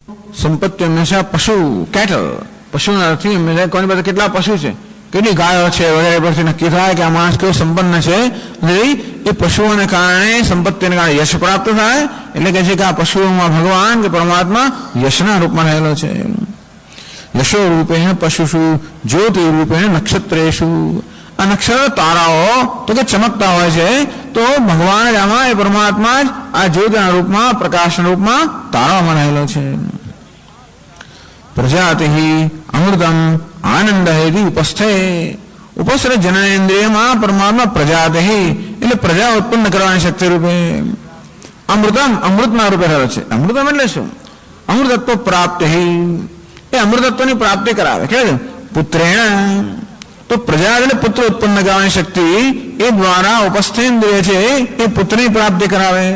સંપત્તિ હંમેશા પશુ કેટલ પશુના અર્થથી હંમેશા કોની પાસે કેટલા પશુ છે, કેટલી ગાયો છે વગેરે પરથી નક્કી થાય કે આ માણસ કેવો સંપન્ન છે. એ પશુઓને કારણે સંપત્તિને કારણે યશ પ્રાપ્ત થાય. એટલે કે છે કે આ પશુઓમાં ભગવાન કે પરમાત્મા યશના રૂપમાં રહેલો છે. યશો રૂપેણ પશુષુ જ્યોતિ રૂપેણ નક્ષત્રેષુ. આ નક્ષત્ર તારાઓ તો કે ચમકતા હોય છે, તો ભગવાન જ આમાં એ પરમાત્મા જ આ જ્યોતિના રૂપમાં પ્રકાશના રૂપમાં તારાઓમાં રહેલો છે. પ્રજાતિ અમૃતમ આનંદ હેતી ઉપસ્થે. ઉપસ્થિત જનનેન્દ્રિયમાં પરમાત્મા પ્રજાતિ એટલે પ્રજા ઉત્પન્ન કરવાની શક્તિ રૂપે અમૃતમ અમૃતના રૂપે રહ્યો છે. અમૃતમ એટલે શું? અમૃતત્વ પ્રાપ્તિ. એ અમૃતત્વની પ્રાપ્તિ કરાવે. કે પુત્રેણ તો પ્રજા એટલે પુત્ર ઉત્પન્ન કરવાની શક્તિ એ દ્વારા ઉપસ્થેન્દ્રિય છે એ પુત્રની પ્રાપ્તિ કરાવે.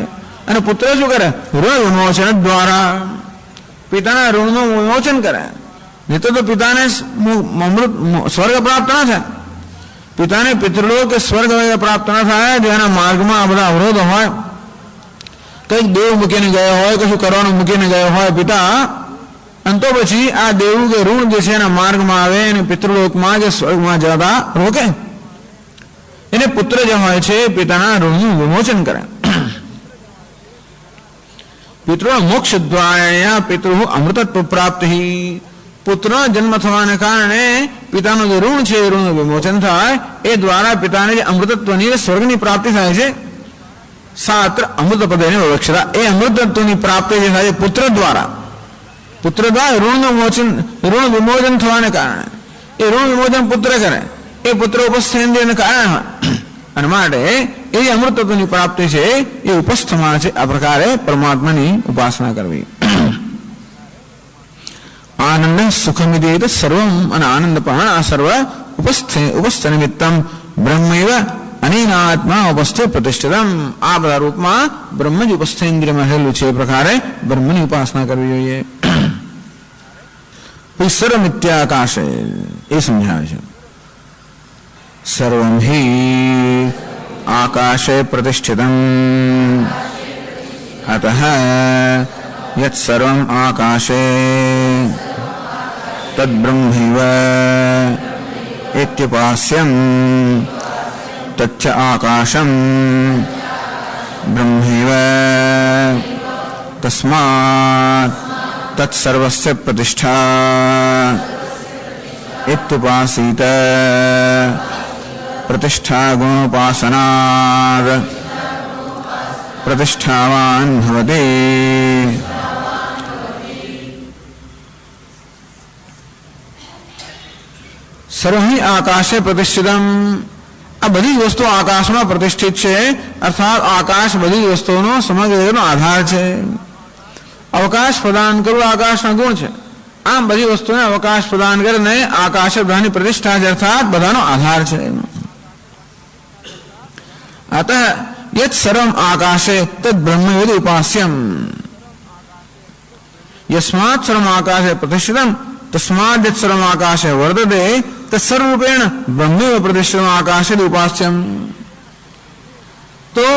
અને પુત્ર શું કરે? ઋણ વિમોચન દ્વારા પિતાના ઋણનું વિમોચન કરે. નહીં તો પિતાને સ્વર્ગ પ્રાપ્ત ના થાય. પિતાને પિતૃલોક કે સ્વર્ગ પ્રાપ્ત ના થાય. જેના માર્ગમાં આ બધા અવરોધો હોય, કંઈક દેવ મૂકીને ગયો હોય, કશું કરવાનું મૂકીને ગયો હોય પિતા, અને તો પછી આ દેવું કે ઋણ જે છે એના માર્ગમાં આવે અને પિતૃલોકમાં કે સ્વર્ગમાં જતા રોકે. એને પુત્ર જે હોય છે પિતાના ઋણનું વિમોચન કરે. પિતૃ મોક્ષ દ્વારા પિતૃ અમૃતત્વ પ્રાપ્તિ. પુત્રનો જન્મ થવાને કારણે પિતાનું જે ઋણ છે એ ઋણનું વિમોચન થાય. એ દ્વારા પિતાને જે અમૃતત્વની સ્વર્ગની પ્રાપ્તિ થાય છે. સાત્ર અમૃત પદેને વિવક્ષતા. એ અમૃતત્વની પ્રાપ્તિ જે થાય પુત્ર દ્વારા ઋણ વિમોચન થવાને કારણે એ ઋણ વિમોચન પુત્ર કરે. એ પુત્ર ઉપસ્થેન્દ્રિયને કારણે અને માટે એ અમૃતત્વની પ્રાપ્તિ છે એ ઉપસ્થમાં છે. આ પ્રકારે પરમાત્માની ઉપાસના કરવી. આનંદ સુખમિતિ સર્વમ. અને આનંદ પણ આ સર્વ ઉપસ્થ નિમિત્તમ બ્રહ્મૈવ અનેનાત્મા ઉપસ્થિત પ્રતિષ્ઠિતમ. આ બધા રૂપમાં બ્રહ્મ જ ઉપસ્થેન્દ્રિયમાં રહેલું છે. એ પ્રકારે બ્રહ્મની ઉપાસના કરવી જોઈએ. સર્વમિત્યાકાશે એ સમજાવે છે. સર્વમ હિ આકાશે પ્રતિષ્ઠિતમ અતઃ યત સર્વમ આકાશે તદ્બ્રહ્મૈવ ઇત્યુપાસ્યમ તચ્ચ આકાશમ બ્રહ્મૈવ તસ્માત તત્સર્વસ્ય પ્રતિષ્ઠા ઇત્યુપાસિત પ્રતિષ્ઠા ગુણોપાસનાદ પ્રતિષ્ઠાવાન ભવતિ. સર્વહિ આકાશે પ્રતિષ્ઠિતમ. આ બધી જ વસ્તુઓ આકાશમાં પ્રતિષ્ઠિત છે. અર્થાત આકાશ બધી જ વસ્તુઓનો સમગ્ર આધાર છે. અવકાશ પ્રદાન કરવું આકાશના ગુણ છે. આમ બધી વસ્તુને અવકાશ પ્રદાન કરીને આકાશ બધાની પ્રતિષ્ઠા છે. અર્થાત બધાનો આધાર છે. અતઃ યત સર્વમ આકાશે તદ બ્રહ્મવિદ ઉપાસ્યમ. યસ્માત સર્વમ આકાશે પ્રતિષ્ઠિતમ તસ્માદ યત સર્વમ આકાશે વર્તતે તત્સર્વરૂપેણ બ્રહ્મૈવ પ્રતિષ્ઠિતમ આકાશે ઉપાસ્યમ. તો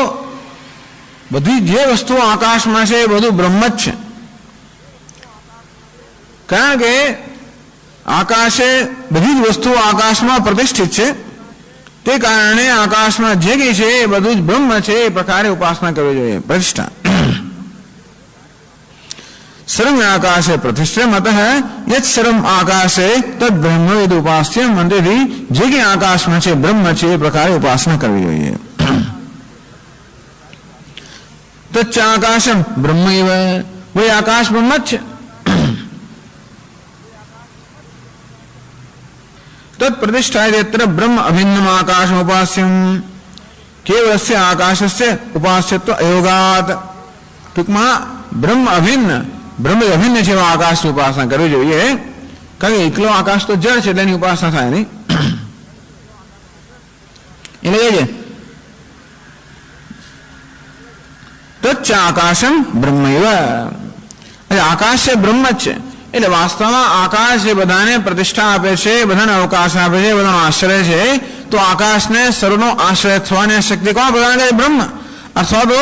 બધી જે વસ્તુઓ આકાશમાં છે એ બધું બ્રહ્મ જ છે. કારણ કે આકાશે બધી જ વસ્તુઓ આકાશમાં પ્રતિષ્ઠિત છે. તે કારણે આકાશમાં જે કંઈ છે એ બધું જ બ્રહ્મ છે. એ પ્રકારે ઉપાસના કરવી જોઈએ. પ્રતિષ્ઠા સર્વ આકાશે પ્રતિષ્ઠિતમ અતઃ યત સર્વમ આકાશે તદ બ્રહ્મવિદ ઉપાસ્યમ. મંદિરથી જે કંઈ આકાશમાં છે બ્રહ્મ છે એ પ્રકારે ઉપાસના કરવી જોઈએ. તચ્ચ આકાશમ બ્રહ્મૈવ. વહી આકાશ બ્રહ્મ જ છે. તત્પ્રતિષ્ઠાયત્ર બ્રહ્મ અભિન્નમ આકાશમ ઉપાસ્યમ. કેવલસ્ય આકાશસ્ય ઉપાસ્યત્વ અયોગાત. ટૂંકમાં બ્રહ્મ અભિન્ન છે એવા આકાશની ઉપાસના કરવી જોઈએ. કારણ કે એકલો આકાશ તો જળ છે એટલે એની ઉપાસના થાય નહીં. એટલે એ છે તચ્ચ આકાશમ બ્રહ્મૈવ. આકાશ છે બ્રહ્મ જ છે. એટલે વાસ્તવમાં આકાશ એ બધાને પ્રતિષ્ઠા આપે છે, બધાને અવકાશ આપે છે, બધાનો આશ્રય છે. તો આકાશને સર્વનો આશ્રય થવાની શક્તિ કોણ પ્રદાન કરે? બ્રહ્મ. અથવા તો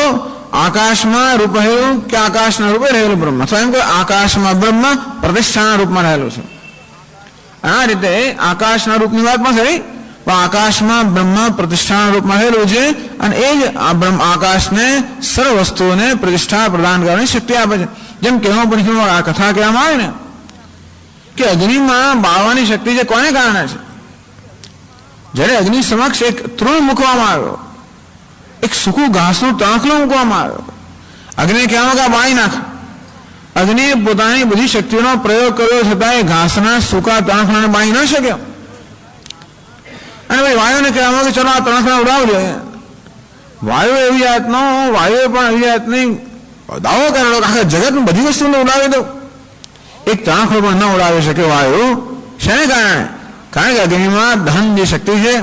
આકાશમાં રૂપ રહેલું કે આકાશના રૂપે રહેલું બ્રહ્મ, અથવા એમ કે આકાશમાં બ્રહ્મ પ્રતિષ્ઠાના રૂપમાં રહેલું છે. આ રીતે આકાશના રૂપની વાત પણ થઈ, પણ આકાશમાં બ્રહ્મ પ્રતિષ્ઠાના રૂપમાં રહેલું છે, અને એ જ આકાશને સર્વ વસ્તુઓને પ્રતિષ્ઠા પ્રદાન કરવાની શક્તિ આપે છે. જેમ કહેવા પણ આ કથા કહેવામાં આવે ને કે અગ્નિમાં બાળવાની શક્તિ છે કોને કારણે છે? જ્યારે અગ્નિ સમક્ષ એક તૃણ મૂકવામાં આવ્યો, એક સૂકું ઘાસનું તણખલું મૂકવામાં આવ્યો, અગ્નિ કહેવામાં કે આ બાળી નાખ. અગ્નિએ પોતાની બધી શક્તિઓનો પ્રયોગ કર્યો છતાં એ ઘાસના સૂકા તણખલાને બાળી ન શક્યો. અને ભાઈ વાયુને કહેવામાં કે ચલો આ તણખલા ઉડાવજો. વાયુ એવી જાતનો, વાયુએ પણ એવી જાતની દાવો કરેલો આખા જગતનું બધી વસ્તુને ઉડાવી દો. એક તણખલો પણ ન ઉડાવી શકે વાયુ. શેને કારણે? કારણ કે અગ્નિમાં દહન જે શક્તિ છે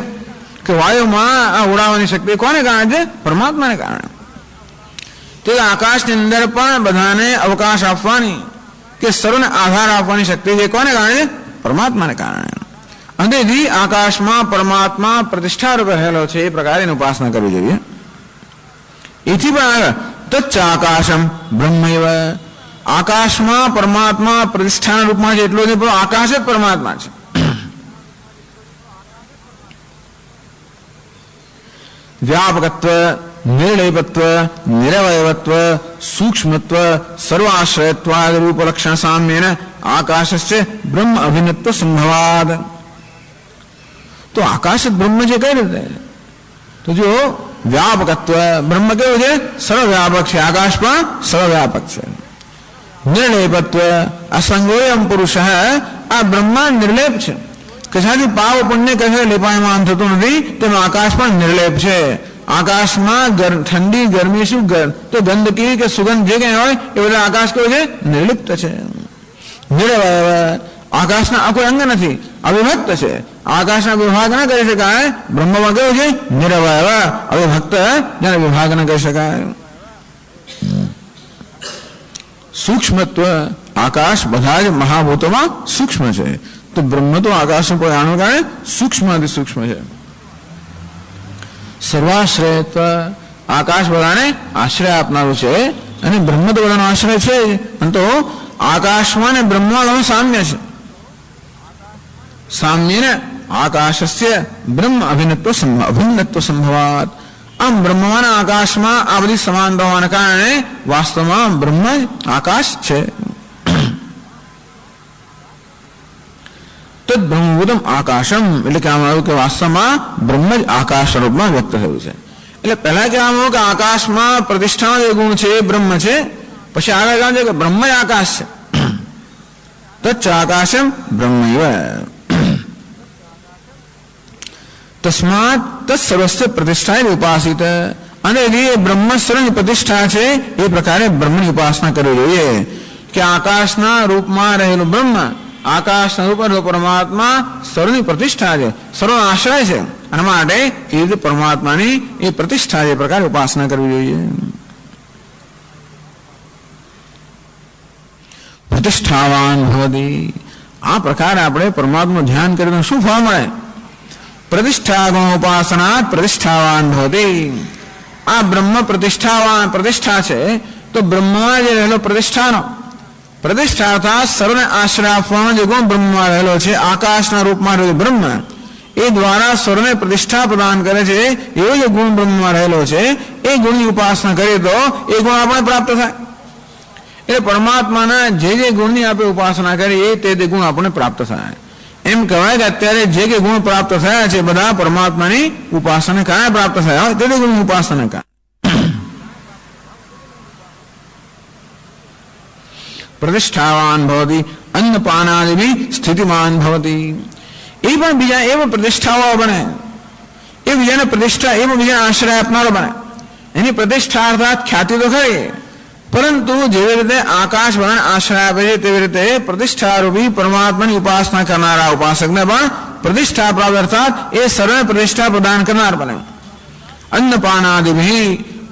કે વાયુમાં આ ઉડાવવાની શક્તિ કોને કારણે છે? પરમાત્માને કારણે. તે આકાશની અંદર પણ બધાને અવકાશ આપવાની કે સર્વને આધાર આપવાની શક્તિ છે કોને કારણે છે? પરમાત્માને કારણે. અંતેથી આકાશમાં પરમાત્મા પ્રતિષ્ઠા રૂપે રહેલો છે, એ પ્રકારે એની ઉપાસના કરવી જોઈએ. એથી પણ આગળ તચ્ચ આકાશમ બ્રહ્મૈવ, આકાશમાં પરમાત્મા પ્રતિષ્ઠાના રૂપમાં છે એટલો જ, પણ આકાશ જ પરમાત્મા છે. વ્યાપકત્વ, નિર્લેપત્વ, નિરવયવત્વ, સૂક્ષ્મત્વ, સર્વાશ્રયત્વાદ રૂપ લક્ષણ સામ્યેન આકાશસ્ય બ્રહ્મ અભિન્નત્વ સંભવાદ. તો આકાશ જ બ્રહ્મ છે કઈ રીતે? તો જો વ્યાપકત્વ, બ્રહ્મ કેવું છે? સર્વવ્યાપક છે. આકાશ પણ સર્વવ્યાપક છે. નિર્લેપત્વ, અસંગોયમ પુરુષ, આ બ્રહ્મ નિર્લેપ છે. કશાથી પાપ પુણ્ય કશે લેપાયમાન થતું નથી, તેનો આકાશ પણ નિર્લેપ છે. આકાશમાં ઠંડી ગરમી શું તો ગંદકી કે સુગંધ જે કંઈ હોય એ બધા આકાશ કેવું છે? નિર્લિપ્ત છે. નિરવયવ, આકાશના આ કોઈ અંગ નથી, અવિભક્ત છે. આકાશના વિભાગ ના કરી શકાય. બ્રહ્મમાં કેવું છે? નિરવયવ, અવિભક્ત, જેને વિભાગ ન કરી શકાય. સૂક્ષ્મત્વ, આકાશ બધા જ મહાભૂતોમાં સૂક્ષ્મ છે. તો બ્રહ્મ તો આકાશનું કોઈ આનું કારણે સૂક્ષ્મ અતિ સૂક્ષ્મ છે. સર્વાશ્રયત્વ, આકાશ બધાને આશ્રય આપનારું છે, અને બ્રહ્મ તો બધાનો આશ્રય છે. તો આકાશમાં ને બ્રહ્મમાં સામ્ય છે. સામ્યને આકાશસ્ય બ્રહ્મ અભિન્નત્વ સંભવાત. આમ બ્રહ્મમાં આકાશમાં આ બધી સમાનતા હોવાના કારણે વાસ્તવમાં બ્રહ્મ આકાશ છે. બ્રહ્મભૂતમ આકાશમ, એટલે કહેવામાં આવ્યું કે વાસ્તવમાં બ્રહ્મ જ આકાશ રૂપમાં વ્યક્ત થયું છે. એટલે પહેલા કહેવામાં આવ્યું કે આકાશમાં પ્રતિષ્ઠા જે ગુણ છે એ બ્રહ્મ છે, પછી આગળ કહેવાનું છે કે બ્રહ્મ જ આકાશ છે. તચ્ચ આકાશમ બ્રહ્મૈવ તસ્માત તત્સર્વસ્ય પ્રતિષ્ઠા ઉપાસિત. અને એ બ્રહ્મ સર્વની પ્રતિષ્ઠા છે, એ પ્રકારે બ્રહ્મની ઉપાસના કરવી જોઈએ. કે આકાશના રૂપમાં રહેલું બ્રહ્મ, આકાશના રૂપ પરમાત્મા સર્વની પ્રતિષ્ઠા છે, સર્વનો આશ્રય છે. અને માટે એ રીતે પરમાત્માની એ પ્રતિષ્ઠા એ પ્રકારે ઉપાસના કરવી જોઈએ. પ્રતિષ્ઠાવાન ભવતી, આ પ્રકારે આપણે પરમાત્માનું ધ્યાન કરીને શું ફળ મળે? પ્રતિષ્ઠા ગુણોપાસના પ્રતિષ્ઠાવાન ભવતી. આ બ્રહ્મ પ્રતિષ્ઠા છે, તો બ્રહ્મમાં જે રહેલો પ્રતિષ્ઠાનો પ્રતિષ્ઠા અર્થાત સર્વને આશ્રય આપવાનો જે ગુણ બ્રહ્મમાં રહેલો છે, આકાશના રૂપમાં રહેલો બ્રહ્મ, એ દ્વારા સર્વને પ્રતિષ્ઠા પ્રદાન કરે છે. એવો જે ગુણ બ્રહ્મમાં રહેલો છે, એ ગુણની ઉપાસના કરીએ તો એ ગુણ આપણે પ્રાપ્ત થાય. એટલે પરમાત્માના જે ગુણની આપણે ઉપાસના કરીએ તે ગુણ આપણને પ્રાપ્ત થાય. એમ કહેવાય કે અત્યારે જે ગુણ પ્રાપ્ત થયા છે બધા પરમાત્માની ઉપાસના કારણે પ્રાપ્ત થયા હોય, તે ગુણની ઉપાસના કારણે. પ્રતિષ્ઠાવાન ભવતી અન્નપાનાદિભિ સ્થિતિમાન ભવતી. એ પણ બીજા એવા પ્રતિષ્ઠાઓ બને, એ બીજાને પ્રતિષ્ઠા, એ પણ બીજાને આશ્રય આપનારો બને. એની પ્રતિષ્ઠા અર્થાત ખ્યાતિ તો ખરી, પરંતુ જેવી રીતે આકાશ બધાને આશ્રય આપે છે તેવી રીતે પ્રતિષ્ઠા રૂપી પરમાત્માની ઉપાસના કરનારા ઉપાસકને પણ પ્રતિષ્ઠા પ્રાપ્ત અર્થાત એ સર્વને પ્રતિષ્ઠા પ્રદાન કરનાર બને. અન્નપાનાદિભિ,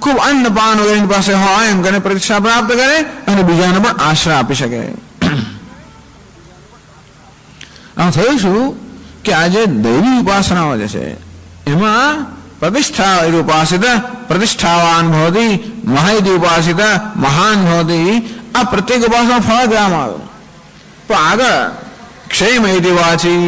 ખૂબ અન્નપાન વગેરેની પાસે હોય એમ કરીને પ્રતિષ્ઠા પ્રાપ્ત કરે અને બીજાને પણ આશ્રય આપી શકે. આમ થયું શું કે આજે દૈવી ઉપાસનાઓ જે છે એમાં પ્રતિષ્ઠા ઉપાસિત પ્રતિષ્ઠાવાન ભવતી મહાયતિ ઉપાસિત મહાન ભવતી, આ પ્રત્યેક ઉપાસના ફળ કહેવામાં આવે. તો આગળ ક્ષયમયતિ વાચી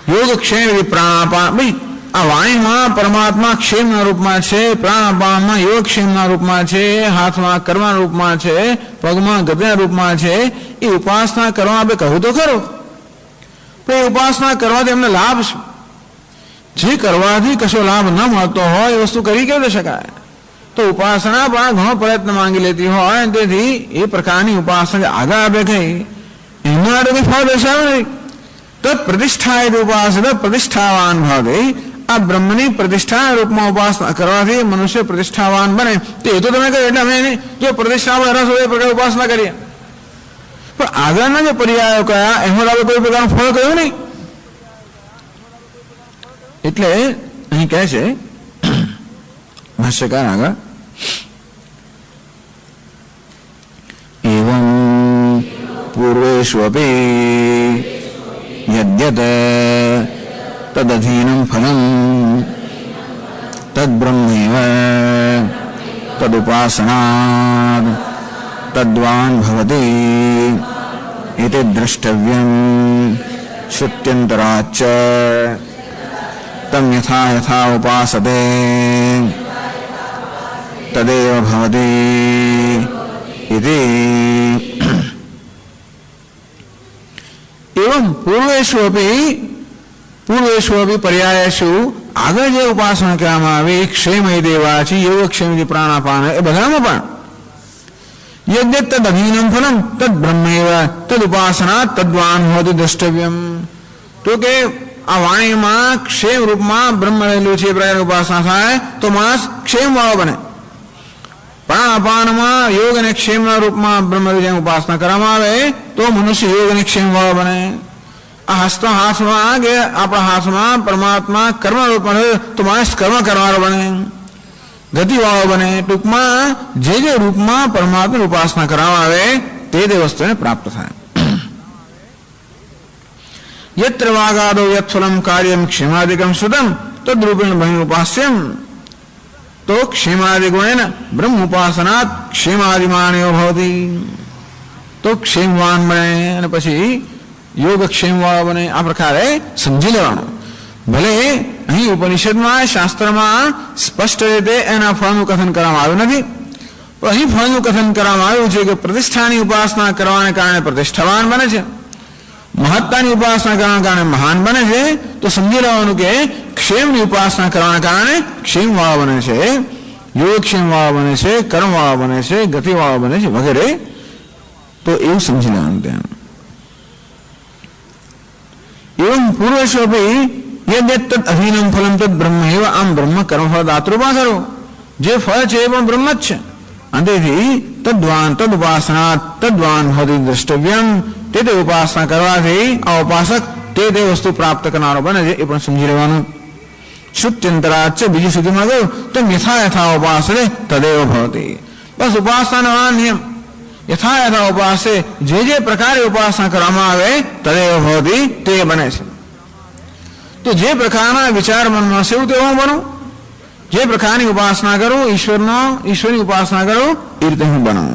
યોગ ક્ષેમ પ્રાણાપાન. ભાઈ આ વાણીમાં પરમાત્મા ક્ષેમના રૂપમાં છે, પ્રાણાપાનમાં યોગ ક્ષેમના રૂપમાં છે, હાથમાં કર્મના રૂપમાં છે, પગમાં ગતિના રૂપમાં છે. એ ઉપાસના કરવા આપણે કહ્યું તો ખરું, તો એ ઉપાસના કરવાથી એમને લાભ શું? જે કરવાથી કશો લાભ ન મળતો હોય એ વસ્તુ કરી કેવી શકાય? તો ઉપાસના પણ ઘણો પ્રયત્ન માંગી લેતી હોય, તેથી એ પ્રકારની ઉપાસના આગળ આપે કઈ એના માટે કઈ ફળ દર્શાવે નહીં. તો પ્રતિષ્ઠા એ ઉપાસના પ્રતિષ્ઠાવાન ભાવે. આ બ્રહ્મની પ્રતિષ્ઠાના રૂપમાં ઉપાસના કરવાથી મનુષ્ય પ્રતિષ્ઠાવાન બને. તો એ તો તમે કહ્યું એટલે અમે જો પ્રતિષ્ઠામાં રસ હોય એ પ્રકારે ઉપાસના કરીએ, પણ આગળના જે પર્યાયો કયા એમાં આપણે કોઈ પ્રકારનું ફળ કહ્યું નહીં. એટલે અહીં કહે છે ભાષ્યકાર આગળ, એવં પૂર્વેષ્વપી યદ્યત તદધીનં ફલં તદ્બ્રહ્મૈવ તદુપાસનાદ તદ્વાન ભવતિ ઇતિ દ્રષ્ટવ્યં શ્રુત્યંતરાચ્ચ તમ યથા યથા ઉપાસતે તદેવ ભવતિ ઇતિ. એવં પૂર્વેષુ અપી પર્યાયેષુ આગળ જે ઉપાસના કહેવામાં આવે ક્ષેમય દેવાચી યોગ ક્ષેમથી પ્રાણાપાન એ બધામાં પણ યદ્યત તદ અધીનમ ફલમ તદ બ્રહ્મૈવ તદ ઉપાસના તદ્વાન હોતી દ્રષ્ટવ્યમ. તો કે આ વાણીમાં ક્ષેમ રૂપમાં બ્રહ્મ રહેલું છે એ પ્રકારની ઉપાસના થાય તો માણસ ક્ષેમ વાળો બને. પ્રાણાપાનમાં યોગ અને ક્ષેમના રૂપમાં બ્રહ્મ જેની ઉપાસના કરવામાં આવે તો મનુષ્ય યોગ અને ક્ષેમ વાળો બને. આ હસ્તો હાથમાં કે આપણા હાથમાં પરમાત્મા કર્મ રૂપમાં તો માણસ કર્મ કરવાનો બને, ગતિવાળો બને. ટૂંકમાં જે રૂપમાં પરમાત્માની ઉપાસના કરવામાં આવે તે વસ્તુને પ્રાપ્ત થાય. યત્ર વાગાદો યત્ફલમ કાર્યમ ક્ષેમાદિકમ શ્રુતમ તદ્રૂપેણ બ્રહ્મ ઉપાસ્યમ. તો ક્ષેમાદિ ગુણેન બ્રહ્મ ઉપાસનાત ક્ષેમાદિમાનયો ભવતી. તો ક્ષેમવાન બને અને પછી યોગક્ષેમવાળો બને. આ પ્રકારે સમજી લેવાનું. ભલે અહીં ઉપનિષદમાં શાસ્ત્રમાં સ્પષ્ટ રીતે એના ફળનું કથન કરવામાં આવ્યું નથી, પણ અહીં ફળનું કથન કરવામાં આવ્યું છે કે પ્રતિષ્ઠાની ઉપાસના કરવાને કારણે પ્રતિષ્ઠાવાન બને છે, મહત્તાની ઉપાસના કરવાના કારણે મહાન બને છે. તો સમજી લેવાનું કે ક્ષેમની ઉપાસના કરવાના કારણે ક્ષેમવાળો બને છે, યોગક્ષેમવાળો બને છે, કર્મવાળો બને છે, ગતિવાળો બને છે વગેરે. તો એવું સમજી લેવાનું ત્યાં. એવં પૂર્વેષ્વપી યદ્યત તદ અધીનમ ફલમ તદ બ્રહ્મૈવ. આમ બ્રહ્મ કર્મફળ દાતૃપા કરો, જે ફળ છે એ પણ બ્રહ્મ જ છે. અંતેથી તદુપાસના તદ્વાન હોતી દ્રષ્ટવ્યમ. તે ઉપાસના કરવાથી આ ઉપાસક તે વસ્તુ પ્રાપ્ત કરનારો બને છે એ પણ સમજી લેવાનું. શ્રુત્યંતરાચ્ચ બીજી સુધીમાં કહ્યું તો યથા યથા ઉપાસને તદેવ ભવતી. બસ ઉપાસનાનો નિયમ યથા યથા ઉપાસે, જે પ્રકારે ઉપાસના કરવામાં આવે તદેવ ભવતી તે બને છે. તો જે પ્રકારના વિચાર મનમાં છે એવું હું બનું, જે પ્રકારની ઉપાસના કરું ઈશ્વરની ઉપાસના કરું એ રીતે હું બનું.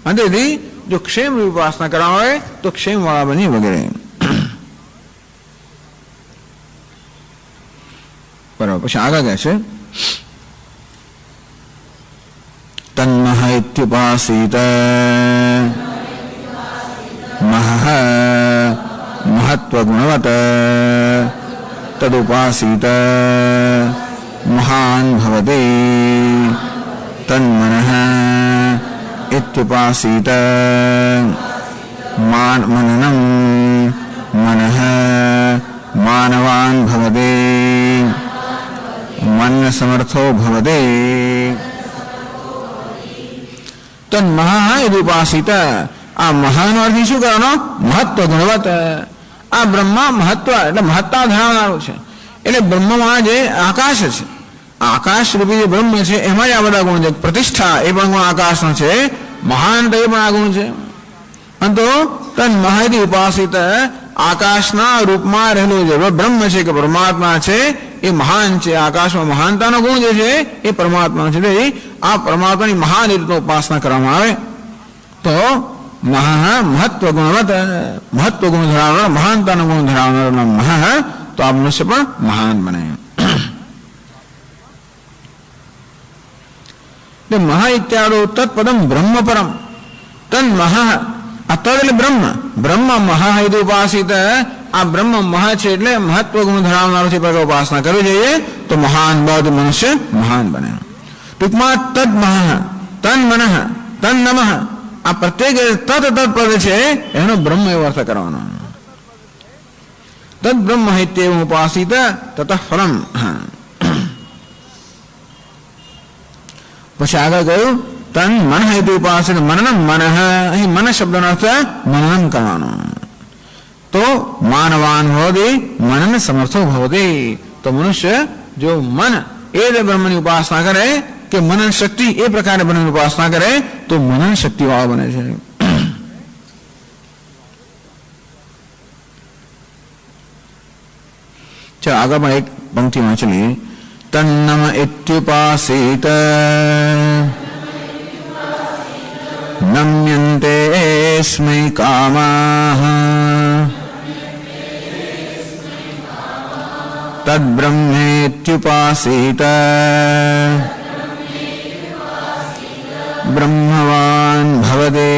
અંતેથી જો ક્ષેમની ઉપાસના કરવા હોય તો ક્ષેમવાળા બની વગેરે. બરાબર. પછી આગળ કહે છે તન્મહ ઇત્યુપાસીત મહઃ મહત્વગુણવત તદુપાસીત મહાન ભવતી તન્મનઃ ઇત્યુપાસીત મનનં મનઃ માનવાન ભવતી મન સમર્થો ભવતી. તન્મહઃ ઇત્યુપાસીત. આ મહાનો અર્થ શું કરવાનો? મહત્વ ગુણવત. આ બ્રહ્મ મહત્વ એટલે મહત્તા ધરાવનારું છે. એટલે બ્રહ્મમાં જે આકાશ છે, આકાશ રૂપી જે બ્રહ્મ છે એમાં જ આ બધા ગુણ છે. પ્રતિષ્ઠા એ પણ ગુણ આકાશનો છે, મહાન એ પણ આ ગુણ છે. અંતો તન્મહઃ ઉપાસિત. આકાશના રૂપમાં રહેલું જે બ્રહ્મ છે કે પરમાત્મા છે એ મહાન છે. આકાશમાં મહાનતાનો ગુણ જે છે એ પરમાત્માનો છે. આ પરમાત્માની મહાન રીતનો ઉપાસના કરવામાં આવે તો મહત્વ ગુણવત, મહત્વ ગુણ ધરાવનાર, મહાનતાનો ગુણ ધરાવનાર મહા, તો આ મનુષ્ય પણ મહાન બને. મહા ઇત્યાદો તત્પદમ બ્રહ્મ પરમ તન મહા, આ તદ એટલે બ્રહ્મ, બ્રહ્મ મહા હેતુ ઉપાસિત, આ બ્રહ્મ મહા છે એટલે મહત્વ ગુણ ધરાવનારો છે પ્રકાર ઉપાસના કરવી જોઈએ તો મહાન બૌદ્ધ મનુષ્ય મહાન બને. ટૂંકમાં તદ મહા, તન મનઃ, તન નમઃ, આ પ્રત્યેક તત તત્પદ છે એનો બ્રહ્મ એવો અર્થ કરવાનો. તદ બ્રહ્મ હેત્યેવ ઉપાસિત તતઃ ફલમ. પછી આગળ કહ્યું તન મન હેતુ ઉપાસિત, મનનમ મનઃ, અહીં મન શબ્દનો અર્થ મનન કરવાનો. તો માનવાન ભવતી મનન સમર્થો ભવતી, તો મનુષ્ય જો મન એ જ બ્રહ્મની ઉપાસના કરે કે મનન શક્તિ એ પ્રકારે બ્રહ્મની ઉપાસના કરે તો મનન શક્તિ વાળો બને છે. ચાલો આગળ પણ એક પંક્તિ વાંચી તન્નમ ઇત્યુપાસિત નમ્યન્તે સ્મૈ કામાઃ તદ્બ્રહ્મેત્યુપાસિત બ્રહ્મવાન ભવતે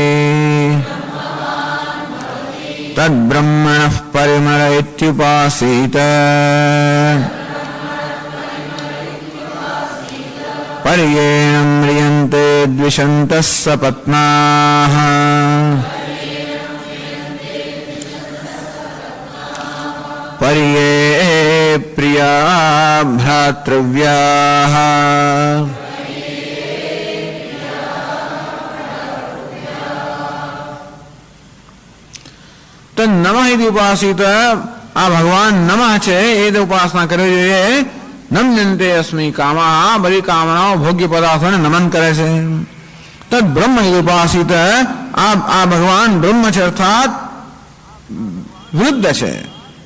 તદ્બ્રહ્મણઃ પરિમળ ઇત્યુપાસિત પર્યેણ મ્રિયન્તે દ્વિષन्तः સપત્નાઃ પર્યે પ્રિયા ભ્રાતૃવ્યાઃ તો નમઃ ઇતિ ઉપાસિત, આ ભગવાન નમઃ છે એ જ ઉપાસના કરવી જોઈએ. નમ્યન્તે અસ્મિ કામા, બધી કામનાઓ ભોગ્ય પદાર્થોને નમન કરે છે. તદ બ્રહ્મ ઇતિ ઉપાસિત, આ ભગવાન બ્રહ્મ છે અર્થાત વૃદ્ધ છે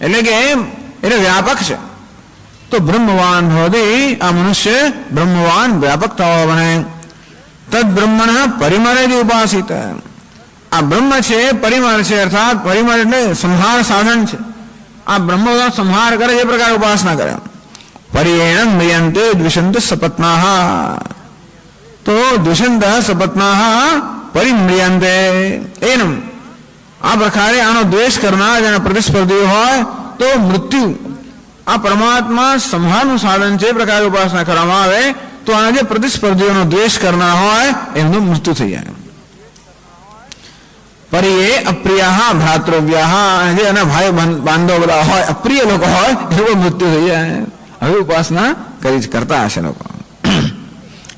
એટલે કે એટલે વ્યાપક છે. તો બ્રહ્મવાન ભવતી, આ મનુષ્ય બ્રહ્મવાન વ્યાપક થવા બને. તદ બ્રહ્મણ પરિમળ ઇતિ ઉપાસિત, આ બ્રહ્મ છે પરિમળ છે અર્થાત પરિમળ એટલે સંહાર સાધન છે. આ બ્રહ્મ સંહાર કરે એ પ્રકાર ઉપાસના કરે. પર્યેણ મ્રિયન્તે દ્વિષन्तः સપત્નાઃ, તો દ્વિષन्तः સપત્નાઃ પરિમ્રિયન્તે એનમ, આ પ્રકારે આનો દ્વેષ કરનાર જેના પ્રતિસ્પર્ધીઓ હોય તો મૃત્યુ, આ પરમાત્મા સંહારનું સાધન છે પ્રકારે ઉપાસના કરવામાં આવે તો આના જે પ્રતિસ્પર્ધીઓનો દ્વેષ કરનાર હોય એમનું મૃત્યુ થઈ જાય. પર્યે અપ્રિયા ભ્રાતૃવ્યા, જે એના ભાઈ બાંધવ બધા હોય અપ્રિય લોકો હોય એવો મૃત્યુ થઈ જાય. હવે ઉપાસના કરતા હશે લોકો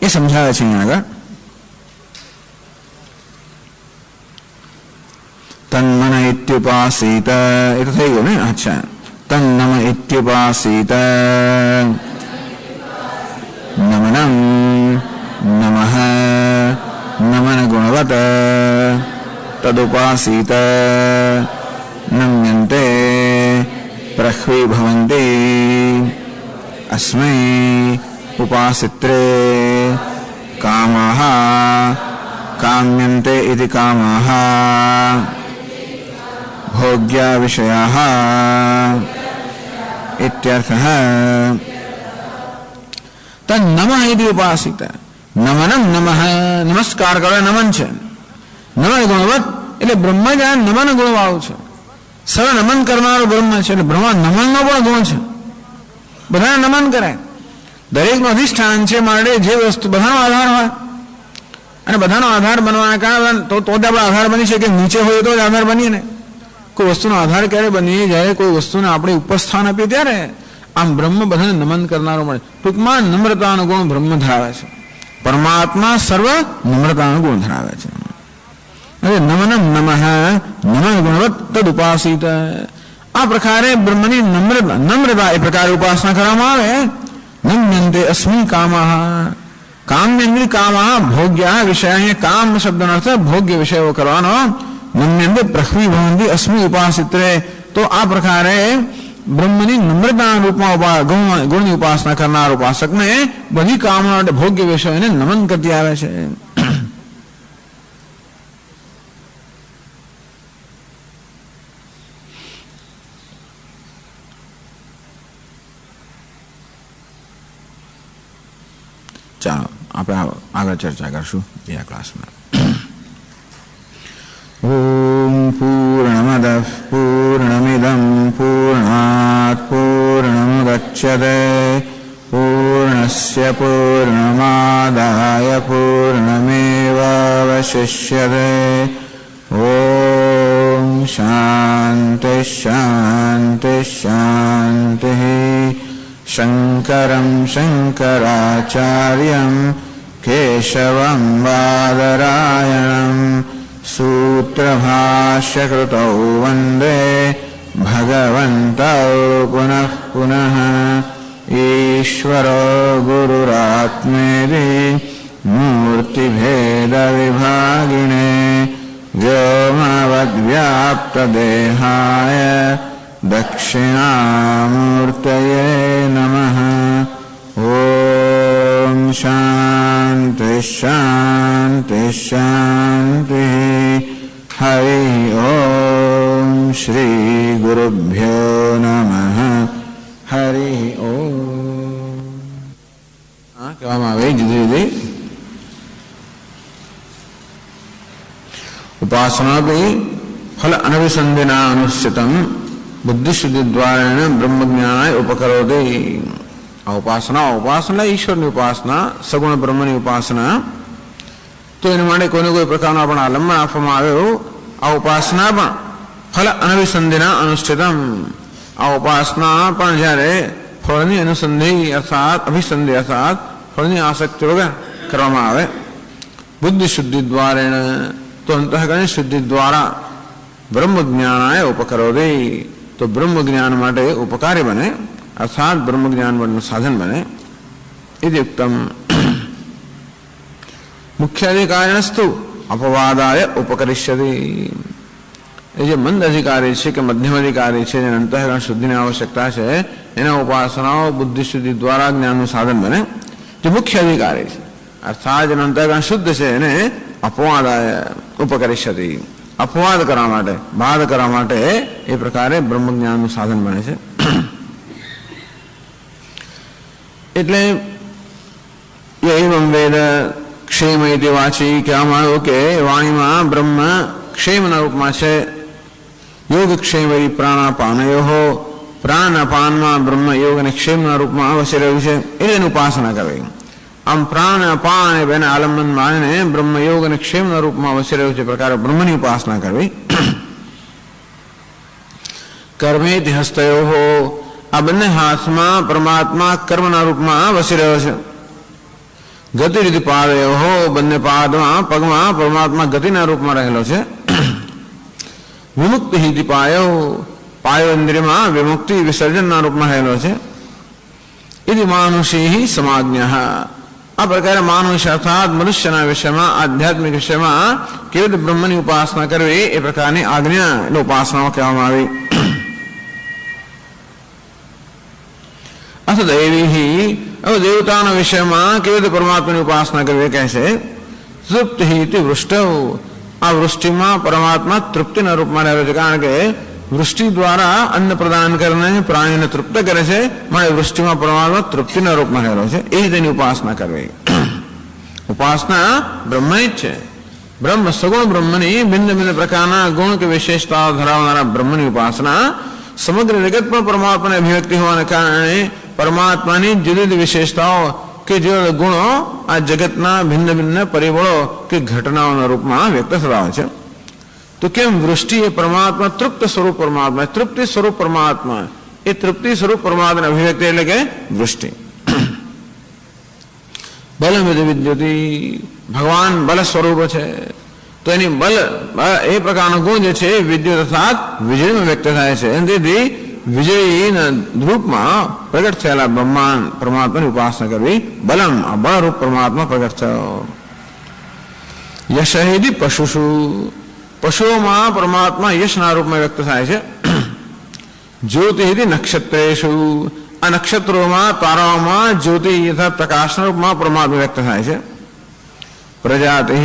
એ સમજાવે છે અહીંયા આગળ. તન્મન ઇત્યુપાસિત, એ તો થઈ ગયું ને. અચ્છા, તન્નમ ઇત્યુપાસિત નમનમ નમઃ નમન ગુણવત તદુપાસિત નમ્યન્તે પ્રહ્વી ભવન્તિ અસ્મૈ ઉપાસિત્રે કામાઃ કામ્યન્તે ઇતિ કામાઃ ભોગ્યા વિષયાઃ ઇત્યર્થઃ. તન્નમઃ ઇતિ ઉપાસિત, નમનમ નમઃ, નમસ્કાર કરો નમન છે. નમન ગુણવત એટલે બ્રહ્મ જ આ નમન ગુણ વાળું છે. સર્વ નમન કરનારો બ્રહ્મ છે એટલે બ્રહ્મ નમનનો પણ ગુણ છે. બધાને નમન કરે, દરેકનું અધિષ્ઠાન છે માટે જે વસ્તુ બધાનો આધાર હોય અને બધાનો આધાર બનવાના કારણે તો જ આપણે આધાર બની શકે. નીચે હોય તો જ આધાર બનીએ ને. કોઈ વસ્તુનો આધાર ક્યારે બનીએ? જ્યારે કોઈ વસ્તુને આપણે ઉપર સ્થાન આપીએ ત્યારે. આમ બ્રહ્મ બધાને નમન કરનારો મળે. ટૂંકમાં નમ્રતાનો ગુણ બ્રહ્મ ધરાવે છે. પરમાત્મા સર્વ નમ્રતાનો ગુણ ધરાવે છે. હવે નમનમ નમઃ નમન ગુણવત તદુપાસિત, આ પ્રકારે બ્રહ્મની નમ્રતા એ પ્રકારે ઉપાસના કરવામાં આવે. નમ્યન્તે અસ્મિ કામાઃ, કામ્યેન્દ્રિય કામાઃ ભોગ્યા વિષય, અહીંયા કામ શબ્દનો અર્થ ભોગ્ય વિષયો કરવાનો. નમ્યન્તે પ્રહ્વી ભવન્તિ અસ્મિ ઉપાસિત્રે, તો આ પ્રકારે બ્રહ્મની નમ્રતાના રૂપમાં ગુણની ઉપાસના કરનાર ઉપાસકને બધી કામના માટે ભોગ્ય વિષયોને નમન કરતી આવે છે. ચાલો આપણે આગળ ચર્ચા કરશું બીજા ક્લાસમાં. ઓમ પૂર્ણમદ પૂર્ણમિદં પૂર્ણાત પૂર્ણમુદચ્યતે પૂર્ણસ્ય પૂર્ણમાદાય પૂર્ણમેવાવશિષ્યતે. ઓમ શાંતિ શાંતિ શાંતિ. શંકરં શંકરાચાર્યં કેશવં બાદરાયણં સૂત્રભાષ્યકૃતૌ વંદે ભગવन्तૌ પુનઃ પુનઃ. ઈશ્વરો ગુરુરાત્મેતિ મૂર્તિભેદવિભાગિને વ્યોમવદ્વ્યાપ્તદેહાય દક્ષિણામૂર્તયે નમઃ. ઓમ શાંતિ શાંતિ શાંતિ. હરિ ઓમ શ્રી ગુરુભ્યો નમઃ. હરિ ઓમ. કહેવામાં આવે જુદી જુદી ઉપાસના ફલ અનવિસંધિના અનુષ્ઠિતમ બુદ્ધિશુદ્ધિ દ્વારા બ્રહ્મજ્ઞાનાય ઉપકરોતિ. આ ઉપાસના ઈશ્વરની ઉપાસના, સગુણ બ્રહ્મની ઉપાસના. તો એના માટે કોઈને કોઈ પ્રકારનો પણ આલંબન આપવામાં આવ્યો. આ ઉપાસના પણ ફલ અનવિસંધિના અનુષ્ઠિતમ. આ ઉપાસના પણ જ્યારે ફળની અનુસંધિ અર્થાત અભિસંધિ અર્થાત ફળની આસક્તિ વગર કરવામાં આવે. બુદ્ધિ શુદ્ધિ દ્વારા તો અંતઃકરણ શુદ્ધિ દ્વારા બ્રહ્મજ્ઞાનાય ઉપકરોતિ. તો બ્રહ્મ જ્ઞાન માટે ઉપકારી બને અર્થાત બ્રહ્મ જ્ઞાન માટેનું સાધન બને. ઇત્યુક્તમ. મુખ્યાધિકારીણસ્તુ અપવાદાય ઉપકરિષ્યતિ. એ જે મંદ અધિકારી છે કે મધ્યમ અધિકારી છે જેને અંતઃકરણ શુદ્ધિની આવશ્યકતા છે એના ઉપાસનાઓ બુદ્ધિ શુદ્ધિ દ્વારા જ્ઞાનનું સાધન બને. જે મુખ્ય અધિકારી છે અર્થાત જેનું અંતઃકરણ શુદ્ધ છે એને અપવાદાય ઉપકરિષ્યતિ. અપવાદ કરવા માટે, બાદ કરવા માટે એ પ્રકારે બ્રહ્મજ્ઞાનનું સાધન બને છે. એટલે એવમ વેદ ક્ષેમ ઇતિ વાચી કહેવામાં આવ્યું કે વાણીમાં બ્રહ્મ ક્ષેમના રૂપમાં છે. યોગ ક્ષેમ પ્રાણાપાનયો. પ્રાણાપાનમાં બ્રહ્મ યોગ અને ક્ષેમના રૂપમાં વસી રહ્યું છે. એની ઉપાસના કરવી. આમ પ્રાણ અપાન એ બેને આલંબન માનીને બ્રહ્મ યોગ અને ક્ષેમના રૂપમાં વસી રહ્યું છે પ્રકારે બ્રહ્મની ઉપાસના કરવી. કર્મેતિ હસ્તયો. આ બંને હાથમાં પરમાત્મા કર્મના રૂપમાં વસી રહ્યો છે. ગતિ રીતિ પાદયો. બંને પાદમાં પગમાં પરમાત્મા ગતિના રૂપમાં રહેલો છે. વિમુક્તિ હિતિ પાયો. પાયો ઇન્દ્રિયમાં વિમુક્તિ વિસર્જનના રૂપમાં રહેલો છે. ઇતિ માનુષી સમાજ્ઞ. આ પ્રકારે માનુષ અર્થાત મનુષ્યના વિષયમાં આધ્યાત્મિક વિષયમાં કેવી રીતે બ્રહ્મની ઉપાસના કરવી એ પ્રકારની આજ્ઞા એટલે ઉપાસનાઓ કહેવામાં આવી. અથ દૈવી. હવે દેવતાના વિષયમાં કેવી રીતે પરમાત્માની ઉપાસના કરવી કહે છે. તૃપ્તિ વૃષ્ટ. આ વૃષ્ટિમાં પરમાત્મા તૃપ્તિના રૂપમાં રહેલો છે. કારણ કે વૃષ્ટિ દ્વારા અન્ન પ્રદાન કરીને પ્રાણીને તૃપ્ત કરે છે. માટે વૃષ્ટિમાં પરમાત્મા તૃપ્તિના રૂપમાં રહેલો છે. એ તેની ઉપાસના કરવી. ઉપાસના બ્રહ્મની જ છે. બ્રહ્મ સગુણ બ્રહ્મની ભિન્ન ભિન્ન પ્રકારના ગુણ કે વિશેષતાઓ ધરાવનારા બ્રહ્મની ઉપાસના. સમગ્ર જગતમાં પરમાત્માની અભિવ્યક્તિ હોવાને કારણે પરમાત્માની જુદી જુદી વિશેષતાઓ કે જે ગુણો આ જગતના ભિન્ન ભિન્ન પરિબળો કે ઘટનાઓના રૂપમાં વ્યક્ત થતા હોય છે. તો કેમ વૃષ્ટિ એ પરમાત્મા તૃપ્ત સ્વરૂપ પરમાત્મા, તૃપ્તિ સ્વરૂપ પરમાત્મા, એ તૃપ્તિ સ્વરૂપ પરમાત્માની અભિવ્યક્તિ એટલે કે વૃષ્ટિ. બલમ વિદ્યુતિ. ભગવાન બલ સ્વરૂપ છે. તો એની બલ એ પ્રકારનો ગુણ જે છે વિદ્યુત અર્થાત વીજળીમાં વ્યક્ત થાય છે. તેથી વીજળીના રૂપમાં પ્રગટ થયેલા બ્રહ્માંડ પરમાત્માની ઉપાસના કરવી. બલમ આ બળરૂપ પરમાત્મા પ્રગટ થયો. યશહિદી પશુષુ. પશુઓમાં પરમાત્મા યશના રૂપમાં વ્યક્ત થાય છે. ज्योति नक्षत्रेषु आ नक्षत्रों ताराओं ज्योति यथा प्रकाश रूप में परमात्मा व्यक्त थाय छे। प्रजाति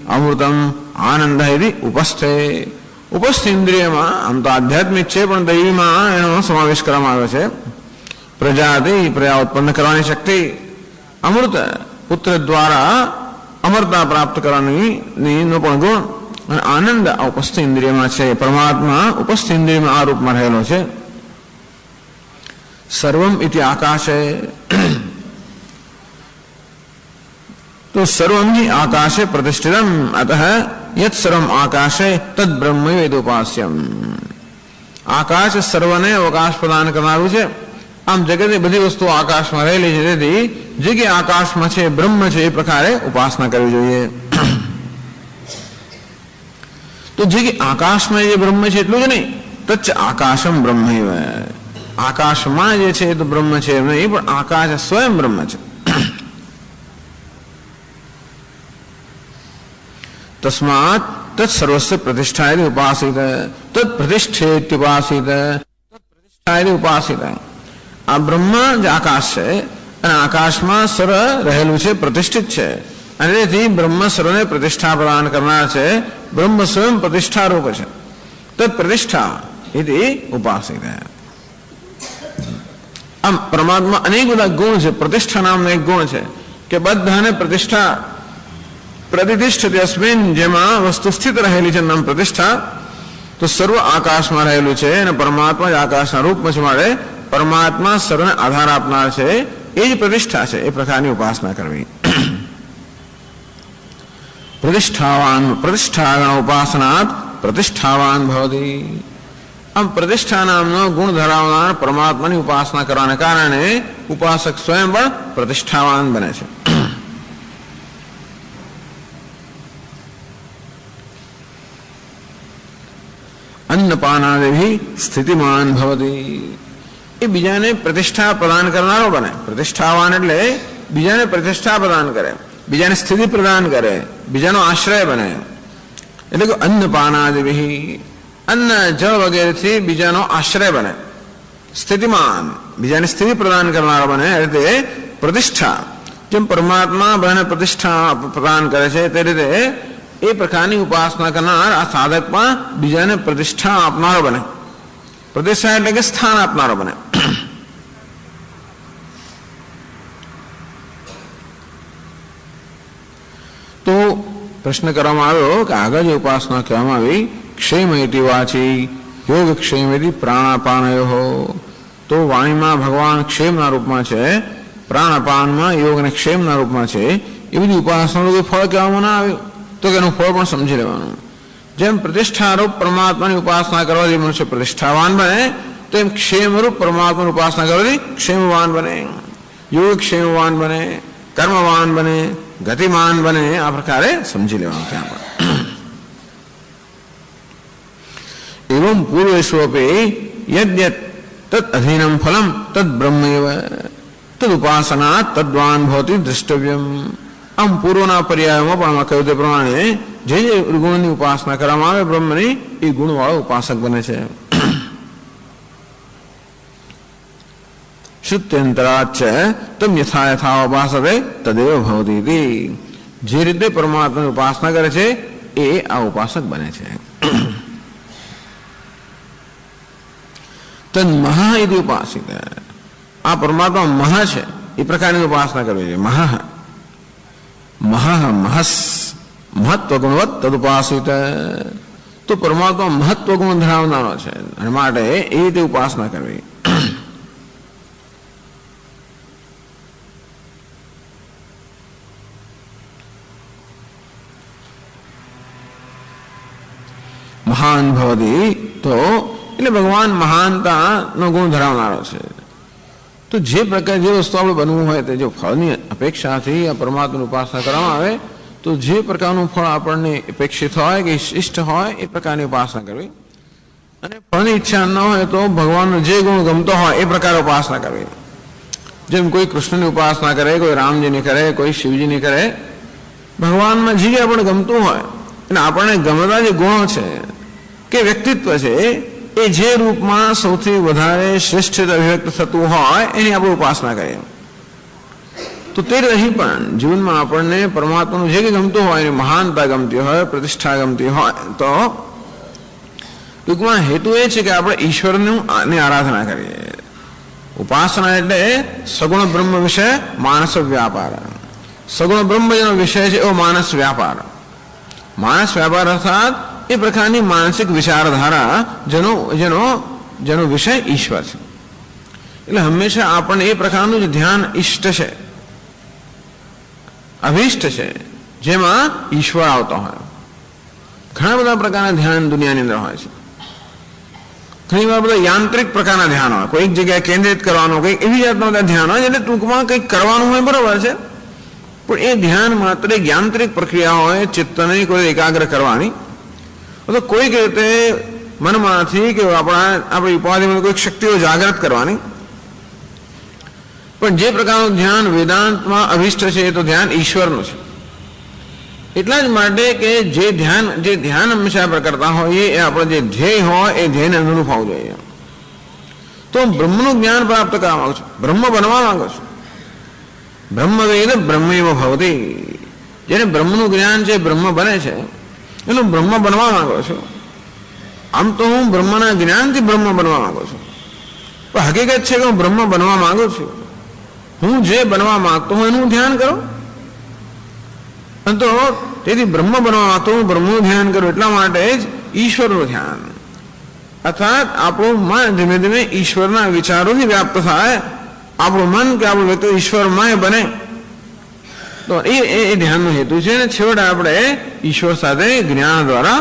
अमृतम आनंद उपस्थे उपस्थ इंद्रिय में आम तो आध्यात्मिक है पण दैवी में एनो समावेश करवामां आव्यो छे। प्रजाति प्रजा उत्पन्न करवानी शक्ति, अमृत पुत्र द्वारा अमरता प्राप्त करवानी नो पण गुण, અને આનંદ આ ઉપસ્થ ઇન્દ્રિયમાં છે। પરમાત્મા ઉપસ્થ ઇન્દ્રિયમાં આ રૂપમાં રહેલો છે। સર્વમ ઇતિ આકાશે, तो सर्वम ही आकाशे प्रतिष्ठितम अतः यत् सर्वम आकाशे तद ब्रह्म वेदोपास्यम। आकाश सर्वने अवकाश प्रदान करनारू छे। आम जगत बधी वस्तु आकाश में रहेली छे, तेथी जे के आकाश में छे ब्रह्म छे ए प्रकारे उपासना करवी जोईए। तो जे के आकाश में जे ब्रह्म छे एटલું જ नहीं, तच्च आकाशम ब्रह्मैव। आकाश में जे छे तो ब्रह्म छे नहीं, पण आकाश स्वयं ब्रह्म छे। तस्मात् तत्सर्वस्य प्रतिष्ठाय उपासित, तत्प्रतिष्ठेत्युपासित, तत्प्रतिष्ठाय उपासित। आ ब्रह्म ज आकाश छे अने आकाश में सर्व रहेलुं छे, प्रतिष्ठित छे, अने तेथी ब्रह्म सर्वने प्रतिष्ठा प्रदान करनार छे। ब्रह्म स्वयं प्रतिष्ठा रूप छे। तत्प्रतिष्ठा इति उपासित। आम परमात्मा अनेक बधा गुण छे। प्रतिष्ठा नामनो एक गुण छे के बधाने प्रतिष्ठा प्रतिष्ठित अस्मिन्, जेमा वस्तु स्थित रहेली छे नाम प्रतिष्ठा। तो सर्व आकाश में रहेलू छे अने परमात्मा ज आकाशना रूप में छे, माटे परमात्मा सर्वने आधार आपनार छे, ए ज प्रतिष्ठा छे। ए प्रकारनी उपासना करवी। प्रतिष्ठावान प्रतिष्ठागण उपासनात् प्रतिष्ठावान भवति। आम प्रतिष्ठा नामनो गुण धरावनार परमात्मानी उपासना करवाने कारणे उपासक स्वयं पण प्रतिष्ठावान बने छे। अन्नपानादि भी स्थितिमान भवति। ए बीजाने प्रतिष्ठा प्रदान करनारो बने। प्रतिष्ठावान एटले बीजाने प्रतिष्ठा प्रदान करे, बीजाने स्थिति प्रदान करे, बीजानो आश्रय बने। एटले के अन्नपानादि भी अन्न जल वगैरह थी बीजानो आश्रय बने। स्थितिमान बीजाने स्थिति प्रदान करनारो बने एटले प्रतिष्ठा। जेम परमात्मा बने प्रतिष्ठा प्रदान करे छे ते रीते ए प्रकारनी उपासना करनार आ साधक में बीजाने प्रतिष्ठा आपनारो बने। प्रतिष्ठा एटले के स्थान आपनारो बने। तो प्रश्न करवामां आव्यो के आगळ जे उपासना कहेवामां आवी क्षेम इति वाची योग क्षेम इति प्राणापानयोः। तो वाणी में भगवान क्षेमना रूपमां छे, प्राणापान में योग ने क्षेमना रूपमां छे। ए बधी उपासनानुं फळ कहेवामां न आव्युं, तो के फल पण समझी लेवानुं। जेम प्रतिष्ठारूप परमात्मानी उपासना करवाथी मनुष्य प्रतिष्ठावान बने, तेम क्षेमरूप परमात्मानी उपासना करवाथी क्षेमवान बने, योग क्षेमवान बने, कर्मवान बने, गतिमान बने। आ प्रकारे समझी लेवानुं त्यां पण। एवं पूर्वेष्वपि यद्यत् तत् अधीनं फलं तद् ब्रह्मैव तदुपासनात् तद्वान् भवति द्रष्टव्यम्। आम पूर्वना पर्यायों में कहूं ते प्रमाणे जे जे गुणनी उपासना करवामां आवे ब्रह्मनी, ए गुणवाळो उपासक बने छे। श्रुत्यंतराच्च तम यथा यथा उपासते तदेव भवति इति। जे रीते परमात्मानी उपासना करे छे ए आ उपासक बने छे। तन्मह इति उपासित। आ परमात्मा मह छे, ए प्रकारनी उपासना करवी जोईए। मह महा महस महत्व गुणवत् तदुपासित। तो परमात्मा महत्व गुण धरावनारो छे अने माटे ए रीते उपासना करवी। महान भवति तो એટલે ભગવાન મહાનતાનો ગુણ ધરાવનારો છે। तो जे प्रकार जे वस्तु આપણે બનવું હોય તે જો ફળની અપેક્ષાથી આ પરમાત્માની ઉપાસના કરવામાં આવે તો જે પ્રકારનું ફળ આપણને અપેક્ષિત હોય કે ઇષ્ટ હોય એ પ્રકારની ઉપાસના કરવી। અને ફળની ઈચ્છા ન હોય તો ભગવાનનો જે ગુણ ગમતો હોય એ પ્રકારે ઉપાસના કરવી। જેમ કોઈ કૃષ્ણની ઉપાસના કરે, કોઈ રામજીની કરે, કોઈ શિવજીની કરે। ભગવાનમાં જે આપણને ગમતું હોય અને આપણને ગમતા જે ગુણો છે કે વ્યક્તિત્વ છે એ જે રૂપમાં સૌથી વધારે શ્રેષ્ઠ અભિવ્યક્ત થતું હોય એની આપણે ઉપાસના કરીએ. તો તે રહી પણ જીવનમાં આપણને પરમાત્માનું જે કંઈ ગમતું હોય એની મહાનતા ગમતી હોય, પ્રતિષ્ઠા ગમતી હોય, તો ટૂંકમાં હેતુ એ છે કે આપણે ઈશ્વરની આરાધના કરીએ. ઉપાસના એટલે સગુણ બ્રહ્મ વિશે માનસ વ્યાપાર. સગુણ બ્રહ્મ જેનો વિષય છે એવો માનસ વ્યાપાર. માનસ વ્યાપાર અર્થાત એ પ્રકારની માનસિક વિચારધારા જેનો વિષય ઈશ્વર છે. એટલે હંમેશા આપણને એ પ્રકારનું જ ધ્યાન ઈષ્ટ છે, અભિષ્ટ છે, જેમાં ઈશ્વર આવતો હોય. ઘણા બધા પ્રકારના ધ્યાન દુનિયાની અંદર હોય છે. ઘણી વાર બધા યાંત્રિક પ્રકારના ધ્યાન હોય, કોઈક જગ્યાએ કેન્દ્રિત કરવાનું, કંઈક એવી જાતના બધા ધ્યાન હોય એટલે ટૂંકમાં કંઈક કરવાનું હોય, બરોબર છે, પણ એ ધ્યાન માત્ર એક યાંત્રિક પ્રક્રિયા હોય, ચિત્તને કોઈ એકાગ્ર કરવાની, તો કોઈક રીતે મનમાંથી કે આપણી ઉપાધિમાં કોઈક શક્તિઓ જાગૃત કરવાની. પણ જે પ્રકારનું ધ્યાન વેદાંતમાં અભિષ્ટ છે એ તો ધ્યાન ઈશ્વરનું છે. એટલા જ માટે કે જે ધ્યાન હંમેશા આપણે કરતા હોઈએ એ આપણે જે ધ્યેય હોય એ ધ્યેયને અનુરૂપ હોવું જોઈએ. તો બ્રહ્મનું જ્ઞાન પ્રાપ્ત કરવા માંગુ છું, બ્રહ્મ બનવા માંગુ છું. બ્રહ્મ વેદ બ્રહ્મૈવ ભવતિ. જેને બ્રહ્મનું જ્ઞાન છે બ્રહ્મ બને છે એનું બ્રહ્મ બનવા માંગુ છું. આમ તો હું બ્રહ્મના જ્ઞાનથી બ્રહ્મ બનવા માંગુ છું, પણ હકીકત છે કે હું બ્રહ્મ બનવા માંગુ છું. હું જે બનવા માંગતો હું એનું ધ્યાન કરું. તો તેથી બ્રહ્મ બનવા માંગતો હું બ્રહ્મનું ધ્યાન કરું. એટલા માટે જ ઈશ્વરનું ધ્યાન અર્થાત આપણું મન ધીમે ધીમે ઈશ્વરના વિચારોથી વ્યાપ્ત થાય. આપણું મન કે આપણું વ્યક્તિ ઈશ્વરમય બને, તો એ ધ્યાનનો હેતુ છે. અને છેવટે આપણે ઈશ્વર સાથે જ્ઞાન દ્વારા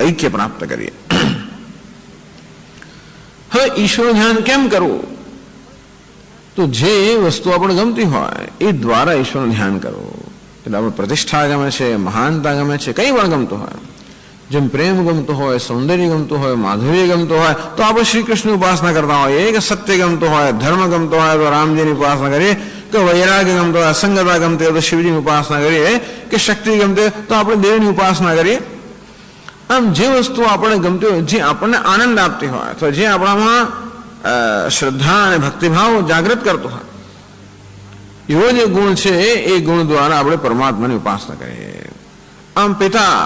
ઐક્ય પ્રાપ્ત કરીએ. હવે ઈશ્વર ધ્યાન કેમ કરવું? તો જે વસ્તુ આપણે ગમતી હોય એ દ્વારા ઈશ્વરનું ધ્યાન કરવું. એટલે આપણે પ્રતિષ્ઠા ગમે છે, મહાનતા ગમે છે, કંઈ પણ ગમતું હોય, જેમ પ્રેમ ગમતું હોય, સૌંદર્ય ગમતું હોય, માધુર્ય ગમતું હોય, તો આપણે શ્રી કૃષ્ણની ઉપાસના કરતા હોઈએ. કે સત્ય ગમતું હોય, ધર્મ ગમતો હોય તો રામજીની ઉપાસના કરીએ, કે વૈરાગ્ય ગમતો હોય, અસંગતા ગમતી હોય તો શિવજીની ઉપાસના કરીએ, કે શક્તિ ગમતી હોય તો આપણે દેવની ઉપાસના કરીએ. આમ જે વસ્તુ આપણે ગમતી હોય, જે આપણને આનંદ આપતી હોય, તો જે આપણામાં શ્રદ્ધા અને ભક્તિભાવ જાગૃત કરતો હોય, એવો જે ગુણ છે એ ગુણ દ્વારા આપણે પરમાત્માની ઉપાસના કરીએ. આમ પિતા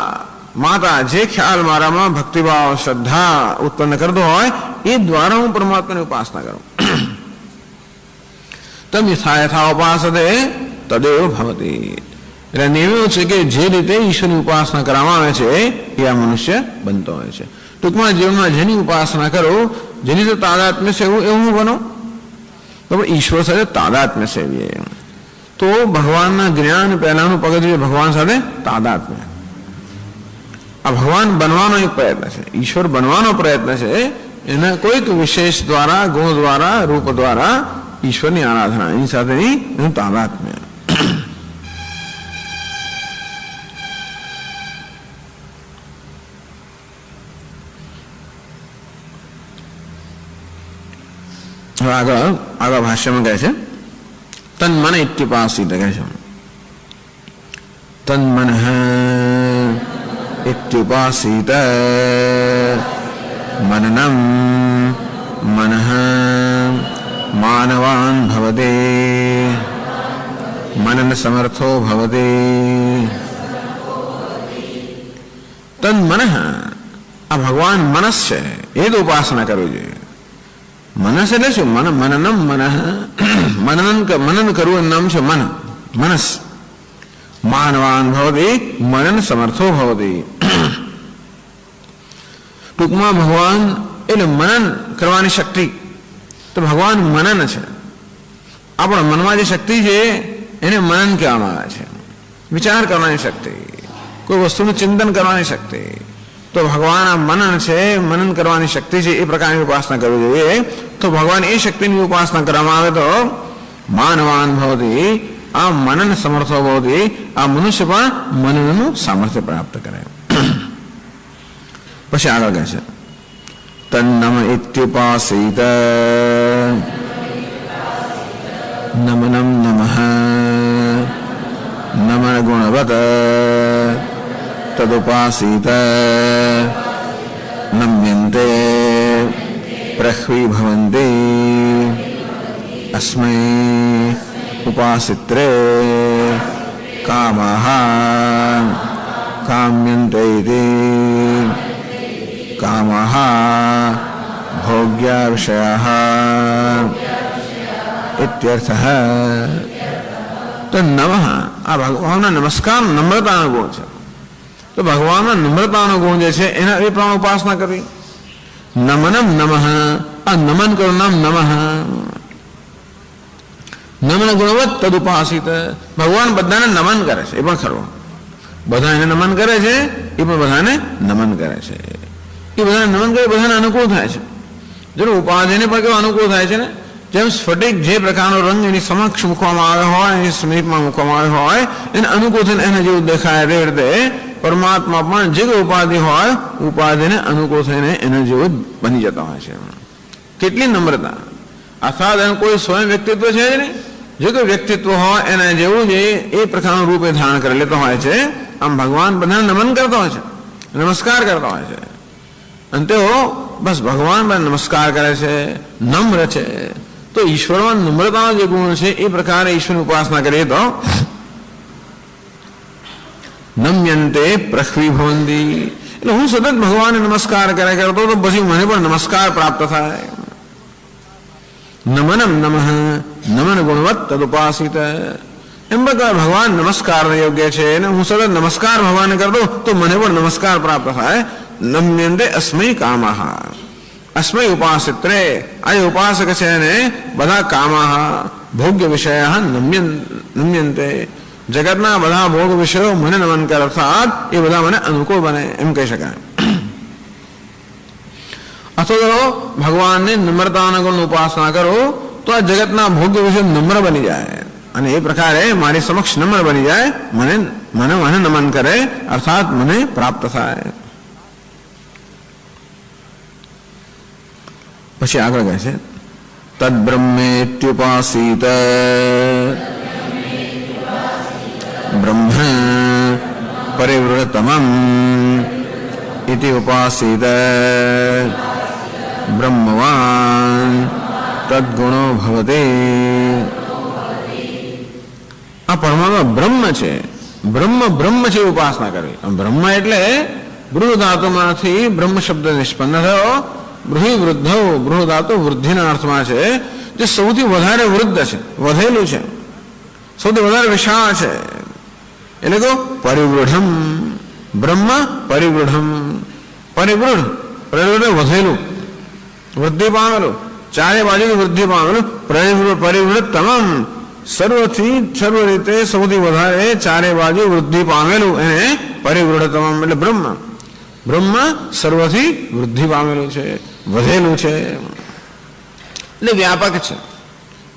માતા જે ખ્યાલ મારામાં ભક્તિભાવ શ્રદ્ધા ઉત્પન્ન કરતો હોય એ દ્વારા હું પરમાત્માની ઉપાસના કરું. તમ યથા યથા ઉપાસતે તદેવ ભવતી. એટલે નિયમ છે કે જે રીતે ઈશ્વરની ઉપાસના કરવામાં આવે છે એ આ મનુષ્ય બનતો હોય છે. ટૂંકમાં જીવનમાં જેની ઉપાસના કરો, જેની તો તાદાત્મ્ય છે એવું બનો, તો ઈશ્વર સાથે તાદાત્મ્ય સેવીએ. તો ભગવાનના જ્ઞાન પહેલાનું પગથિયું ભગવાન સાથે તાદાત્મ્ય. આ ભગવાન બનવાનો એક પ્રયત્ન છે, ઈશ્વર બનવાનો પ્રયત્ન છે. એના કોઈક વિશેષ દ્વારા, ગુણ દ્વારા, રૂપ દ્વારા ઈશ્વરની આરાધના, એની સાથેની એનું તાદાત્મ્ય. હવે આગળ ભાષ્યમાં કહે છે તન્મન ઇત્યુપાસિત. કહે છે તન્મન ઇત્યુપાસિત મનનમ મનઃ માનવાન ભવતે મનન સમર્થો ભવતે. તન્મન આ ભગવાન મનસ છે, એ જ ઉપાસના કરવી જોઈએ. મનસ એટલે શું? મનનમ મનન કરવું એનું નામ છે મન, મનસ. માનવાન ભવતી મનન સમર્થો ભવતી. ટૂંકમાં ભગવાન એટલે મનન કરવાની શક્તિ. તો ભગવાન મનન છે. આપણા મનમાં જે શક્તિ છે એને મનન કહેવામાં આવે છે. વિચાર કરવાની શક્તિ, કોઈ વસ્તુનું ચિંતન કરવાની શક્તિ. તો ભગવાન આ મનન છે, મનન કરવાની શક્તિ છે. એ પ્રકારની ઉપાસના કરવી જોઈએ. તો ભગવાન એ શક્તિની ઉપાસના કરવામાં આવે તો માનવાન ભવતી, આ મનન સમર્થો ભવતી, આ મનુષ્ય પણ મનનનું સામર્થ્ય પ્રાપ્ત કરે. પછી આગળ કહે છે તન્નમ ઇત્યુપાસિત નમનમ નમઃ નમન ગુણવત તદુપાસિત નમ્યન્તે प्रह्वीभवन्ति अस्मै उपासित्रे कामाः काम्यन्ते इति कामाः भोग्या विषयाः इत्यर्थः। तो नमः आ भगवान नमस्कार नम्रताનો ગુણ છે. તો ભગવાનના નમ્રતાનો ગુણ જે છે એના એ પ્રમાણે ઉપાસના કરવી. નમનમ નમઃ આ નમન કરવું નામ નમઃ. નમન ગુણવત તદુપાસિત. ભગવાન બધાને નમન કરે છે એ પણ ખરું. બધા એને નમન કરે છે એ પણ બધાને નમન કરે છે. એ બધાને નમન કરે બધાને અનુકૂળ થાય છે. જરૂર ઉપાધિને પણ કેવું અનુકૂળ થાય છે ને. જેમ સ્ફટિક જે પ્રકારનો રંગ એની સમક્ષ મૂકવામાં આવ્યો હોય એની સમીપમાં મૂકવામાં આવ્યો હોય એને અનુકૂળ થઈને એને જેવું દેખાય તે રીતે પરમાત્મા પણ જે ઉપાધિ હોય ઉપાધિને અનુકૂળ થઈને એને જેવું બની જતા હોય છે. કેટલી નમ્રતા. અર્થાત એનું કોઈ સ્વયં વ્યક્તિત્વ છે જ નહીં. જે કોઈ વ્યક્તિત્વ હોય એના જેવું જે એ પ્રકારનું રૂપે ધારણ કરી લેતો હોય છે. આમ ભગવાન બધાને નમન કરતા હોય છે, નમસ્કાર કરતા હોય છે. અને તેઓ બસ ભગવાન બધા નમસ્કાર કરે છે, નમ્ર છે. તો ઈશ્વરમાં નમ્રતાનો જે ગુણ છે એ પ્રકારે ઈશ્વરની ઉપાસના કરીએ તો નમ્યન્તે પ્રહ્વીભવંતિ. એટલે હું સતત ભગવાનને નમસ્કાર કરે કરતો તો પછી મને પણ નમસ્કાર પ્રાપ્ત થાય. નમનમ નમઃ નમન ગુણવત તદુપાસિત. એમ બધા ભગવાન નમસ્કાર યોગ્ય છે અને હું સતત નમસ્કાર ભગવાનને કરતો તો મને પણ નમસ્કાર પ્રાપ્ત થાય. નમ્યન્તે અસ્મૈ કામાઃ અસ્મૈ ઉપાસિત્રે. આ ઉપાસક છે એને બધા કામાઃ ભોગ્ય વિષયા નમ્યન્તે. જગતના બધા ભોગ વિષયો મને નમન કરે અર્થાત એ બધા મને અનુકૂળ બને એમ કહી શકાય. અથવા તો ભગવાનને નમ્રતાના ગુણની ઉપાસના કરો તો આ જગતના ભોગ્ય વિષયો નમ્ર બની જાય અને એ પ્રકારે મારી સમક્ષ નમ્ર બની જાય. મને નમન કરે અર્થાત મને પ્રાપ્ત થાય. પછી આગળ કહે છે તદ્બ્રહ્મેત્યુપાસીત બ્રહ્મ પરિવૃતમમ ઇતિ ઉપાસીત બ્રહ્મવાન તદ્ગુણો ભવતે. આ પરમાત્મા બ્રહ્મ છે. બ્રહ્મ છે ઉપાસના કરવી. બ્રહ્મ એટલે બૃહ ધાતુમાંથી બ્રહ્મ શબ્દ નિષ્પન્ન થયો. બૃહી વૃદ્ધો બૃહ ધાતુ વૃદ્ધિના અર્થમાં છે. જે સૌથી વધારે વૃદ્ધ છે, વધેલું છે, સૌથી વધારે વિશાળ છે. એટલે તો પરિવૃઢમ બ્રહ્મ પરિવૃઢમ. પરિવૃઢ વધેલું, વૃદ્ધિ પામેલું, ચારે બાજુ વૃદ્ધિ પામેલું. પરિવૃઢ તમામ સર્વ રીતે સૌથી વધારે ચારે બાજુ વૃદ્ધિ પામેલું એને પરિવૃઢ તમામ એટલે બ્રહ્મ. બ્રહ્મ સર્વથી વૃદ્ધિ પામેલું છે, વધેલું છે એટલે વ્યાપક છે.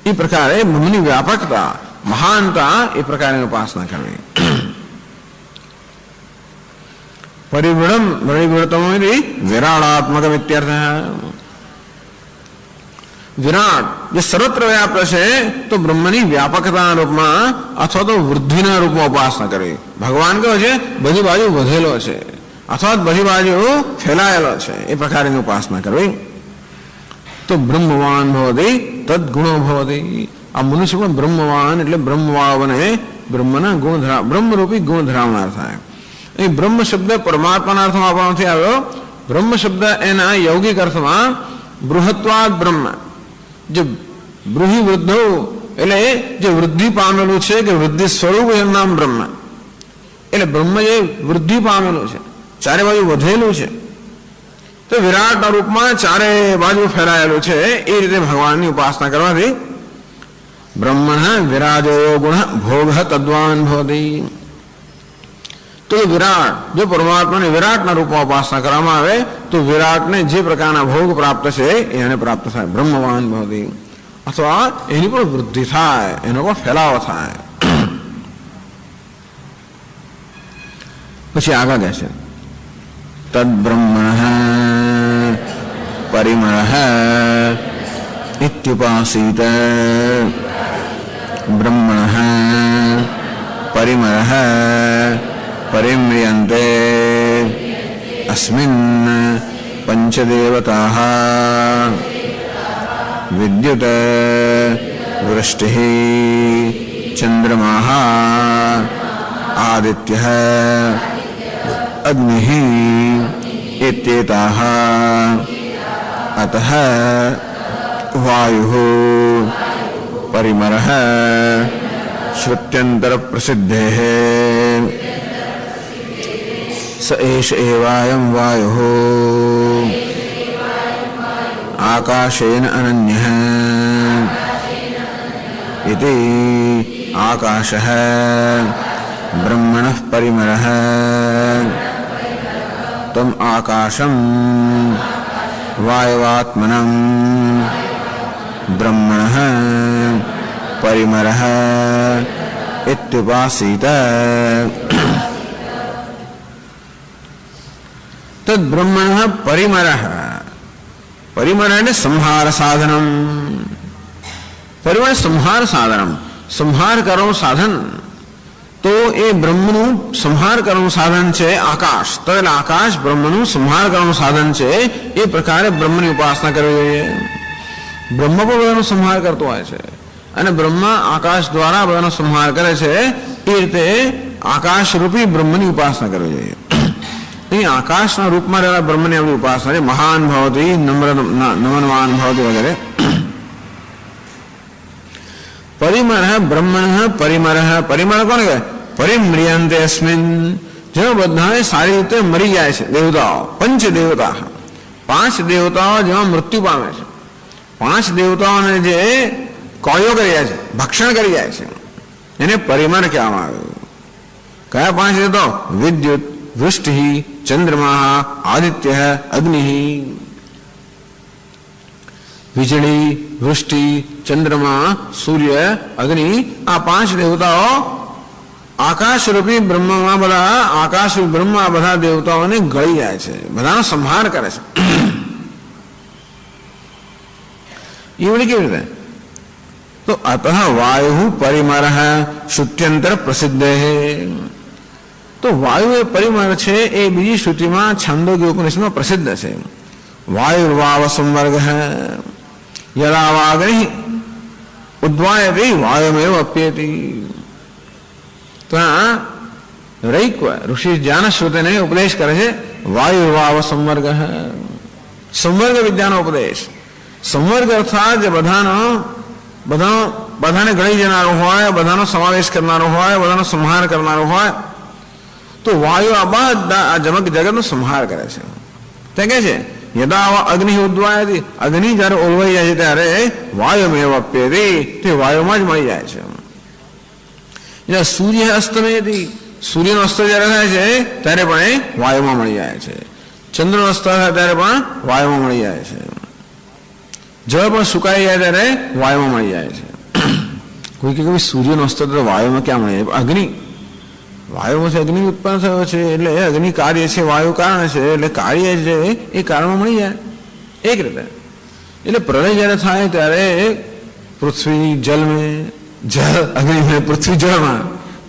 એ પ્રકારે બ્રહ્મની વ્યાપકતા મહાનતા એ પ્રકારની ઉપાસના કરવી. પરિવૃઢમ વિરાળાત્મક ઇત્યર્થ. વિરાટ જે સર્વત્ર વ્યાપ્ત છે તો બ્રહ્મની વ્યાપકતાના રૂપમાં અથવા તો વૃદ્ધિના રૂપમાં ઉપાસના કરવી. ભગવાન કયો છે બધી બાજુ વધેલો છે અથવા બધી બાજુ ફેલાયેલો છે એ પ્રકારની ઉપાસના કરવી. તો બ્રહ્મવાન ભવતી તદ્ગુણો ભવતી. આ મનુષ્ય પણ બ્રહ્મવાન એટલે બ્રહ્મવાળો બને. બ્રહ્મના ગુણ બ્રહ્મરૂપી ગુણ ધરાવનાર થાય. એ બ્રહ્મ શબ્દ પરમાત્માના અર્થમાં આપણો નથી આવ્યો. બ્રહ્મ શબ્દ એના યૌગિક અર્થમાં બૃહત્વાદ બ્રહ્મ. જે બૃહી વૃદ્ધો એટલે જે વૃદ્ધિ પામેલું છે કે વૃદ્ધિ સ્વરૂપ એનું નામ બ્રહ્મ. એટલે બ્રહ્મ જે વૃદ્ધિ પામેલું છે, ચારે બાજુ વધેલું છે, તો વિરાટના રૂપમાં ચારે બાજુ ફેલાયેલું છે. એ રીતે ભગવાનની ઉપાસના કરવાથી બ્રહ્મણ વિરાજો ગુણ ભોગ તદ્વાન ભવતી. તો વિરાટ જો પરમાત્માને વિરાટના રૂપમાં ઉપાસના કરવામાં આવે તો વિરાટને જે પ્રકારના ભોગ પ્રાપ્ત છે એને પ્રાપ્ત થાય. બ્રહ્મવાન ભવતી અથવા એની પણ વૃદ્ધિ થાય, એનો પણ ફેલાવો થાય. પછી આગળ કહે છે તદ્બ્રહ્મણઃ પરિમળઃ ઇત્યુપાસીત બ્રહ્મણઃ પરિમળઃ પરિમ્રિયન્તે અસ્મિन् પંચદેવતાઃ विद्युत वृष्टिः चंद्रमाः आदित्यः अग्निः इत्येताः अतः वायुः परिमरः श्रुत्यंतर प्रसिद्धेः स एष एवायं वायुः आकाशेन अनन्यः इति आकाशः ब्रह्मणः परिमरः तम आकाशं वायवात्मनं ब्रह्मणः परिमरः इत्युपासीत। तद ब्रह्मणः परिमरः, परिमरः ने संहार साधनम, परिमर संहार साधनम, संहार करो साधन। तो એ બ્રહ્મનું સંહાર કરવાનું સાધન છે આકાશ, તો એટલે આકાશ બ્રહ્મનું સંહાર કરવાનું સાધન છે. એ પ્રકારે બ્રહ્મની ઉપાસના કરવી જોઈએ. બ્રહ્મ પણ બધાનો સંહાર કરતો હોય છે અને બ્રહ્મ આકાશ દ્વારા બધાનો સંહાર કરે છે. એ રીતે આકાશ રૂપી બ્રહ્મની ઉપાસના કરવી જોઈએ. અહીં આકાશના રૂપમાં રહેલા બ્રહ્મની આપણી ઉપાસના છે. મહાન ભવતી નમનવાન ભવતી વગેરે. પરિમરઃ બ્રહ્મણઃ પરિમરઃ, પરિમર કોણ કહે? પરિમ્રિયંતે અસ્મિન, જેમાં બધાએ સારી રીતે મરી જાય છે દેવતાઓ. પંચ દેવતા, પાંચ દેવતાઓ જેમાં મૃત્યુ પામે છે. પાંચ દેવતાઓને જે કોળીઓ કરી જાય છે, ભક્ષણ કરી જાય છે, એને પરિમર કહેવામાં આવ્યું. કયા પાંચ દેવતાઓ? વિદ્યુત વૃષ્ટિ ચંદ્રમા આદિત્ય અગ્નિ. વીજળી, વૃષ્ટિ, ચંદ્રમા, સૂર્ય, અગ્નિ, આ પાંચ દેવતાઓ આકાશ રૂપી બ્રહ્મમાં, બધા આકાશ રૂપી બ્રહ્મ આ બધા દેવતાઓને ગળી જાય છે, બધાનો સંહાર કરે છે. એવડી કેવી રીતે? તો અતઃ વાયુ પરિમરઃ શ્રુત્યંતર પ્રસિદ્ધ. તો વાયુ એ પરિમર છે એ બીજી શ્રુતિમાં છાંદોગ્ય ઉપનિષદમાં પ્રસિદ્ધ છે. વાયુર્વાવ સંવર્ગ યદા વાગ્નિ ઉદ્વાયતે વાયુમેવ અપ્યેતિ. તો રૈક્વ ઋષિ જ્ઞાનશ્રુતિને ઉપદેશ કરે છે. વાયુર્વાવ સંવર્ગ, સંવર્ગ વિદ્યાનો ઉપદેશ. સંવર્ગ અર્થાત જે બધાને ગણી જનારો હોય, બધાનો સમાવેશ કરનારો હોય, બધાનો સંહાર કરનારો હોય, તો વાયુ આ બધા આ જગતનો સંહાર કરે છે. તે કહે છે યદા અગ્નિ ઉદ્વાયતી, અગ્નિ જયારે ઓલવાઈ જાય છે ત્યારે વાયુમેવ અપ્યેતિ, તે વાયુમાં જ મળી જાય છે. સૂર્ય અસ્તમેતી, સૂર્યનો અસ્ત જયારે થાય છે ત્યારે પણ એ વાયુમાં મળી જાય છે. ચંદ્રનો અસ્ત થાય ત્યારે પણ વાયુમાં મળી જાય છે. જળ પણ સુકાઈ જાય ત્યારે વાયુમાં મળી જાય છે. કોઈ કે સૂર્યનો અસ્ત તો વાયુમાં ક્યાં મળી જાય? અગ્નિ, વાયુમાંથી અગ્નિ ઉત્પન્ન થયો છે એટલે અગ્નિ કાર્ય છે, વાયુ કારણ છે, એટલે કાર્ય છે એ કારણમાં મળી જાય. એક રીતે એટલે પ્રલય જયારે થાય ત્યારે પૃથ્વી જલ મેં, જળ અગ્નિ મેં, પૃથ્વી જળમાં,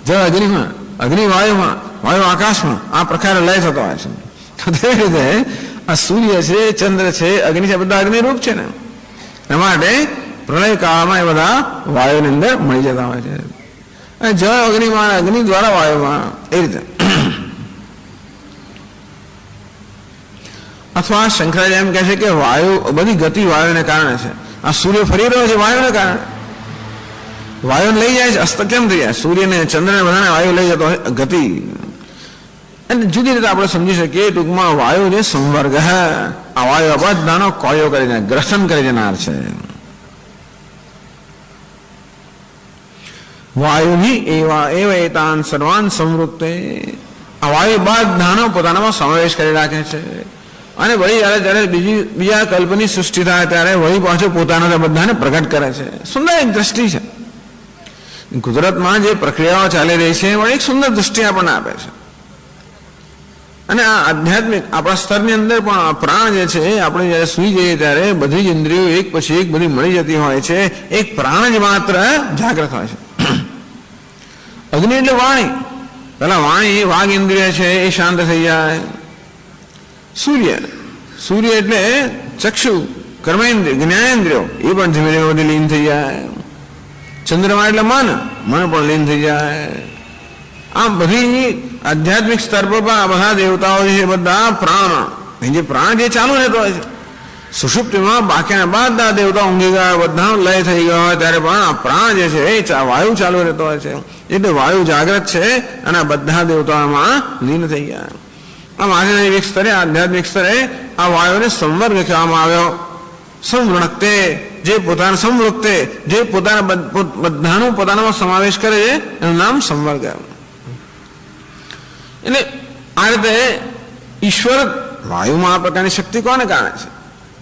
જળ અગ્નિમાં, અગ્નિ વાયુમાં, વાયુ આકાશમાં, આ પ્રકારે લય થતો હોય છે. તો તેવી રીતે આ સૂર્ય છે, ચંદ્ર છે, અગ્નિ છે, બધા અગ્નિ રૂપ છે ને. એ માટે પ્રલય કાળમાં એ બધા વાયુની અંદર મળી જતા હોય છે. જળ અગ્નિમાં, અગ્નિ દ્વારા વાયુમાં, એ રીતે. અથવા શંકરાચાર્ય એમ કહે છે કે વાયુ, બધી ગતિ વાયુને કારણે છે. આ સૂર્ય ફરી રહ્યો છે વાયુને કારણે. વાયુને લઈ જાય છે, અસ્ત કેમ થઈ જાય? સૂર્યને, ચંદ્રને બધાને વાયુ લઈ જતો ગતિ. અને જુદી રીતે આપણે સમજી શકીએ. ટૂંકમાં વાયુ જે સંવર્ગ, આ વાયુ બધાનો કોળિયો કરી જાય, ગ્રસન કરી જનાર છે. વાયુ એવા એતાન સર્વાન સંવૃત્તે, આ વાયુ બધાનો પોતાનામાં સમાવેશ કરી રાખે છે. અને વળી જયારે બીજા કલ્પની સૃષ્ટિ થાય ત્યારે વળી પાછો પોતાના બધાને પ્રગટ કરે છે. સુંદર એક દ્રષ્ટિ છે. કુદરતમાં જે પ્રક્રિયાઓ ચાલી રહી છે વળી એક સુંદર દ્રષ્ટિ આપણને આપે છે. અને આ આધ્યાત્મિક આપણા સ્તરની અંદર પણ આ પ્રાણ જે છે, આપણે જયારે સુઈ જઈએ ત્યારે બધી જ ઇન્દ્રિયો એક પછી એક બધી મળી જતી હોય છે. એક પ્રાણ જ માત્ર જાગ્રત હોય છે. અગ્નિ એટલે વાણી, પેલા વાણી વાઘ ઇન્દ્રિય છે એ શાંત થઈ જાય. સૂર્ય, સૂર્ય એટલે ચક્ષુ, કર્મેન્દ્રિય, જ્ઞાનેન્દ્રિયો એ પણ ધીમે ધીમે બધી લીન થઈ જાય. ચંદ્રમા એટલે મન પણ લીન થઈ જાય. આમ બધી આધ્યાત્મિક સ્તર પર પણ આ બધા દેવતાઓ છે, બધા પ્રાણ, જે પ્રાણ જે ચાલુ રહેતો હોય છે સુષુપ્તિમાં, બાકીના બધા દેવતા ઊંઘી ગયા, બધા લય થઈ ગયા હોય ત્યારે પણ આ પ્રાણ જે છે એ વાયુ ચાલુ રહેતો હોય છે. એટલે વાયુ જાગ્રત છે અને આ બધા દેવતાઓમાં લીન થઈ ગયા. આમ આધ્યાત્મિક સ્તરે, આધ્યાત્મિક સ્તરે આ વાયુને સંવર્ગ કહેવામાં આવ્યો. સંવૃણકતે, જે પોતાના સંવૃત્તે, જે પોતાના બધાનું પોતાનામાં સમાવેશ કરે છે એનું નામ સંવર્ગ. એટલે આ રીતે ઈશ્વર વાયુમાં આ પ્રકારની શક્તિ કોને કારણે છે?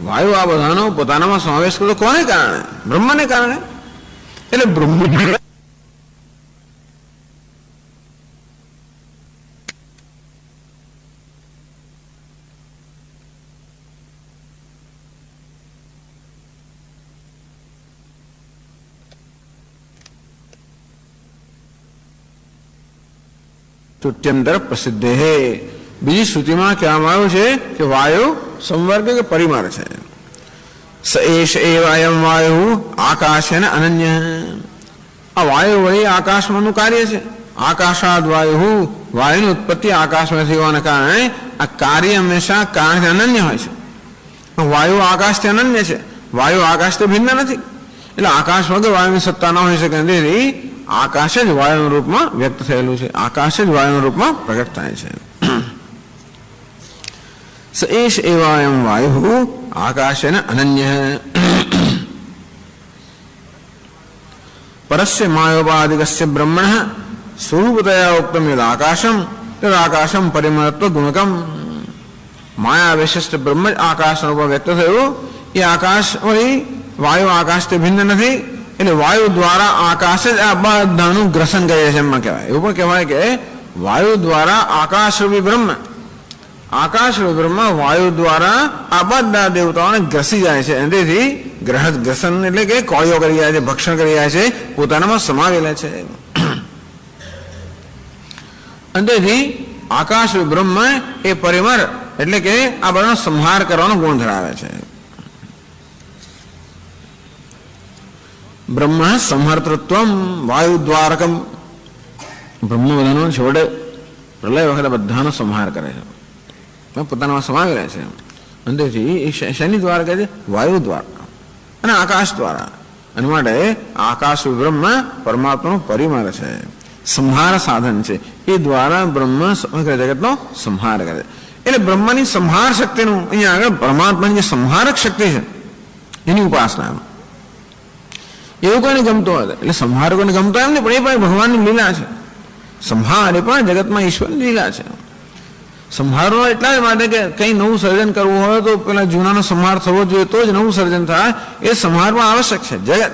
વાયુ આ બધાનો પોતાનામાં સમાવેશ કરતો કોને કારણે? બ્રહ્મને કારણે. એટલે બ્રહ્મ શ્રુત્યંતર પ્રસિદ્ધ હે. બીજી શ્રુતિમાં કહેવામાં આવ્યું છે કે વાયુ સંવર્ગ કે પરિમાર છે. સ એષ એવાયમ વાયુ આકાશેન અનન્ય. આ વાયુ વળી આકાશમાંનું કાર્ય છે. આકાશાદ વાયુ, વાયુની ઉત્પત્તિ આકાશમાંથી હોવાને કારણે આ કાર્ય હંમેશા કારણથી અનન્ય હોય છે. વાયુ આકાશથી અનન્ય છે, વાયુ આકાશથી ભિન્ન નથી. એટલે આકાશ વગર વાયુની સત્તા ન હોઈ શકે. તેથી આકાશ જ વાયુના રૂપમાં વ્યક્ત થયેલું છે, આકાશ જ વાયુના રૂપમાં પ્રગટ થાય છે. સ એષ એવાયમ વાયુ આકાશેન અનન્ય. પરસ્ય માયોપાધિકસ્ય બ્રહ્મણઃ સ્વરૂપતયા ઉક્તમ યદ આકાશમ તદ આકાશમ પરિમળત્વ ગુણકમ. માયા વિશિષ્ટ બ્રહ્મ જ આકાશ રૂપમાં વ્યક્ત થયું. એ આકાશ વળી વાયુ આકાશથી ભિન્ન નથી. એટલે વાયુ દ્વારા આકાશ જ આ બધાનું ગ્રસન કરે છે એમાં કહેવાય. એવું પણ કહેવાય કે વાયુ દ્વારા આકાશરૂપી બ્રહ્મ, આકાશરૂપી બ્રહ્મ વાયુ દ્વારા આ બધા દેવતાઓને ગ્રસી જાય છે. તેથી ગ્રસન એટલે કે કોળીઓ કરી જાય છે, ભક્ષણ કરી જાય છે, પોતાનામાં સમાવેલા છે. તેથી આકાશરૂપી બ્રહ્મ એ પરિમર એટલે કે આ બધાનો સંહાર કરવાનો ગુણ ધરાવે છે. બ્રહ્મ સંહર્તૃત્વ વાયુ દ્વારકમ. બ્રહ્મ બધાનો છોડે પ્રલય વખતે બધાનો સંહાર કરે છે, પોતાનામાં સમાવી રહે છે. અંદરથી એ શનિ દ્વારા કહે છે વાયુ દ્વારા અને આકાશ દ્વારા. અને માટે આકાશ બ્રહ્મ પરમાત્માનો પરિમાર છે, સંહાર સાધન છે. એ દ્વારા બ્રહ્મ સમગ્ર જગતનો સંહાર કરે. એટલે બ્રહ્મની સંહાર શક્તિનું અહીંયા આગળ પરમાત્માની જે સંહારક શક્તિ છે એની ઉપાસના. એવું કોઈને ગમતો હોય એટલે સંહારકોને ગમતો એમ નહીં, પણ એ પણ ભગવાનની લીલા છે. સંહાર એ પણ જગતમાં ઈશ્વરની લીલા છે. સંહારો એટલા જ માટે કે કંઈ નવું સર્જન કરવું હોય તો પેલા જૂનાનો સંહાર થવો જોઈએ, તો જ નવું સર્જન થાય. એ સંહારમાં આવશ્યક છે જગત.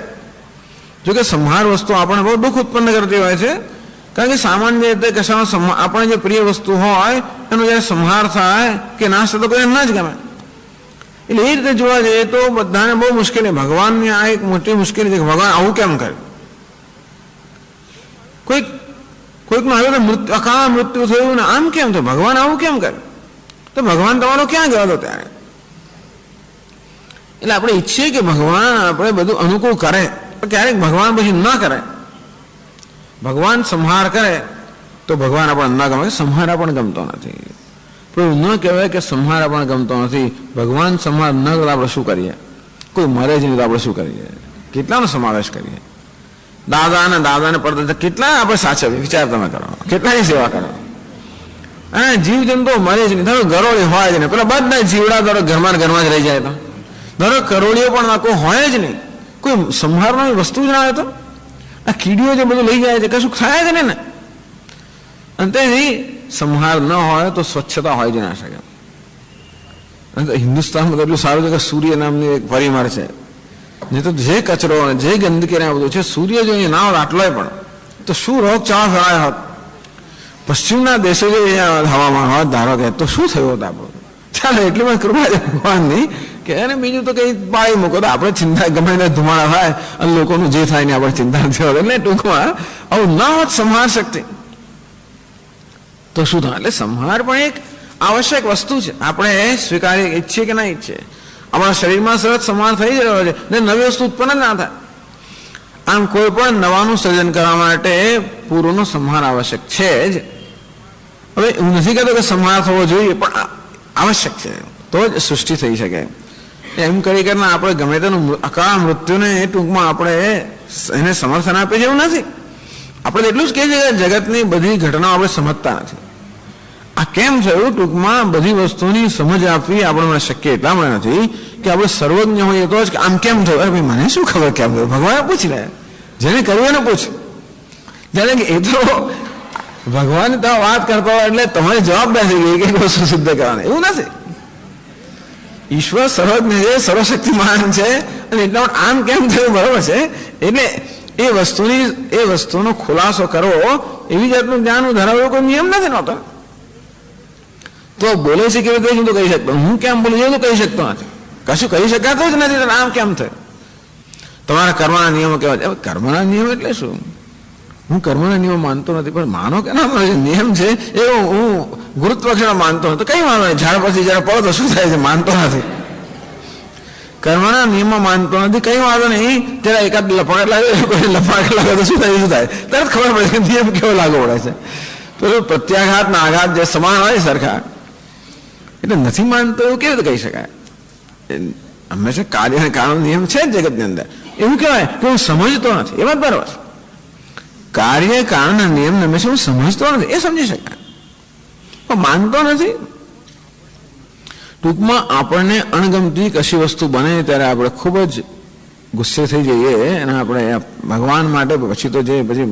જોકે સંહાર વસ્તુ આપણને બહુ દુઃખ ઉત્પન્ન કરતી હોય છે. કારણ કે સામાન્ય રીતે કશાનો આપણે જે પ્રિય વસ્તુ હોય એનો જ્યારે સંહાર થાય કે નાશ થતો કોઈ ના જ ગમે. એટલે એ રીતે જોવા જઈએ તો બધાને બહુ મુશ્કેલી. ભગવાનની આ એક મોટી મુશ્કેલી છે કે ભગવાન આવું કેમ કરે. કોઈકનું આવ્યું મૃત્યુ, અકાળ મૃત્યુ થયું ને આમ કેમ થયું, ભગવાન આવું કેમ કરે. તો ભગવાન તમારો ક્યાં ગયો હતો ત્યારે? એટલે આપણે ઈચ્છીએ કે ભગવાન આપણે બધું અનુકૂળ કરે, પણ ક્યારેક ભગવાન પછી ન કરે. ભગવાન સંહાર કરે તો ભગવાન આપણને ન ગમે. સંહાર આપણને ગમતો નથી. પણ ન કહેવાય કે સંહાર આપણને ગમતો નથી. ભગવાન સંહાર ન કરે આપણે શું કરીએ? કોઈ મરે જ નહીં તો આપણે શું કરીએ? કેટલાનો સમાવેશ કરીએ? દાદાને પડતા કેટલા આપણે સાચવીએ? વિચાર તમે કરો, કેટલાની સેવા કરો. અને જીવજંતુ મરે જ નહીં. ધારો ગરોળી હોય જ નહીં, પેલા બધા જીવડા ધારો ઘરમાં જ રહી જાય તો ધારો કરોળીઓ પણ કોઈ હોય જ નહીં, કોઈ સંહારવાની વસ્તુ જ ના હોય તો આ કીડીઓ જે બધું લઈ જાય છે કશું થાય જ નહીં ને. અને તેથી સંહાર ન હોય તો સ્વચ્છતા હોય જ ના શકે. હિન્દુસ્તાનમાં તો એટલું સારું છે કે સૂર્ય નામની એક પરિમાર છે. નહીં તો જે કચરો અને જે ગંદકી ને બધું છે, સૂર્ય જો અહીંયા ના હોત આટલોય પણ તો શું રોગચાળો ફેલાયો હોત. પશ્ચિમના દેશો જો અહીંયા હવામાન હોત ધારો કે તો શું થયું હોત આપણું. ચાલો એટલી પણ કૃપા છે ભગવાનની કે એને બીજું તો કંઈ પાળી મૂકો તો આપણે ચિંતા ગમે એને ધુમાડા થાય અને લોકોનું જે થાય ને આપણે ચિંતા નથી હોત. એટલે ટૂંકમાં આવું ના હોત સંહાર શક્તિ તો શું થાય. એટલે સંહાર પણ એક આવશ્યક વસ્તુ છે. આપણે સ્વીકારીએ, ઈચ્છીએ કે ના ઈચ્છીએ. આપણા શરીરમાં સતત સંહાર થઈ જ રહ્યો છે ને નવી વસ્તુ ઉત્પન્ન જ ના થાય. આમ કોઈ પણ નવાનું સર્જન કરવા માટે પૂર્વનો સંહાર આવશ્યક છે જ. હવે હું નથી કહેતો કે સંહાર થવો જોઈએ, પણ આવશ્યક છે તો જ સૃષ્ટિ થઈ શકે. એમ કરીને આપણે ગમે તેનું અકાળ મૃત્યુને ટૂંકમાં આપણે એને સમર્થન આપે છે એવું નથી. આપણે એટલું જ કહીએ છીએ કે જગતની બધી ઘટનાઓ આપણે સમજતા નથી. આ કેમ થયું? ટૂંકમાં બધી વસ્તુની સમજ આપવી આપણે શક્ય એટલા માટે નથી કે આપણે સર્વજ્ઞ હોઈએ તો જ આમ કેમ થયું. અરે ભાઈ મને શું ખબર કેમ થયું? ભગવાને પૂછી લે, જેને કર્યું એને પૂછ. જાણે કે એ તો ભગવાન તો વાત કરતો હોય એટલે તમારી જવાબદારી થઈ ગઈ કે વસ્તુ સિદ્ધ કરવાની, એવું નથી. ઈશ્વર સર્વજ્ઞ છે, સર્વશક્તિમાન છે અને એટલા માટે આમ કેમ થયું બરોબર છે. એટલે એ વસ્તુનો ખુલાસો કરવો એવી જાતનું જ્ઞાન ધરાવવો કોઈ નિયમ નથી નહોતો. તો બોલે છે કેવી રીતે હું તો કહી શકતો, હું કેમ બોલું એવું તો કહી શકતો નથી, કશું કહી શકાતું જ નથી. આમ કેમ થયું? તમારા કર્મના નિયમો કેવા છે? કર્મના નિયમ એટલે શું? હું કર્મના નિયમો માનતો નથી, પણ માનો કે ના માનો નિયમ છે એ હું ગુરુત્વાકર્ષણ માનતો નથી. કઈ માનો? ઝાડ પછી જયારે પડો તો શું થાય છે? માનતો નથી. કર્મના નિયમમાં માનતો નથી, કઈ વાંધો નહીં. ત્યારે એકાદ લફાક લાગે, લફાક લાગે તો શું થાય? તરત ખબર પડે કે નિયમ કેવો લાગુ પડે છે. તો પ્રત્યાઘાત ના આઘાત જે સમાન હોય સરખા, એટલે નથી માનતો એવું કેવી રીતે કહી શકાય? હંમેશા કાર્ય અને કારણનો નિયમ છે જ જગતની અંદર. એવું કહેવાય કે હું સમજતો નથી, એ વાત બરાબર. કાર્ય કારણના નિયમને હંમેશા હું સમજતો નથી, એ સમજી શકાય, પણ માનતો નથી. ટૂંકમાં આપણને અણગમતી કશી વસ્તુ બને ત્યારે આપણે ખૂબ જ ગુસ્સે થઈ જઈએ અને આપણે ભગવાન માટે પછી તો જે પછી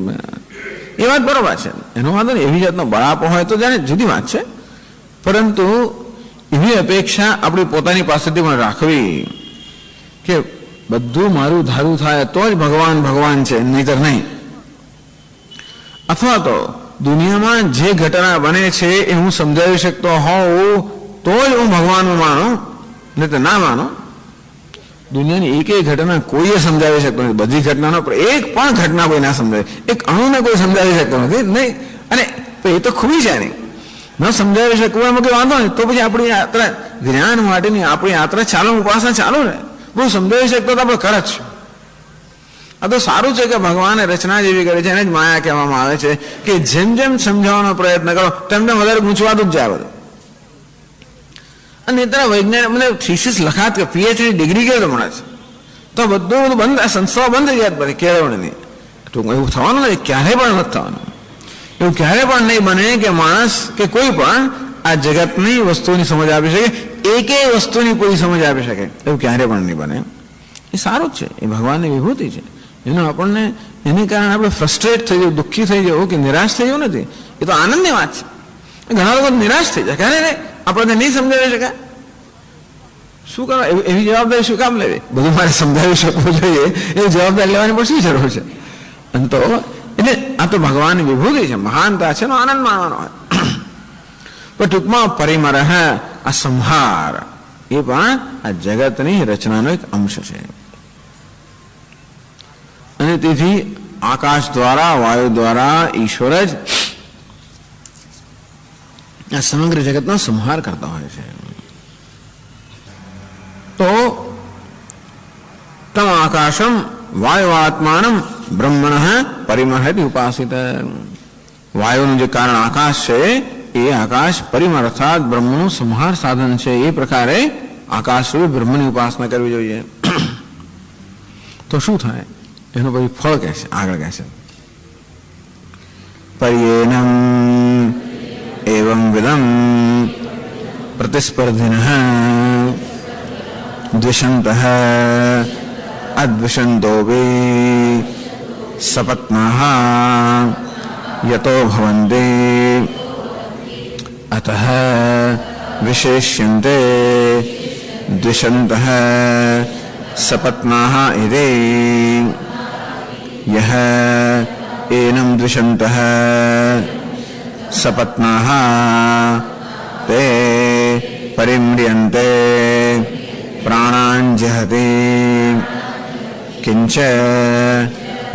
એ વાત બરોબર છે, એનો વાંધો નહીં. એવી જાતનો બળાપો હોય તો જાણે જુદી વાત છે, પરંતુ એવી અપેક્ષા આપણી પોતાની પાસેથી પણ રાખવી કે બધું મારું ધારું થાય તો જ ભગવાન ભગવાન છે, નહીતર નહીં. અથવા તો દુનિયામાં જે ઘટના બને છે એ હું સમજાવી શકતો હોઉં તો જ હું ભગવાનનું માનું, નહીં તો ના માનું. દુનિયાની એક ઘટના કોઈએ સમજાવી શકતો નથી, બધી ઘટનાનો એક પણ ઘટના કોઈ ના સમજાવે, એક અણુને કોઈ સમજાવી શકતો નથી નહીં. અને એ તો ખૂબી છે નહીં, ન સમજાવી શકવું એમાં કોઈ વાંધો નહીં. તો પછી આપણી યાત્રા જ્ઞાન માટેની આપણી યાત્રા ચાલુ, ઉપાસના ચાલુ રહે. બહુ સમજાવી શકતો તો આપણે કરે જ. આ તો સારું છે કે ભગવાને રચના જેવી કરી છે, એને જ માયા કહેવામાં આવે છે કે જેમ જેમ સમજાવવાનો પ્રયત્ન કરો તેમ તેમ વધારે ગૂંચવાતું જ જાય બધું. અને ત્યારે વૈજ્ઞાનિક મને થીસીસ લખાત કે પીએચડી ડિગ્રી કેવી મળે છે તો બધું બંધ, સંસ્થાઓ બંધ થઈ જાય બધી કેળવણીની. ટૂંકમાં એવું થવાનું નથી, ક્યારેય પણ નથી થવાનું. એવું ક્યારે પણ નહીં બને કે માણસ કે કોઈ પણ આ જગતની વસ્તુની સમજ આપી શકે, એકેય વસ્તુની કોઈ સમજ આપી શકે, એવું ક્યારે પણ નહીં બને. એ સારું જ છે, એ ભગવાનની વિભૂતિ છે. એનો આપણને એને કારણે આપણે ફ્રસ્ટ્રેટ થઈ જવું, દુઃખી થઈ જવું કે નિરાશ થઈ જવું નથી, એ તો આનંદની વાત છે. ઘણા લોકો નિરાશ થઈ જાય, ક્યારે આપણને નહીં સમજાવી શકાય. શું કરવા? એવી જવાબદારી શું કામ લેવી? બધું મારે સમજાવી શકવું જોઈએ, એવી જવાબદારી લેવાની પણ શું જરૂર છે? અને તો એટલે આ તો ભગવાનની વિભૂતિ છે, મહાનતા છે, આનંદ માણવાનો હોય. પણ ટૂંકમાં પરિમરહ, આ સંહાર એ પણ આ જગતની રચનાનો એક અંશ છે. અને તેથી આકાશ દ્વારા, વાયુ દ્વારા ઈશ્વર જ આ સમગ્ર જગતનો સંહાર કરતા હોય છે. તો તમ આકાશમ વાયુઆત્માનમ બ્રહ્મણ પરિમર્હતિ ઉપાસિત. વાયુનું જે કારણ આકાશ છે એ આકાશ પરિમર અર્થાત બ્રહ્મનું સંહાર સાધન છે. એ પ્રકારે આકાશ રૂપ બ્રહ્મની ઉપાસના કરવી જોઈએ. તો શું થાય? એનું પછી ફળ કહે છે, આગળ કહે છે પર્યેનમ એવં વિદમ પ્રતિસ્પર્ધિનઃ દ્વિષંતઃ અદ્વિષંતોપિ સપત્નઃ યતો ભવન્તિ અતઃ વિશેષ્યન્તે દ્વિષંતઃ સપત્નઃ ઇતિ यह एनं द्विषन्तः सपत्नः ते परिम्रियन्ते प्राणान् जहति किञ्च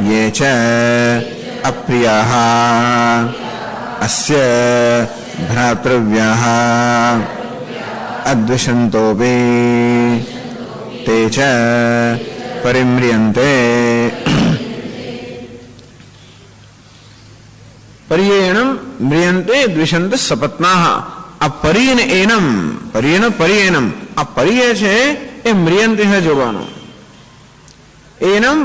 ये च अप्रियाः अस्य भ्रातृव्याः अद्विषन्तोऽपि તે ચ પરિમ્રિયન્તે. પર્યેણમ મ્રિયન્તે દ્વિષંત સપત્નાઃ. આ પર્યેન એનમ, પર્યેન પર્યેનમ, આ પર્ય છે એ મ્રિયંતે છે જોવાનો. એનમ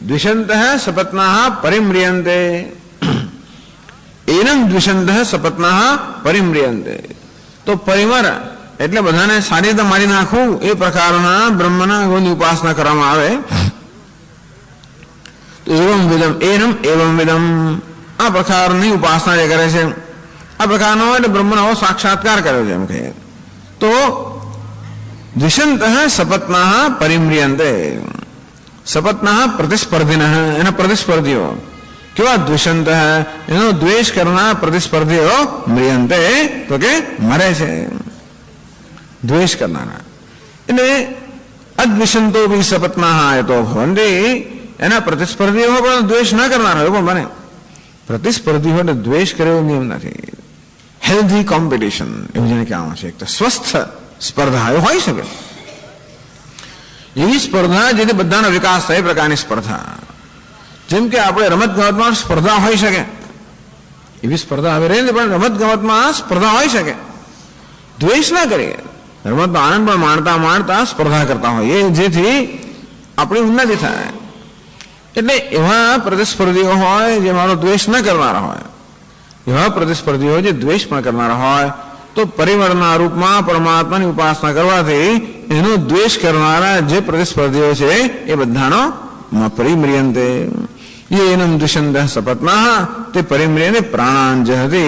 દ્વિષંત સપત્નાઃ પરિમ્રિયન્તે. એનમ દ્વિષંત સપત્નાઃ પરિમ્રિયન્તે. તો પરિમર એટલે બધાને સારી રીતે મારી નાખવું એ પ્રકારના બ્રહ્મના ગુણની ઉપાસના કરવામાં આવે. તો એવમ વિદમ, એનમ એવમ વિદમ, આ પ્રકારની ઉપાસના જે કરે છે આ પ્રકારનો એટલે બ્રહ્મનો સાક્ષાત્કાર કર્યો છે એમ કહીએ તો. દ્વિષંત સપત્નાઃ પરિમ્રિયન્તે. સપત્નાઃ પ્રતિસ્પર્ધિન, એના પ્રતિસ્પર્ધીઓ. કેવા? દ્વિષંત, એનો દ્વેષ કરનાર પ્રતિસ્પર્ધીઓ. મ્રિયન્તે તો કે મરે છે, દ્વેષ કરનારા. એટલે અદ્વિષંતો બી સપત્નાઃ તો ભવંતી, એના પ્રતિસ્પર્ધીઓ પણ દ્વેષ ન કરનારા એવું પણ બને. પ્રતિસ્પર્ધીઓ દ્વેષ કરે એવો નિયમ નથી. હેલ્ધી કોમ્પિટિશન એવું જેને કહેવામાં છે. એક તો સ્વસ્થ સ્પર્ધા એ હોઈ શકે. એવી સ્પર્ધા જેથી બધાનો વિકાસ થાય એ પ્રકારની સ્પર્ધા. જેમ કે આપણે રમત ગમતમાં સ્પર્ધા હોઈ શકે એવી સ્પર્ધા હવે રહી, પણ રમત ગમતમાં સ્પર્ધા હોઈ શકે. દ્વેષ ના કરીએ, રમતનો આનંદ પણ માણતા માણતા સ્પર્ધા કરતા હોઈએ જેથી આપણી ઉન્નતિ થાય. એટલે એવા પ્રતિસ્પર્ધીઓ હોય જે મારો દ્વેષ ન કરનારા હોય, એવા પ્રતિસ્પર્ધીઓ જે દ્વેષ પણ કરનારા હોય, તો પરિવર્તના રૂપમાં પરમાત્માની ઉપાસના કરવાથી એનો દ્વેષ કરનારા જે પ્રતિસ્પર્ધીઓ છે એ બધાનો પરિમ્રિયન્તે. એનમ દ્વિષંત સપત્નાઃ તે પરિમ્રિયન્તે પ્રાણાંજહતિ.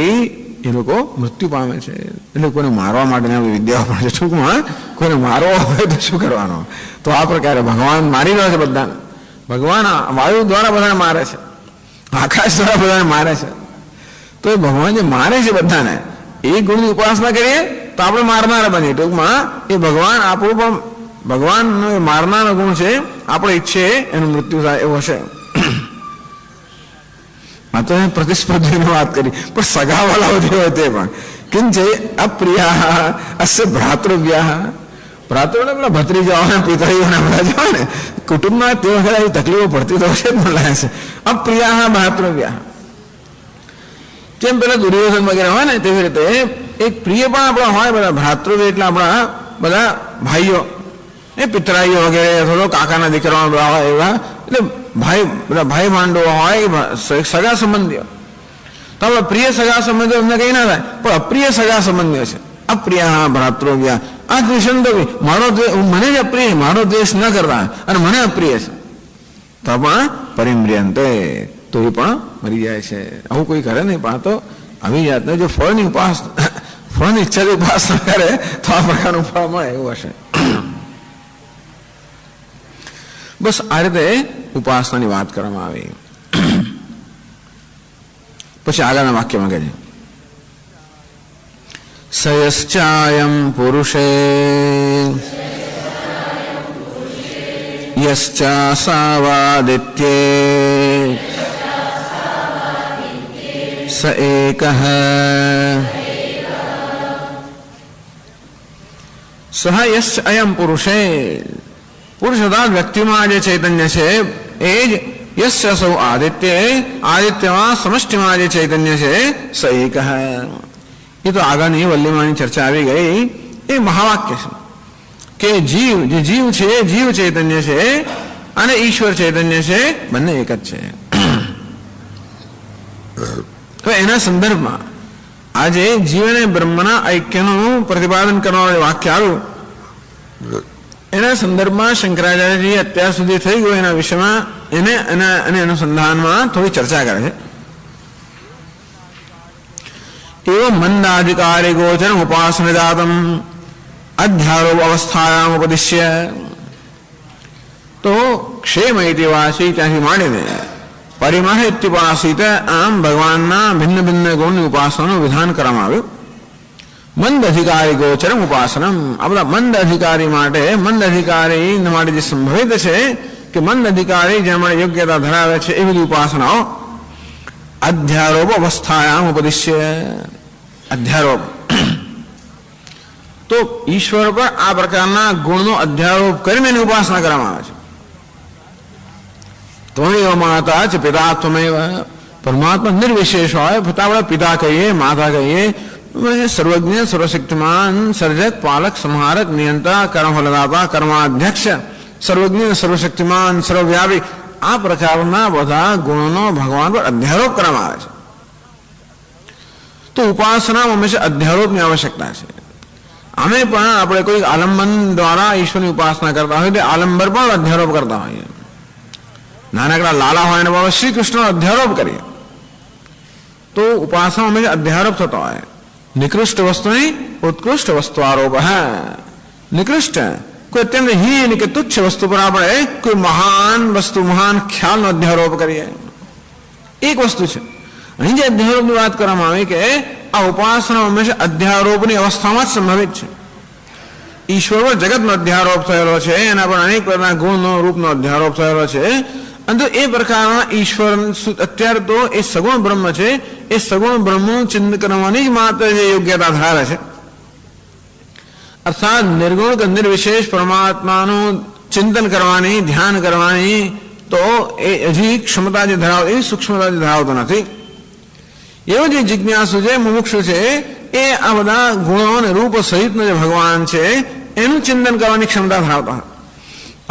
એ લોકો મૃત્યુ પામે છે. એટલે કોઈને મારવા માટેની વિદ્યાઓ પણ છે. ટૂંકમાં કોઈને મારવો હોય તો શું કરવાનો? તો આ પ્રકારે ભગવાન મારી રહ્યો છે બધાને. ભગવાન વાયુ દ્વારા બધાને મારે છે, આકાશ દ્વારા બધાને મારે છે. તો એ ભગવાન જે મારે છે બધાને, એ ગુણની ઉપાસના કરીએ તો આપણે મારનારા બનીએ. ટૂંકમાં એ ભગવાન આપણું પણ, ભગવાનનો એ મારનારો ગુણ છે, આપણે ઈચ્છે એનું મૃત્યુ થાય એવો છે. આ તો પ્રતિસ્પર્ધીની વાત કરી, પણ સગાવાલાઓ જે હોય તે પણ કિંચે અપ્રિયા અસ્ય ભ્રાતૃવ્યા. ભ્રાતૃ પેલા ભત્રીજાઓ ને પિતરીઓને બધા જ હોય ને કુટુંબમાં, તે વખતે તકલીફો પડતી તો છે જ મને લાગે છે. અપ્રિયા ભ્રાતૃવ્યા, જેમ પેલા દુર્યોધન વગેરે હોય ને તેવી રીતે એક પ્રિય પણ આપણા હોય. બધા ભ્રાતૃવ્ય એટલે આપણા બધા ભાઈઓ, એ પિતરાઈઓ વગેરે અથવા તો કાકાના દીકરાઓ બધા હોય એવા. એટલે ભાઈ, બધા ભાઈ ભાંડવો હોય, સગા સંબંધીઓ. તો આપણે પ્રિય સગા સંબંધીઓ અમને કઈ ના થાય, પણ અપ્રિય સગા સંબંધીઓ છે. અપ્રિય ભ્રાતૃવ્યા. આ દ્વિષંતો મારો મને જ અપ્રિય, મારો દ્વેષ ન કરતા અને મને અપ્રિય છે તો પણ પરિમ્રિયન્તે, તો એ પણ મરી જાય છે. આવું કોઈ કરે નહીં. પણ તો આવી જાતને જો ફળની ઈચ્છાથી ઉપાસના કરે તો આ પ્રકારનું ફળ મળે એવું હશે. બસ આ રીતે ઉપાસનાની વાત કરવામાં આવી. પછી આગળના વાક્યમાં કહે છે સયશ્ચાયમ પુરુષે યશ્ચાસાવાદિત્યે સ એકઃ સહ યશ્ચ અયમ પુરુષે. પુરુષ અર્થાત વ્યક્તિમાં જે ચૈતન્ય છે એ જ યશ્ચ સૌ આદિત્ય, આદિત્યમાં સમષ્ટિમાં જે ચૈતન્ય છે સ એકઃ. એ તો આગળની વલ્લીમાની ચર્ચા આવી ગઈ. એ મહાવાક્ય છે કે જીવ, જે જીવ છે, જીવ ચૈતન્ય છે અને ઈશ્વર ચૈતન્ય છે, બંને એક જ છે. તો એના સંદર્ભમાં આજે જીવ અને બ્રહ્મના ઐક્યનું પ્રતિપાદન કરવાનું વાક્ય આવ્યું. એના સંદર્ભમાં શંકરાચાર્યજી અત્યાર સુધી થઈ ગયું એના વિષયમાં એને અનુસંધાનમાં થોડી ચર્ચા કરે છે. એવં મંદાધિકારી ગોચર ઉપાસના જાતમ અધ્યારોપ અવસ્થાયામ ઉપદિશ્ય. તો ક્ષેમૈતિ વાસી ત્યાંથી માંડીને પરિમહ ઇત્યુપાસિત, આમ ભગવાનના ભિન્ન ભિન્ન ગુણની ઉપાસનાનું વિધાન કરવામાં આવ્યું. મંદ અધિકારી ગોચરમ ઉપાસનમ. આ બધા મંદ અધિકારી માટે, મંદ અધિકારી માટે જે સંભવિત છે કે મંદ અધિકારી જેના માટે યોગ્યતા ધરાવે છે એવી બધી ઉપાસનાઓ અધ્યારોપ અવસ્થાયામ ઉપદિશ્ય. અધ્યારોપ તો ઈશ્વર પર આ પ્રકારના ગુણનો અધ્યારોપ કરીને એની ઉપાસના કરવામાં આવે છે. ત્વમેવ માતા ચ પિતા ત્વમેવ. પરમાત્મા નિર્વિશેષ હોય, આપણે પિતા કહીએ, માતા કહીએ, સર્વજ્ઞ, સર્વશક્તિમાન, સર્જક, પાલક, સંહારક, નિયંતા, કર્મફલદાતા, કર્માધ્યક્ષ, સર્વજ્ઞ, સર્વશક્તિમાન, સર્વવ્યાપી, આ પ્રકારના બધા ગુણોનો ભગવાન પર અધ્યારોપ કરવામાં આવે છે. તો ઉપાસનામાં હંમેશા અધ્યારોપની આવશ્યકતા છે. અમે પણ આપણે કોઈ આલંબન દ્વારા ઈશ્વરની ઉપાસના કરતા હોય તો આલંબર પણ અધ્યારોપ કરતા હોઈએ. નાનકડા લાલા હોય ને બાબા શ્રી કૃષ્ણનો અધ્યારોપ કરીએ તો ઉપાસના હંમેશા અધ્યારોપ થતો હોય. નિકૃષ્ટ વસ્તુની ઉત્કૃષ્ટ વસ્તુ આરોપ. નિકૃષ્ટ કોઈ અત્યંત હીન કે તુચ્છ વસ્તુ પર આપણે કોઈ મહાન વસ્તુ, મહાન ખ્યાલનો અધ્યારોપ કરીએ. એક વસ્તુ છે. અહીં જે અધ્યારોપની વાત કરવામાં આવી કે આ ઉપાસના હંમેશા અધ્યારોપની અવસ્થામાં જ સંભવિત છે. ઈશ્વર પર જગતનો અધ્યારોપ થયેલો છે, એના પર અનેક પ્રકારના ગુણનો રૂપનો અધ્યારોપ થયેલો છે. અને એ પ્રકારના ઈશ્વર અત્યારે તો એ સગુણ બ્રહ્મ છે, એ સગુણ બ્રહ્મનું ચિંતન કરવાની જ માત્ર જે યોગ્યતા ધરાવે છે. અર્થાત નિર્ગુણ કે નિર્વિશેષ પરમાત્માનું ચિંતન કરવાની, ધ્યાન કરવાની તો એ હજી ક્ષમતા જે ધરાવતો, એ સૂક્ષ્મતા જે ધરાવતો નથી. એવો જે જિજ્ઞાસુ છે, મુમુક્ષુ છે, એ આ બધા ગુણો અને રૂપ સહિતનો જે ભગવાન છે એનું ચિંતન કરવાની ક્ષમતા ધરાવતા હોય.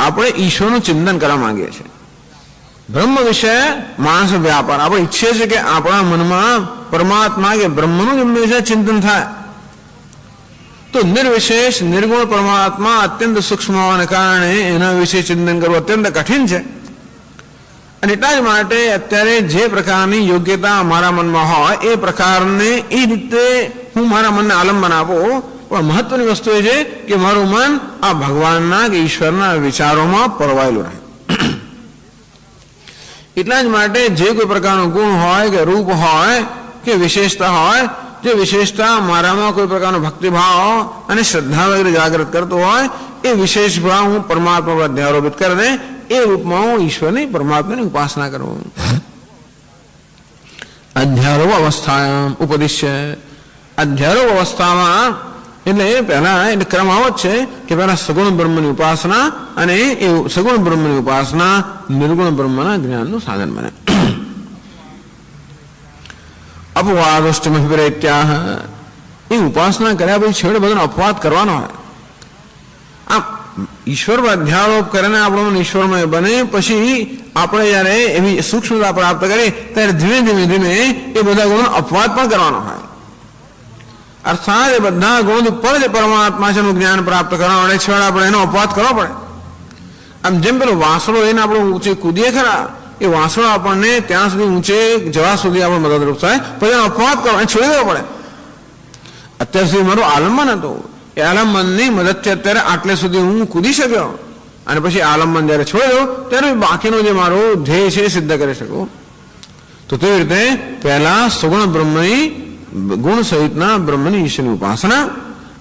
આપણે ઈશ્વરનું ચિંતન કરવા માંગીએ છીએ. બ્રહ્મ વિશે માણસ વ્યાપાર. આપણે ઈચ્છીએ છીએ કે આપણા મનમાં પરમાત્મા કે બ્રહ્મનું જ હંમેશા ચિંતન થાય. તો નિર્વિશેષ નિર્ગુણ પરમાત્મા અત્યંત સૂક્ષ્મ હોવાને કારણે એના વિશે ચિંતન કરવું અત્યંત કઠિન છે. અને એટલા જ માટે અત્યારે જે પ્રકારની યોગ્યતા મારા મનમાં હોય એ પ્રકારને એ રીતે હું મારા મનને આલંબન આપું. પણ મહત્વની વસ્તુ એ છે કે મારું મન આ ભગવાનના કે ઈશ્વરના વિચારોમાં પરવાયેલું રહે. એટલા જ માટે જે કોઈ પ્રકારનો ગુણ હોય કે રૂપ હોય કે વિશેષતા હોય, જે વિશેષતા મારામાં કોઈ પ્રકારનો ભક્તિભાવ અને શ્રદ્ધા વગેરે જાગૃત કરતો હોય, એ વિશેષ ભાવ હું પરમાત્મા પર અધ્યારોપિત કરી દે, એ રૂપમાં હું ઈશ્વરની પરમાત્માની ઉપાસના કરું. અધ્યારોપ અવસ્થા ઉપદિશ્ય. અધ્યારોપ અવસ્થામાં એટલે પહેલા એટલે ક્રમ આવો જ છે કે પહેલા સગુણ બ્રહ્મની ઉપાસના, અને એ સગુણ બ્રહ્મની ઉપાસના નિર્ગુણ બ્રહ્મના જ્ઞાનનું સાધન બને. અપવાદોષ્ટમભિપ્રેત્યાહ. એ ઉપાસના કર્યા પછી છેવટે બધાનો અપવાદ કરવાનો હોય. આમ ઈશ્વર પર અધ્યારોપ કરીને આપણું ઈશ્વરમય બને, પછી આપણે જયારે એવી સૂક્ષ્મતા પ્રાપ્ત કરીએ ત્યારે ધીમે ધીમે ધીમે એ બધા ગુણનો અપવાદ પણ કરવાનો હોય. અર્થાત એ બધા ગુણ ઉપર જે પરમાત્મા છે એનું જ્ઞાન પ્રાપ્ત કરવા માટે છેવટે આપણે એનો અપવાદ કરવો પડે. આમ જેમ પેલો વાંસળો એને આપણે ઊંચે કૂદીએ ખરા, એ વાંસળો આપણને ત્યાં સુધી ઊંચે જવા સુધી આપણે મદદરૂપ થાય, પછી એનો અપવાદ કરવો, છોડી દેવો પડે. અત્યાર સુધી મારું આલંબન હતું, એ આલંબનની મદદથી અત્યારે આટલે સુધી હું કૂદી શક્યો, અને પછી આલંબન જયારે છોડ્યો ત્યારે બાકીનો જે મારો ધ્યેય છે એ સિદ્ધ કરી શકું. તો તેવી રીતે પહેલા સગુણ બ્રહ્મની ગુણ સહિતના બ્રહ્મની ઈશ્વરની ઉપાસના,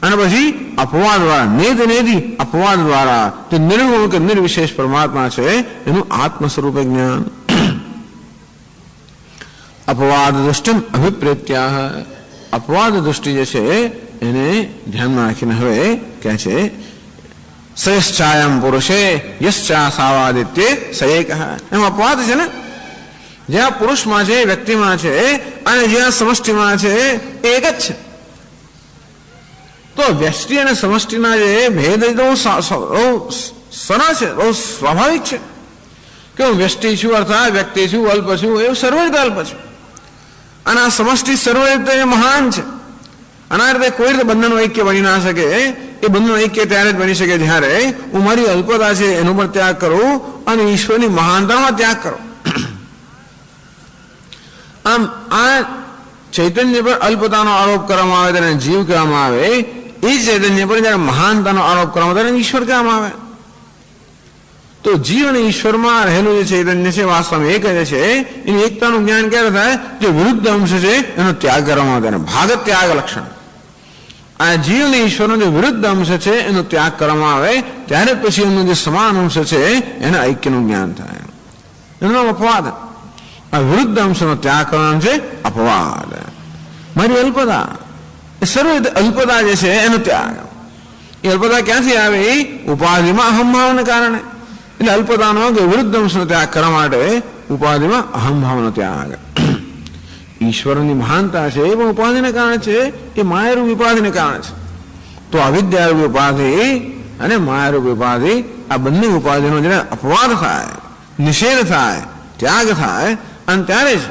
અને પછી અપવાદ દ્વારા નેદી અપવાદ દ્વારા જે નિર્ગુણ કે નિર્વિશેષ પરમાત્મા છે એનું આત્મ સ્વરૂપે જ્ઞાન. અપવાદ દૃષ્ટિ અભિપ્રેત્યા. અપવાદ દૃષ્ટિ જે છે એને ધ્યાનમાં રાખીને હવે કહે છે સયશ્ચાયમ પુરુષે યશ્ચા સાવાદિત્ય સયેક. એમ અપવાદ છે ને, જ્યાં પુરુષમાં છે, વ્યક્તિમાં છે, અને જ્યાં સમષ્ટિમાં છે એ એક જ છે. તો વ્યષ્ટિ અને સમષ્ટિના જે ભેદ બહુ સરળ છે, બહુ સ્વાભાવિક છે કે હું વ્યષ્ટિ છું અર્થાત વ્યક્તિ છું, અલ્પ છું, એવું સર્વ રીતે અલ્પ છું, અને આ સમષ્ટિ સર્વ રીતે મહાન છે. અને આ રીતે કોઈ રીતે બંધનનું ઐક્ય બની ના શકે. એ બંધનનું ઐક્ય ત્યારે જ બની શકે જ્યારે હું મારી અલ્પતા છે એનો પણ ત્યાગ કરું અને ઈશ્વરની મહાનતામાં ત્યાગ કરું. આમ આ ચૈતન્ય પર અલ્પતાનો આરોપ કરવામાં આવે ત્યારે જીવ કહેવામાં આવે, એ ચૈતન્ય પર જયારે મહાનતાનો આરોપ કરવામાં આવે ત્યારે ઈશ્વર કહેવામાં આવે. તો જીવ અને ઈશ્વરમાં રહેલું જે ચૈતન્ય છે વાસ્તવમાં એક જ છે. એની એકતાનું જ્ઞાન ક્યારે થાય? જે વિરુદ્ધ અંશ છે એનો ત્યાગ કરવામાં આવે, ભાગ ત્યાગ લક્ષણ. આ જીવ અને ઈશ્વરનો જે વિરુદ્ધ અંશ છે એનો ત્યાગ કરવામાં આવે ત્યારે પછી એમનો જે સમાન અંશ છે એના ઐક્યનું જ્ઞાન થાય. એનું નામ અપવાદ. આ વિરુદ્ધ અંશનો ત્યાગ કરવાનો છે અપવાદ. મારી અલ્પતા, એ સર્વ અલ્પતા જે છે એનો ત્યાગ. એ અલ્પતા ક્યાંથી આવે? ઉપાધિમાં અહમભાવને કારણે. એટલે અલ્પતાનો કે વૃદ્ધંશનો ત્યાગ કરવા માટે ઉપાધિમાં અહમભાવનો ત્યાગ. ઈશ્વરની મહાનતા છે એ પણ ઉપાધિને કારણે છે, એ માયારૂપ ઉપાધિને કારણે છે. તો અવિદ્યારૂપ ઉપાધિ અને માયારૂપ ઉપાધિ, આ બંને ઉપાધિનો જ્યારે અપવાદ થાય, નિષેધ થાય, ત્યાગ થાય, અને ત્યારે જ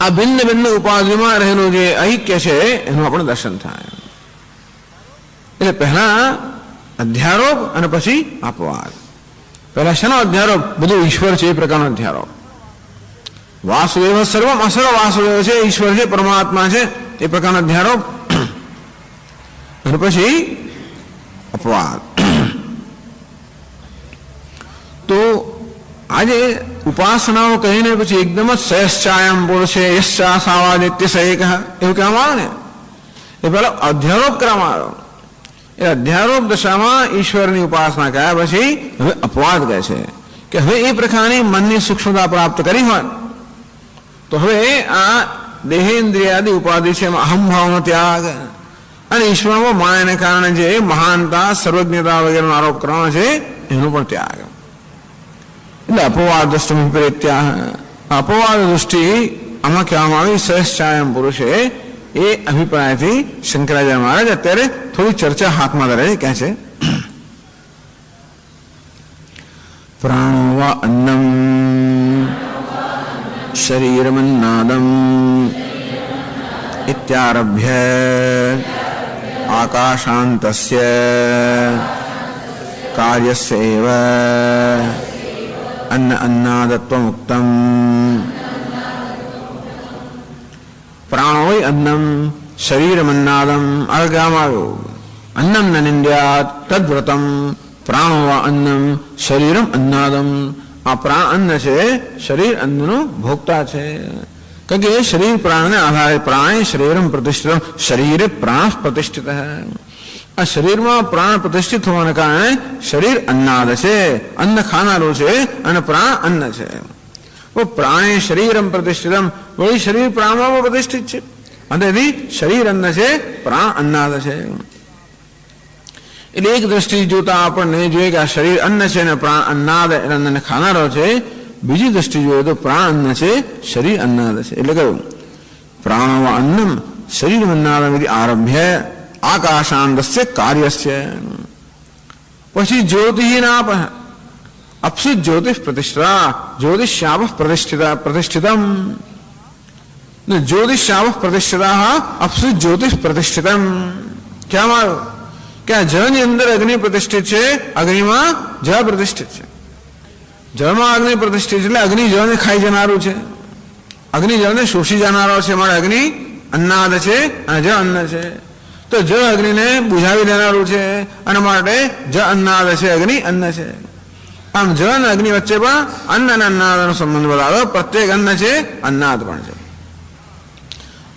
આ ભિન્ન ભિન્ન ઉપાધિમાં રહેલું જે ઐક્ય છે એનું આપણે દર્શન થાય. એટલે પહેલા અધ્યારોપ અને પછી અપવાદ. પહેલા શેનો અધ્યારોપ? બધું ઈશ્વર છે એ પ્રકારનો અધ્યારોપ. વાસુદેવ સર્વમ અસર વાસુદેવ છે, ઈશ્વર છે, પરમાત્મા છે એ પ્રકારનો અધ્યારોપ. અને પછી અપવાદ. તો આજે ઉપાસનાઓ કહીને પછી એકદમ જ સયશ્ચાયમ પુરુષે યશ્ચા સાવાદિત્ય સૈક એવું કહેવામાં આવે ને, એ પહેલા અધ્યારોપ કરવામાં આવ્યો. એ અધ્યારોપ દશામાં ઈશ્વરની ઉપાસના કર્યા પછી હવે અપવાદ કહે છે કે હવે એ પ્રકારની મનની સૂક્ષ્મતા પ્રાપ્ત કરી હોય તો હવે આ દેહેન્દ્રિયાદિ ઉપાધિ છે એમાં અહમભાવનો ત્યાગ અને ઈશ્વરમાં માયાને કારણે જે મહાનતા, સર્વજ્ઞતા વગેરેનો આરોપ કરવાનો છે એનો પણ ત્યાગ. એટલે અપવાદ દૃષ્ટિ વિપરીત્યા, અપવાદ દૃષ્ટિ આમાં કહેવામાં આવી સહશ્ચાયમ પુરુષે, એ અભિપ્રાયથી શંકરાચાર્ય મહારાજ અત્યારે થોડી ચર્ચા હાથમાં ધરે કહે છે. પ્રાણો વા અન્નમ શરીરમન્નાદમ ઇત્યારભ્ય આકાશાંતસ્ય કાર્યસ્યૈવ અન્ન અન્નાદત્વમુક્તમ. પ્રાણો વૈ અન્નમ શરીરમન્નાદમ. આગળ કહેવામાં આવ્યું અન્નમ ન નિંદ્યાત તદ્વ્રતમ. પ્રાણો વા અન્નમ શરીરમ અન્નાદમ. આ પ્રાણ અન્ન છે, શરીર અન્નનો ભોગતા છે. કારણ કે શરીર પ્રાણને આધારે પ્રાણે શરીરમ પ્રતિષ્ઠિત, શરીરે પ્રાણ પ્રતિષ્ઠિત. આ શરીરમાં પ્રાણ પ્રતિષ્ઠિત હોવાને કારણે શરીર અન્નાદ છે, અન્ન ખાનારું છે, અને પ્રાણ અન્ન છે. પ્રાણે શરીરમ પ્રતિષ્ઠિતમ, વળી શરીર પ્રાણમાં પ્રતિષ્ઠિત છે, અને શરીર અન્ન છે, પ્રાણ અન્નાદ છે. એટલે એક દ્રષ્ટિ જોતા આપણને જોઈએ કે આ શરીર અન્ન છે અને પ્રાણ અન્નાદ અન્નને ખાનારો છે. બીજી દ્રષ્ટિ જોઈએ તો પ્રાણ અન્ન છે, શરીર અન્નાદ છે. એટલે કહ્યું પ્રાણો અન્નમ શરીર અન્નાદમ આરભ્ય આકાશાંતસ્ય કાર્યસ્ય. પછી જ્યોતિનાપ અપ્સુ જ્યોતિષ પ્રતિષ્ઠા, જ્યોતિષ્યાવ પ્રતિષ્ઠિતમ. જ્યોતિષ્યાવ પ્રતિષ્ઠિતા અપ્સુ જ્યોતિષ પ્રતિષ્ઠિતમ. ક્યાં આવ્યું કે આ જળની અંદર અગ્નિ પ્રતિષ્ઠિત છે, અગ્નિમાં જળ પ્રતિષ્ઠિત છે. જળમાં અગ્નિ પ્રતિષ્ઠિત એટલે અગ્નિ જળને ખાઈ જનારું છે, અગ્નિ જળને શોષી જનારો છે. માટે અગ્નિ અન્નાદ છે અને જળ અન્ન છે. તો જળ અગ્નિને બુઝાવી દેનારું છે, અને માટે જળ અન્નાદ છે, અગ્નિ અન્ન છે. આમ જળ અને અગ્નિ વચ્ચે પણ અન્ન અને અન્નાદનો સંબંધ બતાવ્યો. પ્રત્યેક અન્ન છે, અન્નાદ પણ છે.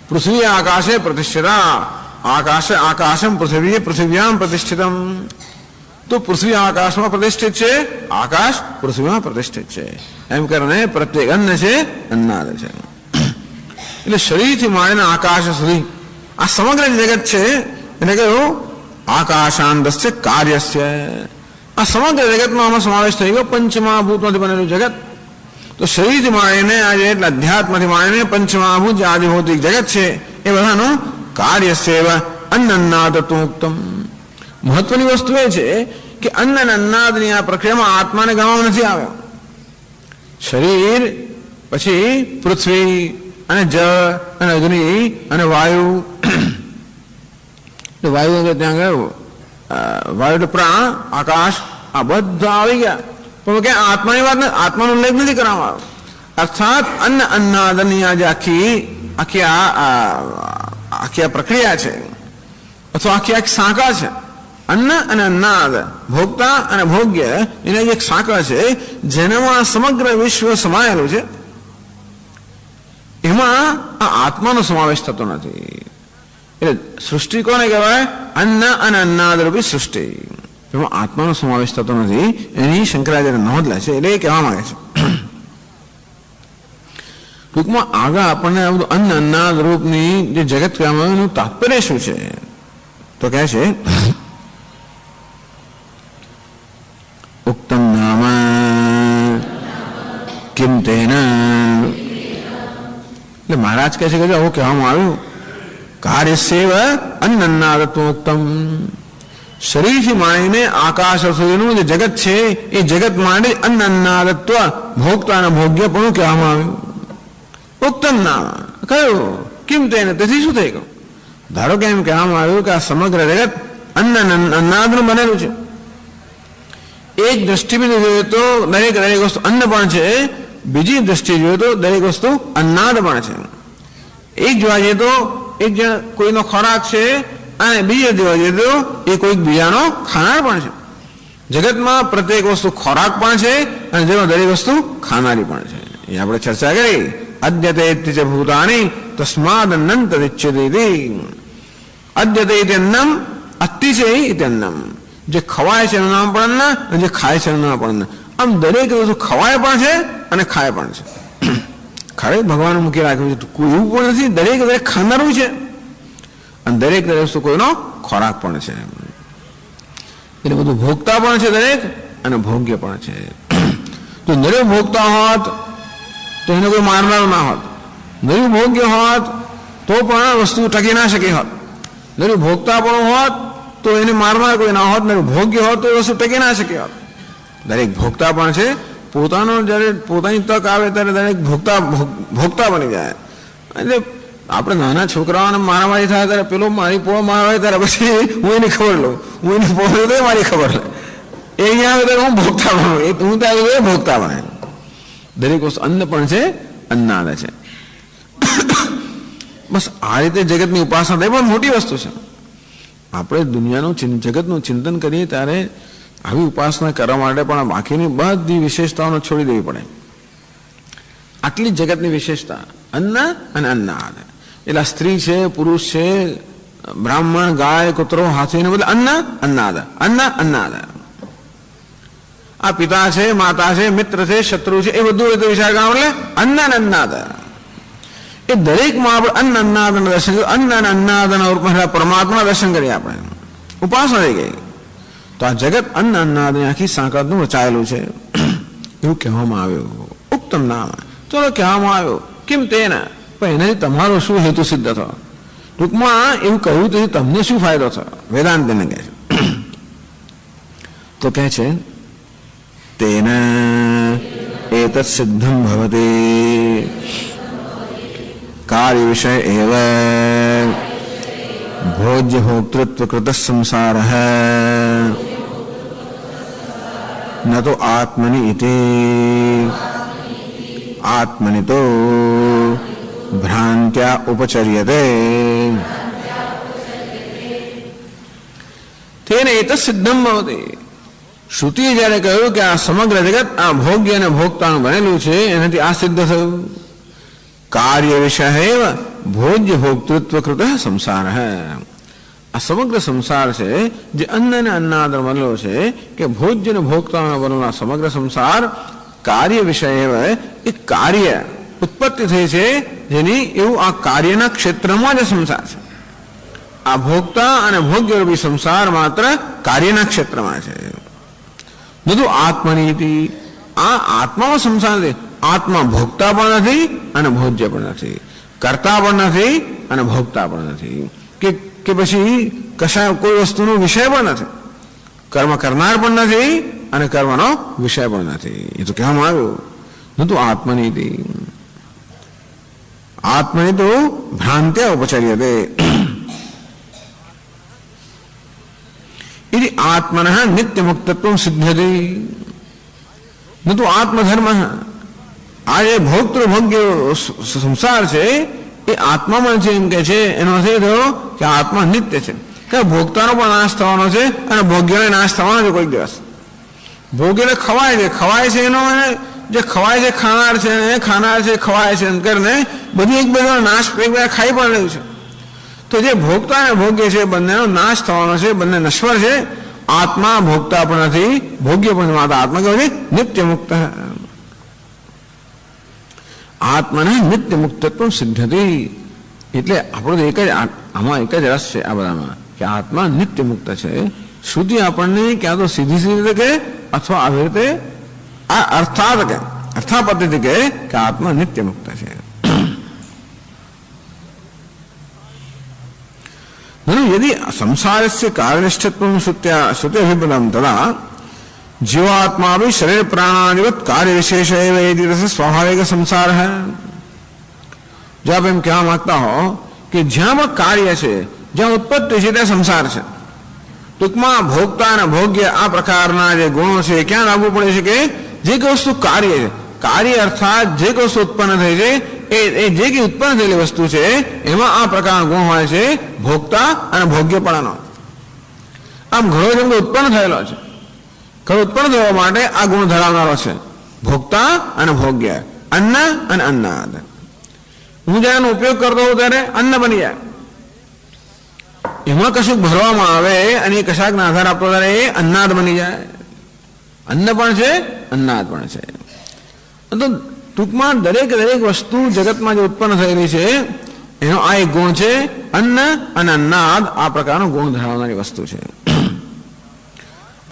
પૃથ્વી આકાશે પ્રતિષ્ઠિતા, આકાશે આકાશમ પૃથ્વી પૃથિવ્યામ પ્રતિષ્ઠિતમ. તો પૃથ્વી આકાશમાં પ્રતિષ્ઠિત છે, આકાશ પૃથ્વીમાં પ્રતિષ્ઠિત છે. એમ કરીને પ્રત્યેક અન્ન છે, અન્નાદ છે. એટલે શરીરથી માંડીને આકાશ સુધી આ સમગ્ર જગત છે. એટલે કહ્યું આકાશાંતસ્ય કાર્યસ્ય. આ સમગ્ર જગતનો આમાં સમાવેશ થઈ ગયો. પંચમહાભૂતમાંથી બનેલું જગત. તો શરીરથી માંડીને આજે એટલે અધ્યાત્મથી માંડીને પંચમહાભૂત જે આદિભૌતિક જગત છે એ બધાનું કાર્ય સેવા અન્ન અન્નાદત્વ ઉત્તમ. મહત્વની વસ્તુ એ છે કે અન્ન અને અન્નાદની આ પ્રક્રિયામાં આત્માને ગણવામાં નથી આવ્યો. શરીર પછી પૃથ્વી અને જળ અને અગ્નિ અને વાયુ. વાયુ ત્યાં ગયું, વાયુ એટલે પ્રાણ, આકાશ, આ બધા આવી ગયા. પણ કે આત્માની વાત, આત્માનો ઉલ્લેખ નથી કરવામાં આવ્યો. અર્થાત અન્ન અન્નાદની આ જે આખી આ પ્રક્રિયા છે, અથવા આખી સાંકળ છે, અન્ન અને અન્નાદ, ભોગતા અને ભોગ્ય, એના એક સાંકળ છે જેનામાં સમગ્ર વિશ્વ સમાયેલું છે. એમાં આ આત્માનો સમાવેશ થતો નથી. એટલે સૃષ્ટિ કોને કહેવાય? અન્ન અને અન્નાદ રૂપી સૃષ્ટિ. એમાં આત્માનો સમાવેશ થતો નથી. એની શંકરાચાર્ય નોંધ લે છે. એટલે એ કહેવા માંગે છે. ટૂંકમાં આગળ આપણને આ બધું અન્ન અન્નાદ રૂપની જે જગત કહેવામાં એનું તાત્પર્ય શું છે તો કહે છે किम तेन એટલે મહારાજ કહે છે કે આવું કહેવામાં આવ્યું કાર્ય સેવ અન્નનાદત્વોક્તમ શરીરથી માંડીને આકાશ સુધીનું જે જગત છે એ જગત માંડે અન્નનાદત્વ ભોગતા અને ભોગ્ય પણ કહેવામાં આવ્યું ઉત્તમ નામ કયું કેમ તેને તેથી શું થઈ ગયું ધારો કે એમ કહેવામાં આવ્યું કે આ સમગ્ર જગત અન્નાદનું બનેલું છે એક દ્રષ્ટિથી જોઈએ તો દરેક વસ્તુ અન્ન પણ છે બીજી દ્રષ્ટિ જોઈએ તો દરેક વસ્તુ અન્નાદ પણ છે એક જોવા જઈએ તો એક જણ કોઈનો ખોરાક છે અને બીજા જોવા જઈએ તો એ કોઈક બીજાનો ખાનાર પણ છે જગતમાં પ્રત્યેક વસ્તુ ખોરાક પણ છે અને જેમાં દરેક વસ્તુ ખાનારી પણ છે એ આપણે ચર્ચા કરી અદ્યતે ભૂતાની તસ્માદ અન્નમ તદિચ્છતે અદ્યતે અન્નમ અતિશય અન્નમ જે ખવાય છે એનું નામ પણ અન્ન અને જે ખાય છે એનું નામ પણ અન્ન આમ દરેક વસ્તુ ખવાય પણ છે અને ખાય પણ છે ખરે ભગવાન મૂકી રાખ્યું છે કોઈ એવું પણ નથી દરેક ખાનારું છે અને દરેક વસ્તુ કોઈનો ખોરાક પણ છે એટલે બધું ભોગતા પણ છે દરેક અને ભોગ્ય પણ છે જો દરેક ભોગતા હોત તો એને કોઈ મારનાર ના હોત દરેક ભોગ્ય હોત તો પણ વસ્તુ ટકી ના શકી હોત દરેક ભોગતા પણ હોત તો એને મારનાર કોઈ ના હોત ને ભોગ્ય હોત તો એ વસ્તુ ટકી ના શકી હોત દરેક ભોગતા પણ છે પોતાનો જ્યારે પોતાની તક આવે ત્યારે દરેક ભોગતા બની જાય એટલે આપણે નાના છોકરાઓને મારામારી થાય ત્યારે પેલો મારી પોળો મારવા ત્યારે પછી હું એની ખબર લઉં હું એની પોળો તો મારી ખબર લે એ અહીંયા આવે ત્યારે હું ભોગતા બનું એ હું ત્યાં એ ભોગતા બને દરેક વસ્તુ અન્ન પણ છે અન્નાદ છે બસ આ રીતે જગતની ઉપાસના એ પણ મોટી વસ્તુ છે આપણે દુનિયાનું જગતનું ચિંતન કરીએ ત્યારે આવી ઉપાસના કરવા માટે પણ બાકીની બધી વિશેષતાઓને છોડી દેવી પડે આટલી જગતની વિશેષતા અન્ન અને અન્નાદ એટલે સ્ત્રી છે પુરુષ છે બ્રાહ્મણ ગાય કૂતરો હાથી ને બદલે અન્ન અન્નાદ અન્ન અન્નાદ આ પિતા છે માતા છે મિત્ર છે શત્રુ છે એ બધું વિચાર કરવા એટલે અન્ન અને અન્નાદ એ દરેકમાં આપણે અન્ન અન્નાદ દર્શન અન્ન અને અન્નાદ પરમાત્મા દર્શન કરીએ આપણે ઉપાસના થઈ ગઈ તો આ જગત અન્ન અન્નાદની આખી સાંકળનું રચાયેલું છે એવું કહેવામાં આવ્યું ઉત્તમ નામ ચલો કહેવામાં આવ્યું કેમ તેના પણ એનાથી તમારો શું હેતુ સિદ્ધ થયો ટૂંકમાં એવું કહ્યું તો તમને શું ફાયદો થયો વેદાંત એને કહે છે તો કહે છે તેના એતત સિદ્ધમ ભવતી કાર્ય વિષય એવ ભોજ્ય ભોક્તૃત્વ કૃત સંસાર ન તો આત્મનિ ઇતિ આત્મનિ તો ભ્રાંત્યા ઉપચર્યતે તેને એત સિદ્ધમ ભવતી શ્રુતિએ જયારે કહ્યું કે આ સમગ્ર જગત આ ભોગ્ય અને ભોગતાનું બનેલું છે એનાથી આ સિદ્ધ થયું કાર્ય વિષય ભોજ્ય ભોક્તૃત્વ કૃત સંસાર આ સમગ્ર સંસાર છે જે અન્ન અને અન્નાદ બનેલો છે કે ભોજ્ય અને ભોગતાનો બનેલો સમગ્ર સંસાર કાર્ય વિષય એ કાર્ય ઉત્પત્તિ થઈ છે જેની એવું આ કાર્યના ક્ષેત્રમાં જ સંસાર છે આ ભોગતા અને ભોગ્ય રૂપી સંસાર માત્ર કાર્યના ક્ષેત્રમાં છે બધું આત્મનીતિ આ આત્માનો સંસાર નથી આત્મા ભોગતા પણ નથી અને ભોજ્ય પણ નથી કરતા પણ નથી અને ભોગતા પણ નથી કે પછી કશા કોઈ વસ્તુનો વિષય પણ નથી કર્મ કરનાર પણ નથી અને કર્મનો વિષય પણ નથી એ તો કહેવામાં આવ્યું બધું આત્મનીતિ આત્મનિ તો ભ્રાંત્યા ઉપચર્યતે यदि आत्मनः नित्य मुक्तत्व सिद्ध्यते न तो आत्मधर्म आ जे भोक्तृ भोग्य संसार છે એ આત્મામાં છે એમ કે છે એનો અર્થ એ થયો કે આત્મા નિત્ય છે કે ભોગતાનો પણ નાશ થવાનો છે અને ભોગ્યનો નાશ થવાનો છે કોઈ દિવસ ભોગ્યને ખવાય છે એનો જે ખવાય છે ખાનાર છે ખવાય છે એમ કરીને બધી એકબીજાનો નાશ એકબીજા ખાઈ પણ રહ્યું છે તો જે ભોગતા અને ભોગ્ય છે બંનેનો નાશ થવાનો છે બંને નશ્વર છે આત્મા ભોગતા પણ નથી ભોગ્ય પણ માતા આત્મા કેવું છે નિત્ય મુક્ત આત્માને નિત્ય મુક્તત્વ સિદ્ધતી એટલે આપણો એક જ આમાં એક જ રસ છે આ બધામાં કે આત્મા નિત્ય મુક્ત છે શ્રુતિ આપણને ક્યાં તો સીધી રીતે કે અથવા આવી રીતે આ અર્થાત કે यथापद्धति के आत्मा नित्य मुक्त है। यदि संसार से कार्यनिष्ठत्वं श्रुते अभिपदम तदा जीवात्मा भी शरीर प्राणादिवत कार्य विशेष है, स्वाभाविक संसार है। जब एम क्या मांगता हो कि ज्यां कार्य છે, જ્યાં ઉત્પત્તિ છે ત્યાં સંસાર છે, ટૂંકમાં ભોગતા અને ભોગ્ય આ પ્રકારના જે ગુણો છે ક્યાં લાગુ પડે છે કે જે કે વસ્તુ કાર્ય છે, કાર્ય અર્થાત જે કે વસ્તુ ઉત્પન્ન થઈ છે એ જે કે ઉત્પન્ન થયેલી વસ્તુ છે એમાં આ પ્રકારના ગુણ હોય છે ભોગતા અને ભોગ્યપણાનો. આમ ઘડો જેમ કે ઉત્પન્ન થયેલો છે, ઘડો ઉત્પન્ન થવા માટે આ ગુણ ધરાવનારો છે ભોગતા અને ભોગ્ય, અન્ન અને અન્નાદ. હું જ્યારે એનો ઉપયોગ કરતો હોઉં ત્યારે અન્ન બની જાય, એમાં કશુંક ભરવામાં આવે અને એ કશાકને આધાર આપતો ત્યારે એ અન્નાદ બની જાય. અન્ન પણ છે, અન્નાદ પણ છે. તો ટૂંકમાં દરેક વસ્તુ જગતમાં જે ઉત્પન્ન થયેલી છે એનો આ એક ગુણ છે, અન્ન અને અન્નાદ આ પ્રકારનો ગુણ ધરાવનારી વસ્તુ છે.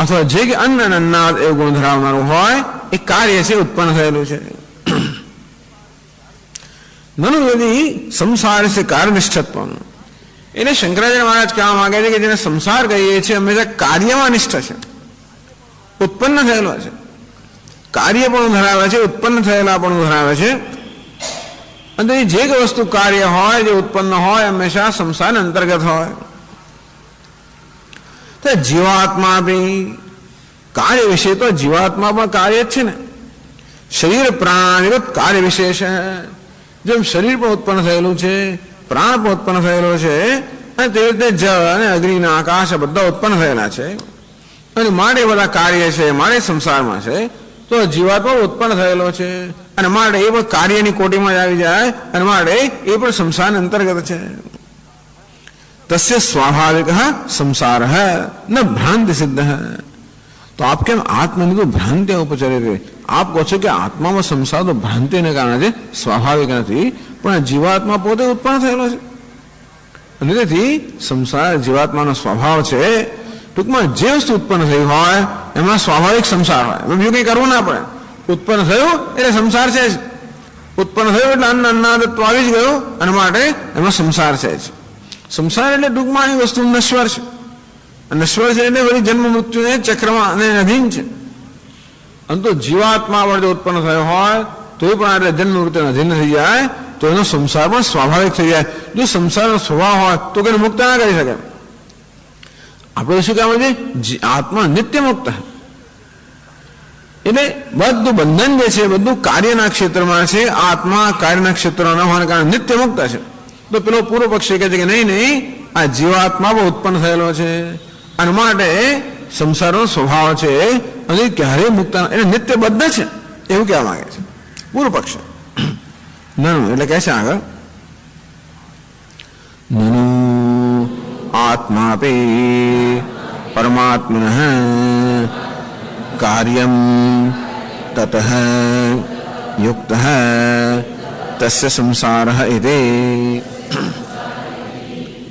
અથવા જે કે અન્ન અને અન્નાદ એવું ગુણ ધરાવનારું હોય એ કાર્ય છે, ઉત્પન્ન થયેલું છે. નનુ યદિ સંસાર છે કાર્યનિષ્ઠત્વ, એને શંકરાચાર્ય મહારાજ કહેવા માંગે છે કે જેને સંસાર કહીએ છીએ હંમેશા કાર્યમાં નિષ્ઠ છે, ઉત્પન્ન થયેલો છે, કાર્ય પણ ધરાવે છે, ઉત્પન્ન થયેલા પણ ધરાવે છે. અને જે કે વસ્તુ કાર્ય હોય, જે ઉત્પન્ન હોય હંમેશા સંસાર અંતર્ગત હોય. તો જીવાત્મા બી કાર્ય વિશે તો જીવાત્મા પણ કાર્ય જ છે ને. શરીર પ્રાણ કાર્ય વિશેષ, જેમ શરીર પણ ઉત્પન્ન થયેલું છે, પ્રાણ પણ ઉત્પન્ન થયેલો છે, અને તે રીતે જળ અને અગ્નિ અને આકાશ બધા ઉત્પન્ન થયેલા છે, અને માટે બધા કાર્ય છે, માટે સંસારમાં છે. તો જીવાત્મા ઉત્પન્ન થયેલો છે અને માટે એ પણ કાર્યની કોટીમાં જ આવી જાય, અને માટે એ પણ સંસાર અંતર્ગત છે. तस्य स्वाभाविक संसार है न भ्रांति सिद्ध है. तो आप केम आत्मनि तो भ्रांति उपचरे थे. आप કહો છો કે આત્મામાં સંસાર તો ભ્રાંતિને કારણે સ્વાભાવિક નથી, પણ જીવાત્મા પોતે ઉત્પન્ન થયેલો છે, અને તેથી સંસાર જીવાત્માનો સ્વભાવ છે. ટૂંકમાં જે વસ્તુ ઉત્પન્ન થઈ હોય એમાં સ્વાભાવિક સંસાર હોય, એમાં બીજું કંઈ કરવું ના પડે. ઉત્પન્ન થયું એટલે સંસાર છે જ, ઉત્પન્ન થયું એટલે અન્ન અન્નાદ આવી જ ગયું, અને માટે એમાં સંસાર છે જ. સંસાર એટલે ટૂંકમાં એ વસ્તુ નશ્વર છે, નશ્વર છે એટલે વળી જન્મ મૃત્યુને ચક્રમાં અધીન છે. પરંતુ જીવાત્મા વડે ઉત્પન્ન થયો હોય તો એ પણ એટલે જન્મ મૃત્યુને અધીન થઈ જાય તો એનો સંસાર પણ સ્વાભાવિક થઈ જાય. જો સંસારનો સ્વભાવ હોય તો તેને મુક્ત ના કરી શકે. આપણે શું કહેવાય છે, આત્મા નિત્ય મુક્ત. એટલે બધું બંધન જે છે બધું કાર્યના ક્ષેત્રમાં છે, આત્મા કાર્યના ક્ષેત્રમાં ન હોવાને કારણે નિત્ય મુક્ત છે. તો પેલો પૂર્વ પક્ષી કહે છે કે નહીં નહીં, આ જીવાત્મા પણ ઉત્પન્ન થયેલો છે અને માટે સંસારનો સ્વભાવ છે, અને ક્યારેય મુક્ત એટલે નિત્યબદ્ધ છે એવું કહેવા માંગે છે પૂર્વ પક્ષ. નનુ એટલે કહે છે આગળ, નનુ આત્માપી પરમાત્મન કાર્યમ તત યુક્ત તસ્ય સંસાર ઇતિ.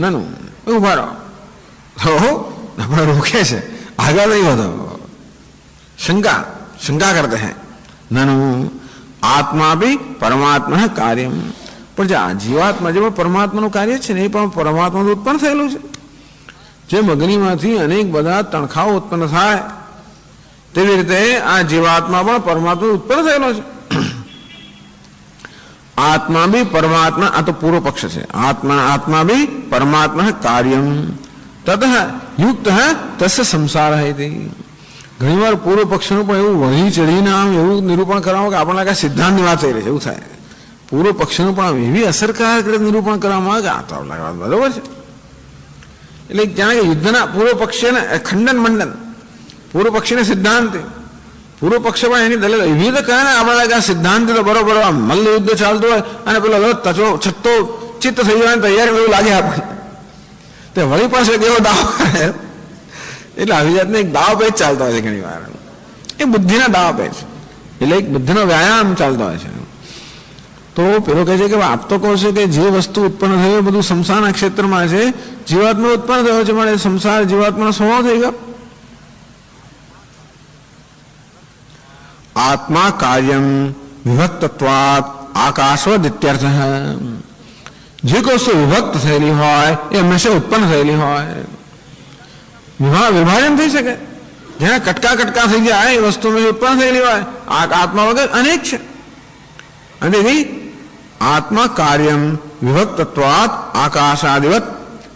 નનુ ઉભા રહો, આપણે રોકે છે, આગળ નહીં વધો. શંકા કરતે હૈ. નનુ આત્મા ભી પરમાત્મા કાર્યમ, પણ જે આ જીવાત્મા જે પરમાત્માનું કાર્ય છે ને એ પણ પરમાત્માનું ઉત્પન્ન થયેલું છે. જેમ અગ્નિમાંથી અનેક બધા તણખાઓ ઉત્પન્ન થાય તેવી રીતે આ જીવાત્મા પણ પરમાત્મા ઉત્પન્ન થયેલો છે. આત્મા ભી પરમાત્મા, આ તો પૂર્વ પક્ષ છે. આત્મા ભી પરમાત્મા કાર્યમ તત યુક્ત તસ્ય સંસાર હૈ. ઘણી વાર પૂર્વ પક્ષનું પણ એવું વળી ચડીને આમ એવું નિરૂપણ કરાવો કે આપણને કાંઈ સિદ્ધાંતની વાત થઈ રહી છે એવું થાય. પૂર્વ પક્ષનું પણ એવી અસરકારક રીતે નિરૂપણ કરવામાં આવે કે આ તો વાત બરોબર છે. એટલે જાણે કે યુદ્ધના પૂર્વ પક્ષીને ખંડન મંડન, પૂર્વ પક્ષીને સિદ્ધાંત, પૂર્વ પક્ષ પણ એની દલીલ એવી રીતે કહે ને આપણે કે આ સિદ્ધાંત તો બરોબર મલ્લ યુદ્ધ ચાલતું હોય અને પેલો છત્તો ચિત્ત થઈ જવાની તૈયારી એવું લાગે આપણને, તે વળી પાસે કેવો દાવ કરે. એટલે આવી જાતને એક દાવ પેચ ચાલતો હોય છે ઘણી વાર. એ બુદ્ધિના દાવ પેચ, એટલે એક બુદ્ધિનો વ્યાયામ ચાલતો હોય છે. તો પેલો કહે છે કે આપ તો કહો છો કે જે વસ્તુ ઉત્પન્ન થયું એ બધું સંસારના ક્ષેત્રમાં છે, જીવાત્મા ઉત્પન્ન થયો છે માટે સંસાર જીવાત્માનો સ્વભાવ થઈ ગયો. આત્મા કાર્યમ વિભક્તત્વાત આકાશવદ ઇત્યર્થઃ. જે કોઈ વસ્તુ વિભક્ત થયેલી હોય એ હંમેશા ઉત્પન્ન થયેલી હોય. વિભાજન થઈ શકે, જેના કટકા કટકા થઈ જાય એ વસ્તુ ઉત્પન્ન થયેલી હોય. આત્મા વગર અનેક છે. અને આત્મા કાર્યમ વિભક્તત્વાત આકાશાદિવત.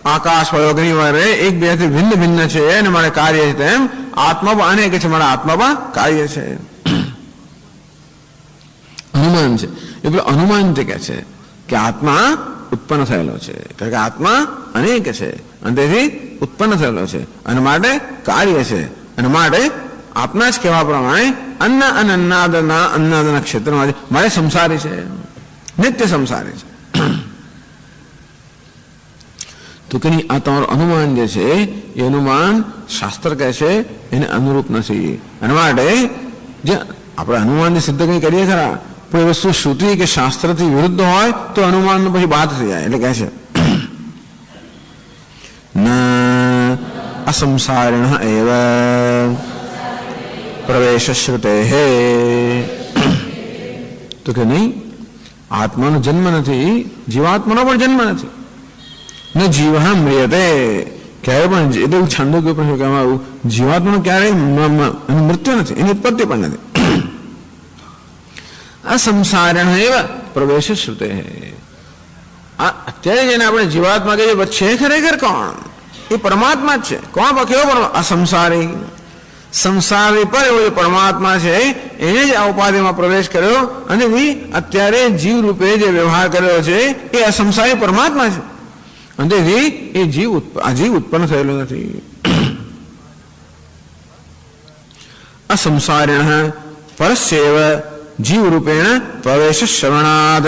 આકાશ વગેરે વગેરે એક બેથી ભિન્ન ભિન્ન છે અને મારે કાર્ય છે, તેમ આત્મા પણ અનેક છે, મારા આત્મા પણ કાર્ય છે. અનુમાન છે એ પેલું અનુમાન તે કહે છે કે આત્મા ઉત્પન્ન થયેલો છે, કારણ કે આત્મા અનેક છે અને તેથી ઉત્પન્ન થયેલો છે અને માટે કાર્ય છે. અને માટે આપના જ કહેવા પ્રમાણે અન્ન અને અન્નાદના ક્ષેત્રમાં મારે સંસારી છે, નિત્ય સંસારી છે. તો કે આ તમારું અનુમાન જે છે એ અનુમાન શાસ્ત્ર કહે છે એને અનુરૂપ નથી. એના માટે જે આપણે અનુમાનની સિદ્ધ કંઈ કરીએ ખરા, પણ એ વસ્તુ શ્રુતિ કે શાસ્ત્રથી વિરુદ્ધ હોય તો અનુમાન પછી બાદ થઈ જાય. એટલે કહે છે ન અસંસારિણ એવ પ્રવેશ શ્રુતે. તો કે નહીં, આત્માનો જન્મ નથી, જીવાત્માનો પણ જન્મ નથી. ન જીવ મ્રિયતે, ક્યારે પણ એવું છંદોગ્ય પ્રશ્ન કહેવામાં આવ્યું, જીવાત્માનું ક્યારેય મૃત્યુ નથી, એની ઉત્પત્તિ પણ નથી. અસંસારણ એવ પ્રવેશ શ્રુતે. અત્યારે જેને આપણે જીવાત્મા કહીએ છે ખરેખર કોણ? એ પરમાત્મા જ છે. કોણ? કેવો? અસંસારી. સંસારી પર એવો જે પરમાત્મા છે એને જ આ ઉપાધિમાં પ્રવેશ કર્યો અને અત્યારે જીવ રૂપે જે વ્યવહાર કર્યો છે એ અસંસારી પરમાત્મા છે. અને એ જીવ ઉત્પન્ન થયેલો નથી. અસંસારિણ પરસ્યૈવ જીવ રૂપેણ પ્રવેશ શ્રવણાદ.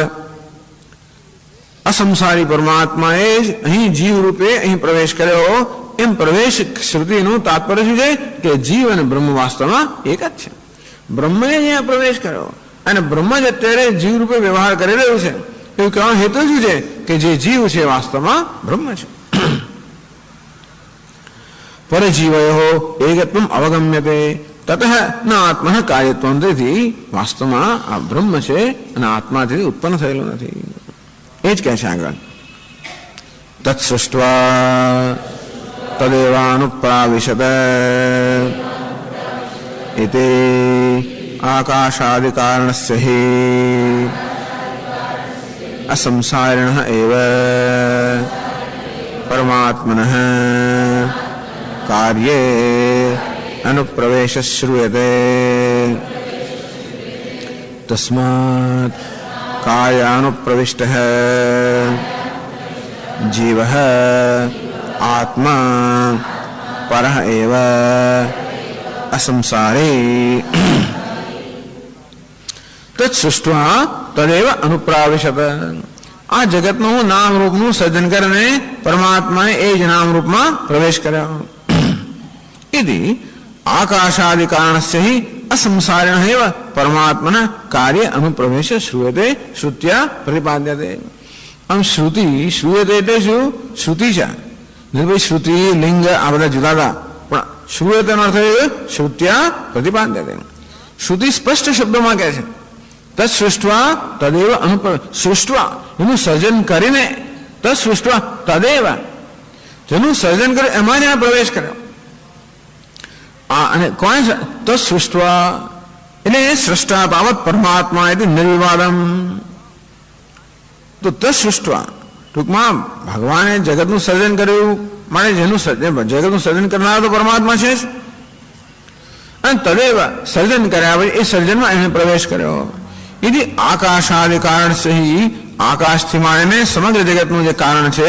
અસંસારી પરમાત્માએ જ અહીં જીવ રૂપે અહીં પ્રવેશ કર્યો. એમ પ્રવેશ શ્રુતિનું તાત્પર્ય શું છે કે જીવ અને બ્રહ્મ વાસ્તવમાં એક જ છે. બ્રહ્મે અહીંયા પ્રવેશ કર્યો અને બ્રહ્મ જ અત્યારે જીવ રૂપે વ્યવહાર કરી રહ્યું છે. એવું કહેવાનો હેતુ શું છે કે જે જીવ છે વાસ્તવમાં બ્રહ્મ છે. પરજીવયો એકત્વમ અવગમ્યતે તતઃ ન આત્મા કાર્યત્વમ. તેથી વાસ્તવમાં આ બ્રહ્મ છે અને આત્માથી ઉત્પન્ન થયેલું નથી. એ જ કહે છે આગળ, તત્સૃષ્ટ્વા તદેવાનુપ્રાવિશત એતે આકાશાદિ કારણસ્ય હિ અસંસારિણ એવ પરમાત્મનઃ કાર્યે અનુપ્રવેશ શ્રૂયતે. તસ્માत् કાર્યાનુપ્રવિષ્ટઃ જીવઃ આત્મા પરઃ એવ અસંસારી. તત્સૃષ્ટ્વા તદેવ અનુપ્રાવિશત. આ જગતનું નામ રૂપનું સર્જન કરીને પરમાત્માએ એ જ નામ રૂપમાં પ્રવેશ કર્યો. ઇતિ આકાશાદિ કારણસ્ય હિ અસંસારિણ એવ પરમાત્મના કાર્ય અનુપ્રવેશ શ્રૂયતે શ્રુત્યા પ્રતિપાદ્યતે. આમ શ્રુતિ શ્રૂયતે એટલે શું? શ્રુતિ છે. ભાઈ શ્રુતિ લિંગ આ બધા જુદા હતા, પણ શ્રૂયતેનો અર્થ શ્રુત્યા પ્રતિપાદ્યતે. શ્રુતિ સ્પષ્ટ શબ્દોમાં કહે છે તત્સૃષ્ટ્વા તદેવ અનુપ્રવેશ. સૃષ્ટવા એનું સર્જન કરીને, તત્સૃષ્ટ્વા તદેવ જેનું સર્જન કર્યું એમાં જ પ્રવેશ કર્યો. અને કોણ છે? તત્સૃષ્ટ્વા એટલે સૃષ્ટા તાવત પરમાત્મા એટલે નિર્વિવાદમ. તો તત્સૃષ્ટ્વા ટૂંકમાં ભગવાને જગતનું સર્જન કર્યું, માટે જેનું જગતનું સર્જન કરનાર તો પરમાત્મા છે જ. અને તદેવ સર્જન કર્યા પછી એ સર્જનમાં એને પ્રવેશ કર્યો. એથી આકાશાદિ કારણ સહી, આકાશથી માંડીને સમગ્ર જગતનું જે કારણ છે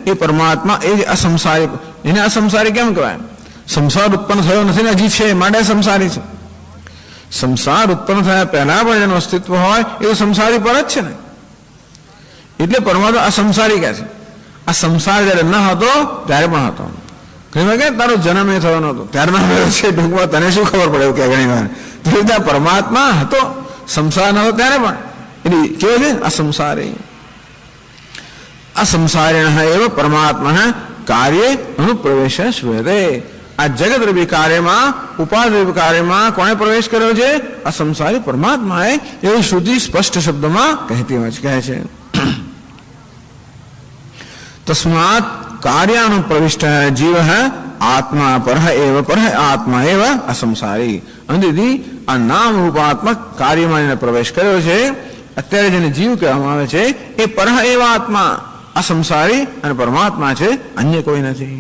એ પરમાત્મા, એ જ અસંસારી. એને અસંસારી કેમ કહેવાય? સંસાર ઉત્પન્ન થયો નથી ને હજી છે, માટે સંસારી છે. સંસાર ઉત્પન્ન થયા પહેલા પણ જેનું અસ્તિત્વ હોય એ તો સંસારી પર જ છે ને. એટલે પરમાત્મા અસંસારી કહે છે. આ સંસાર જયારે ન હતો ત્યારે પણ હતો. ઘણી વાર તારો જન્મ એ થયો નતો ત્યારે ના થયો છે, ટૂંકમાં તને શું ખબર પડે એવું કે ઘણી વાર. તો પરમાત્મા હતો, સંસાર ન હતો ત્યારે પણ. એટલે કેવો છે? અસંસારી. અસંસારિણ એવ પરમાત્મા કાર્ય અનુપ્રવેશ શ્રૂયતે. આ જગત રૂપી કાર્યમાં, ઉપાધિ રૂપી કાર્યમાં કોણે પ્રવેશ કર્યો છે? અસંસારી પરમાત્માએ. એવું શ્રુતિ સ્પષ્ટ શબ્દમાં કહેતી હોય છે, કહે છે. તસ્માત કાર્યાનુપ્રવિષ્ટ જીવ આત્મા પર આત્મા એવ અસંસારી. અંધેથી આ નામ રૂપાત્મક કાર્યમાં એને પ્રવેશ કર્યો છે. અત્યારે જેને જીવ કહેવામાં આવે છે એ પર એવ આત્મા, અસંસારી અને પરમાત્મા છે, અન્ય કોઈ નથી.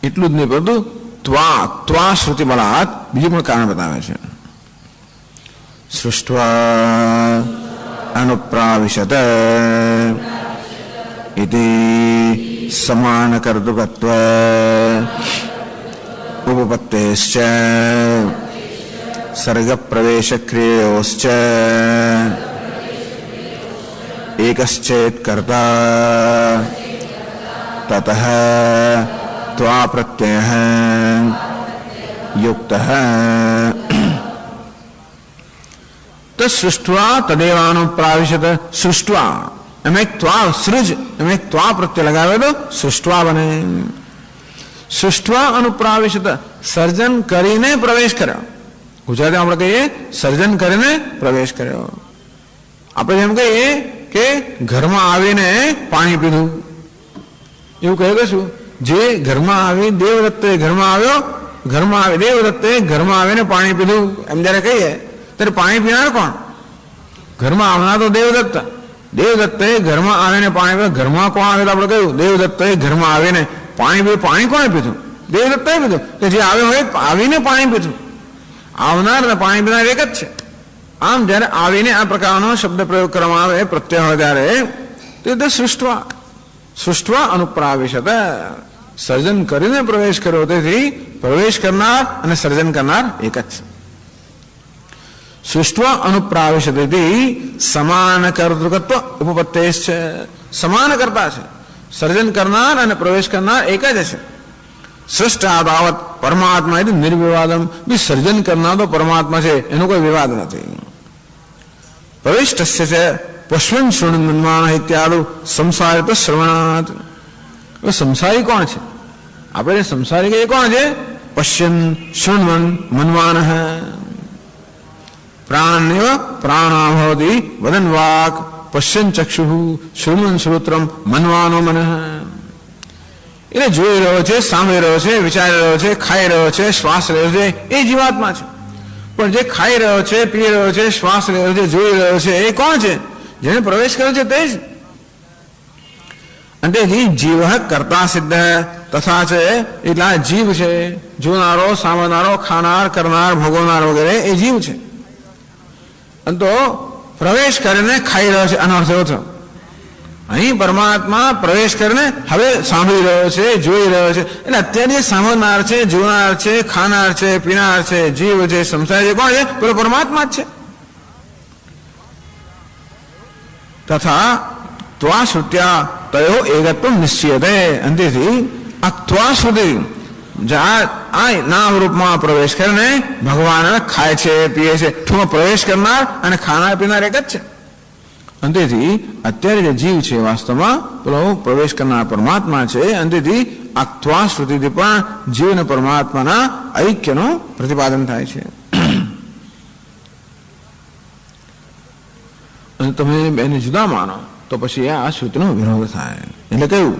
એટલું જ નહીં, પરંતુ ત્વા શ્રુતિ બળાત બીજું પણ કારણ બતાવે છે. સૃષ્ટ્વા અનુપ્રાવિશત ઇતિ સમાન કર્તૃકત્વ ઉપપત્તેશ્ચ સર્ગ પ્રવેશ ક્રિયોશ્ચ એકશ્ચેત કર્તા તતઃ ત્વા પ્રત્યયઃ યુક્તઃ સૃષ્ટવા તદેવાનુપ્રાવિશત. સૃષ્ટવા એમ એક ત્વા સૃજ, એમ એક ત્વા પ્રત્યય લગાવે તો સૃષ્ટવા બને. સૃષ્ટવા અનુપ્રાવિશત, સર્જન કરીને પ્રવેશ કર્યો. ગુજરાતી આપણે કહીએ સર્જન કરીને પ્રવેશ કર્યો. આપણે જેમ કહીએ કે ઘરમાં આવીને પાણી પીધું, એવું કહે કે શું? જે ઘરમાં આવી દેવદત્તે ઘરમાં આવ્યો, દેવદત્તે ઘરમાં આવીને પાણી પીધું એમ જયારે કહીએ ત્યારે પાણી પીનાર કોણ? ઘરમાં આવનાર તો દેવદત્ત. દેવદત્તે ઘરમાં આવીને પાણી પીધું. ઘરમાં કોણ આવે તો આપણે કહ્યું દેવદત્તે ઘરમાં આવીને પાણી પીધું. પાણી કોણે પીધું? દેવદત્તે પીધું. કે જે આવ્યો હોય આવીને પાણી પીધું. આવનાર અને પાણી પીનાર એક જ છે. આમ જયારે આવીને આ પ્રકારનો શબ્દ પ્રયોગ કરવામાં આવે પ્રત્યય હોય ત્યારે તે સૃષ્ટવા અનુપ્રાવિશત, સર્જન કરીને પ્રવેશ કર્યો. તેથી પ્રવેશ કરનાર અને સર્જન કરનાર એક જ છે. સૃષ્ટવા અનુપ્રાવિશત સમાન કર્તૃકત્વ ઉપપત્તેશ્ચ, સમાન કરતા છે. સર્જન કરનાર અને પ્રવેશ કરનાર એક જ છે. સૃષ્ટાદાવત પરમાત્મા એટલે નિર્વિવાદમ, સર્જન કરનાર તો પરમાત્મા છે, એનો કોઈ વિવાદ નથી. પ્રવિષ્ટસ્ય છે પશ્વન શૃણ્મન્માન ઇત્યાદુ સંસારિત શ્રવણાત. સંસારી કોણ છે? આપણે સંસારી કહીએ કોણ છે? પશ્યન શૃણ્વન મન્વાન પ્રાણેવ પ્રાણા ભવતી વદન વાક પશ્યન ચક્ષુ શૃણ્વન શ્રોત્રમ મન્વાનો મન. એટલે જોઈ રહ્યો છે, સાંભળી રહ્યો છે, વિચારી રહ્યો છે, ખાઈ રહ્યો છે, શ્વાસ રહ્યો છે, એ જીવાત્મા છે. પણ જે ખાઈ રહ્યો છે, પી રહ્યો છે, શ્વાસ રહ્યો છે, જોઈ રહ્યો છે, એ કોણ છે? જેને પ્રવેશ કર્યો છે તે જ. અને જીવ કરતા સિદ્ધ તથા છે એટલા જીવ છે. જોનારો, સાંભળનારો, ખાનાર, કરનાર, ભોગવનાર વગેરે એ જીવ છે. અને તો પ્રવેશ કરીને ખાઈ રહ્યો છે, આનો અર્થ એવો થયો. અહીં પરમાત્મા પ્રવેશ કરીને હવે સાંભળી રહ્યો છે, જોઈ રહ્યો છે. એટલે અત્યારે સાંભળનાર છે, જોનાર છે, ખાનાર છે, પીનાર છે, જીવ છે, સંસાર છે, કોણ છે? પેલો પરમાત્મા જ છે. તથા ત્વા શ્રુત્યા તયો એકત્વ નિશ્ચયતે. અંતેથી આ ત્વા શ્રુતિ આ નામ રૂપમાં પ્રવેશ કરીને ભગવાન ખાય છે, પીએ છે, ટૂંકમાં પ્રવેશ કરનાર અને ખાનાર પીનાર એક જ છે. અંતેથી અત્યારે જે જીવ છે વાસ્તવમાં પેલો પ્રવેશ કરનાર પરમાત્મા છે. અંતેથી આ ત્વા શ્રુતિથી પણ જીવ અને પરમાત્માના ઐક્યનું પ્રતિપાદન થાય છે. અને તમે એને જુદા માનો તો પછી આ શ્રુતિનો વિરોધ થાય. એટલે કયું?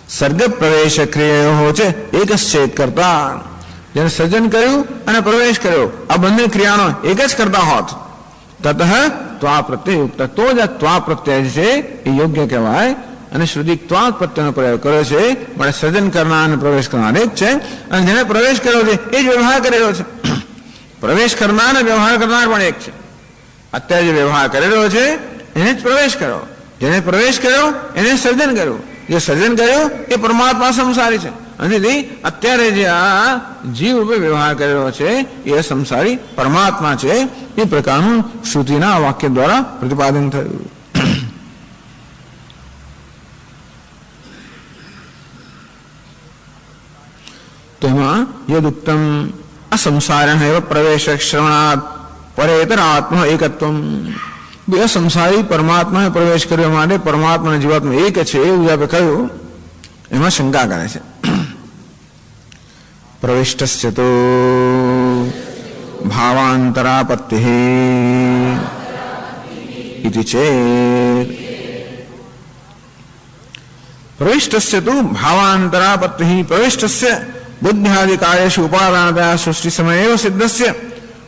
સર્ગ પ્રવેશ ક્રિયાઓ છે એક જ છેદ કરતા. જેને સર્જન કર્યું અને પ્રવેશ કર્યો આ બંને ક્રિયાનો એક જ કરતા હોત તતઃ ત્વા પ્રત્યય યુક્ત, તો જ આ ત્વા પ્રત્યય છે એ યોગ્ય કહેવાય. અને શ્રુતિ ત્વા પ્રત્યયનો પ્રયોગ કર્યો છે, માટે સર્જન કરનાર અને પ્રવેશ કરનાર એક છે. અને જેને પ્રવેશ કર્યો છે એ જ વ્યવહાર કરેલો છે. પ્રવેશ કરનાર અને વ્યવહાર કરનાર પણ એક છે. અત્યારે જે વ્યવહાર કરેલો છે એને જ પ્રવેશ કર્યો. જેને પ્રવેશ કર્યો એને સર્જન કર્યું. જે સર્જન કર્યું એ પરમાત્મા સંસારી છે. અને અત્યારે જે આ જીવ રૂપે વ્યવહાર કરેલો છે એ સંસારી પરમાત્મા છે. એ પ્રકારનું શ્રુતિના વાક્ય દ્વારા પ્રતિપાદન થયું. તેમાં યદુક્તમ અસંસારણ એવ પ્રવેશ શ્રવણાત પરેતર આત્મ એકત્વ. બે સંસારી પરમાત્માએ પ્રવેશ કરવા માટે પરમાત્મા જીવાત્મા એક છે એવું આપણે કહ્યું, એમાં શંકા કરે છે. પ્રવિષ્ટસ્ય તો ભાવાંતરાપત્તિ ઇતિ ચેત. પ્રવિષ્ટસ્ય તો ભાવાંતરાપત્તિ, પ્રવિષ્ટસ્ય બુદ્ધ્યાદિ કાર્યેષુ ઉપાદાનતયા સૃષ્ટિ સમયેવ સિદ્ધસ્ય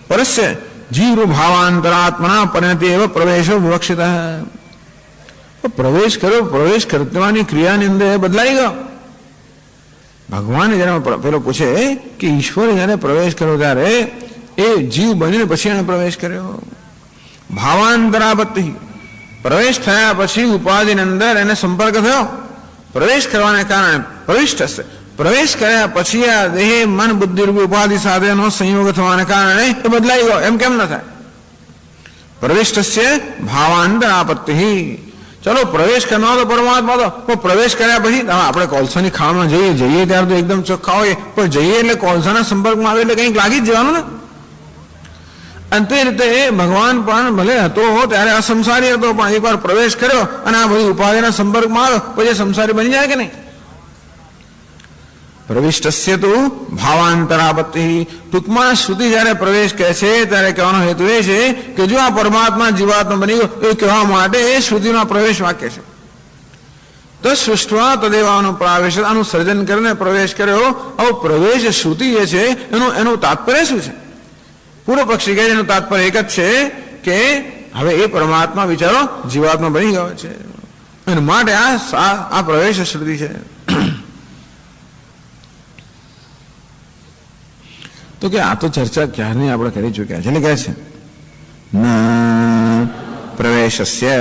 પરસ્ય જીવ ભાવાંતરાત્મના પરિણતિ એવ પ્રવેશો વિવક્ષિત. પ્રવેશ કર્યો, પ્રવેશ કરવાની ક્રિયાની અંદર બદલાઈ ગયો. ભગવાન જયારે પેલો પૂછે કે ઈશ્વરે જયારે પ્રવેશ કર્યો ત્યારે એ જીવ બનીને પછી એને પ્રવેશ કર્યો. ભાવાંતરાપત્તિ, પ્રવેશ થયા પછી ઉપાધિની અંદર એને સંપર્ક થયો. પ્રવેશ કરવાને કારણે પ્રવિષ્ટ હશે. પ્રવેશ કર્યા પછી આ દેહ મન બુદ્ધિ રૂપી ઉપાધિ સાથેનો સંયોગ થવાને કારણે એ બદલાઈ ગયો. એમ કેમ ન થાય? પ્રવિષ્ટસ્ય ભાવાંતરાપત્તિ. ચલો પ્રવેશ કરવાનો તો પરમાત્મા તો પ્રવેશ કર્યા પછી આપણે કોલસાની ખાવામાં જઈએ ત્યારે તો એકદમ ચોખ્ખા હોય, પણ જઈએ એટલે કોલસાના સંપર્કમાં આવે એટલે કંઈક લાગી જ જવાનું ને. અને તે રીતે ભગવાન પણ ભલે હતો ત્યારે અસંસારી હતો, પણ એકવાર પ્રવેશ કર્યો અને આ બધી ઉપાધિના સંપર્કમાં આવ્યો પછી સંસારી બની જાય કે નહીં? પ્રવિષ્ટસ્ય તો ભાવાંતરાપત્તિ. ટૂંકમાં શ્રુતિ જયારે પ્રવેશ કહે છે ત્યારે કહેવાનો હેતુ એ છે કે જો આ પરમાત્મા જીવાત્મા બની ગયો એ કહેવા માટે એ શ્રુતિનો પ્રવેશ વાક્ય છે. તો સૃષ્ટવા તદેવાનું પ્રવેશ, આનું સર્જન કરીને પ્રવેશ કર્યો. આવો પ્રવેશ શ્રુતિ જે છે એનું તાત્પર્ય શું છે? પૂર્વ પક્ષી કહે એનું તાત્પર્ય એક જ છે કે હવે એ પરમાત્મા વિચારો જીવાત્મા બની ગયો છે અને માટે આ પ્રવેશ શ્રુતિ છે. તો કે આ તો ચર્ચા ક્યારની આપણે કરી ચૂક્યા છે. એટલે કહે છે ન પ્રવેશસ્ય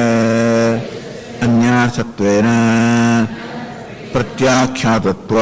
અન્યાર્થત્વેન પ્રત્યાખ્યાતત્વ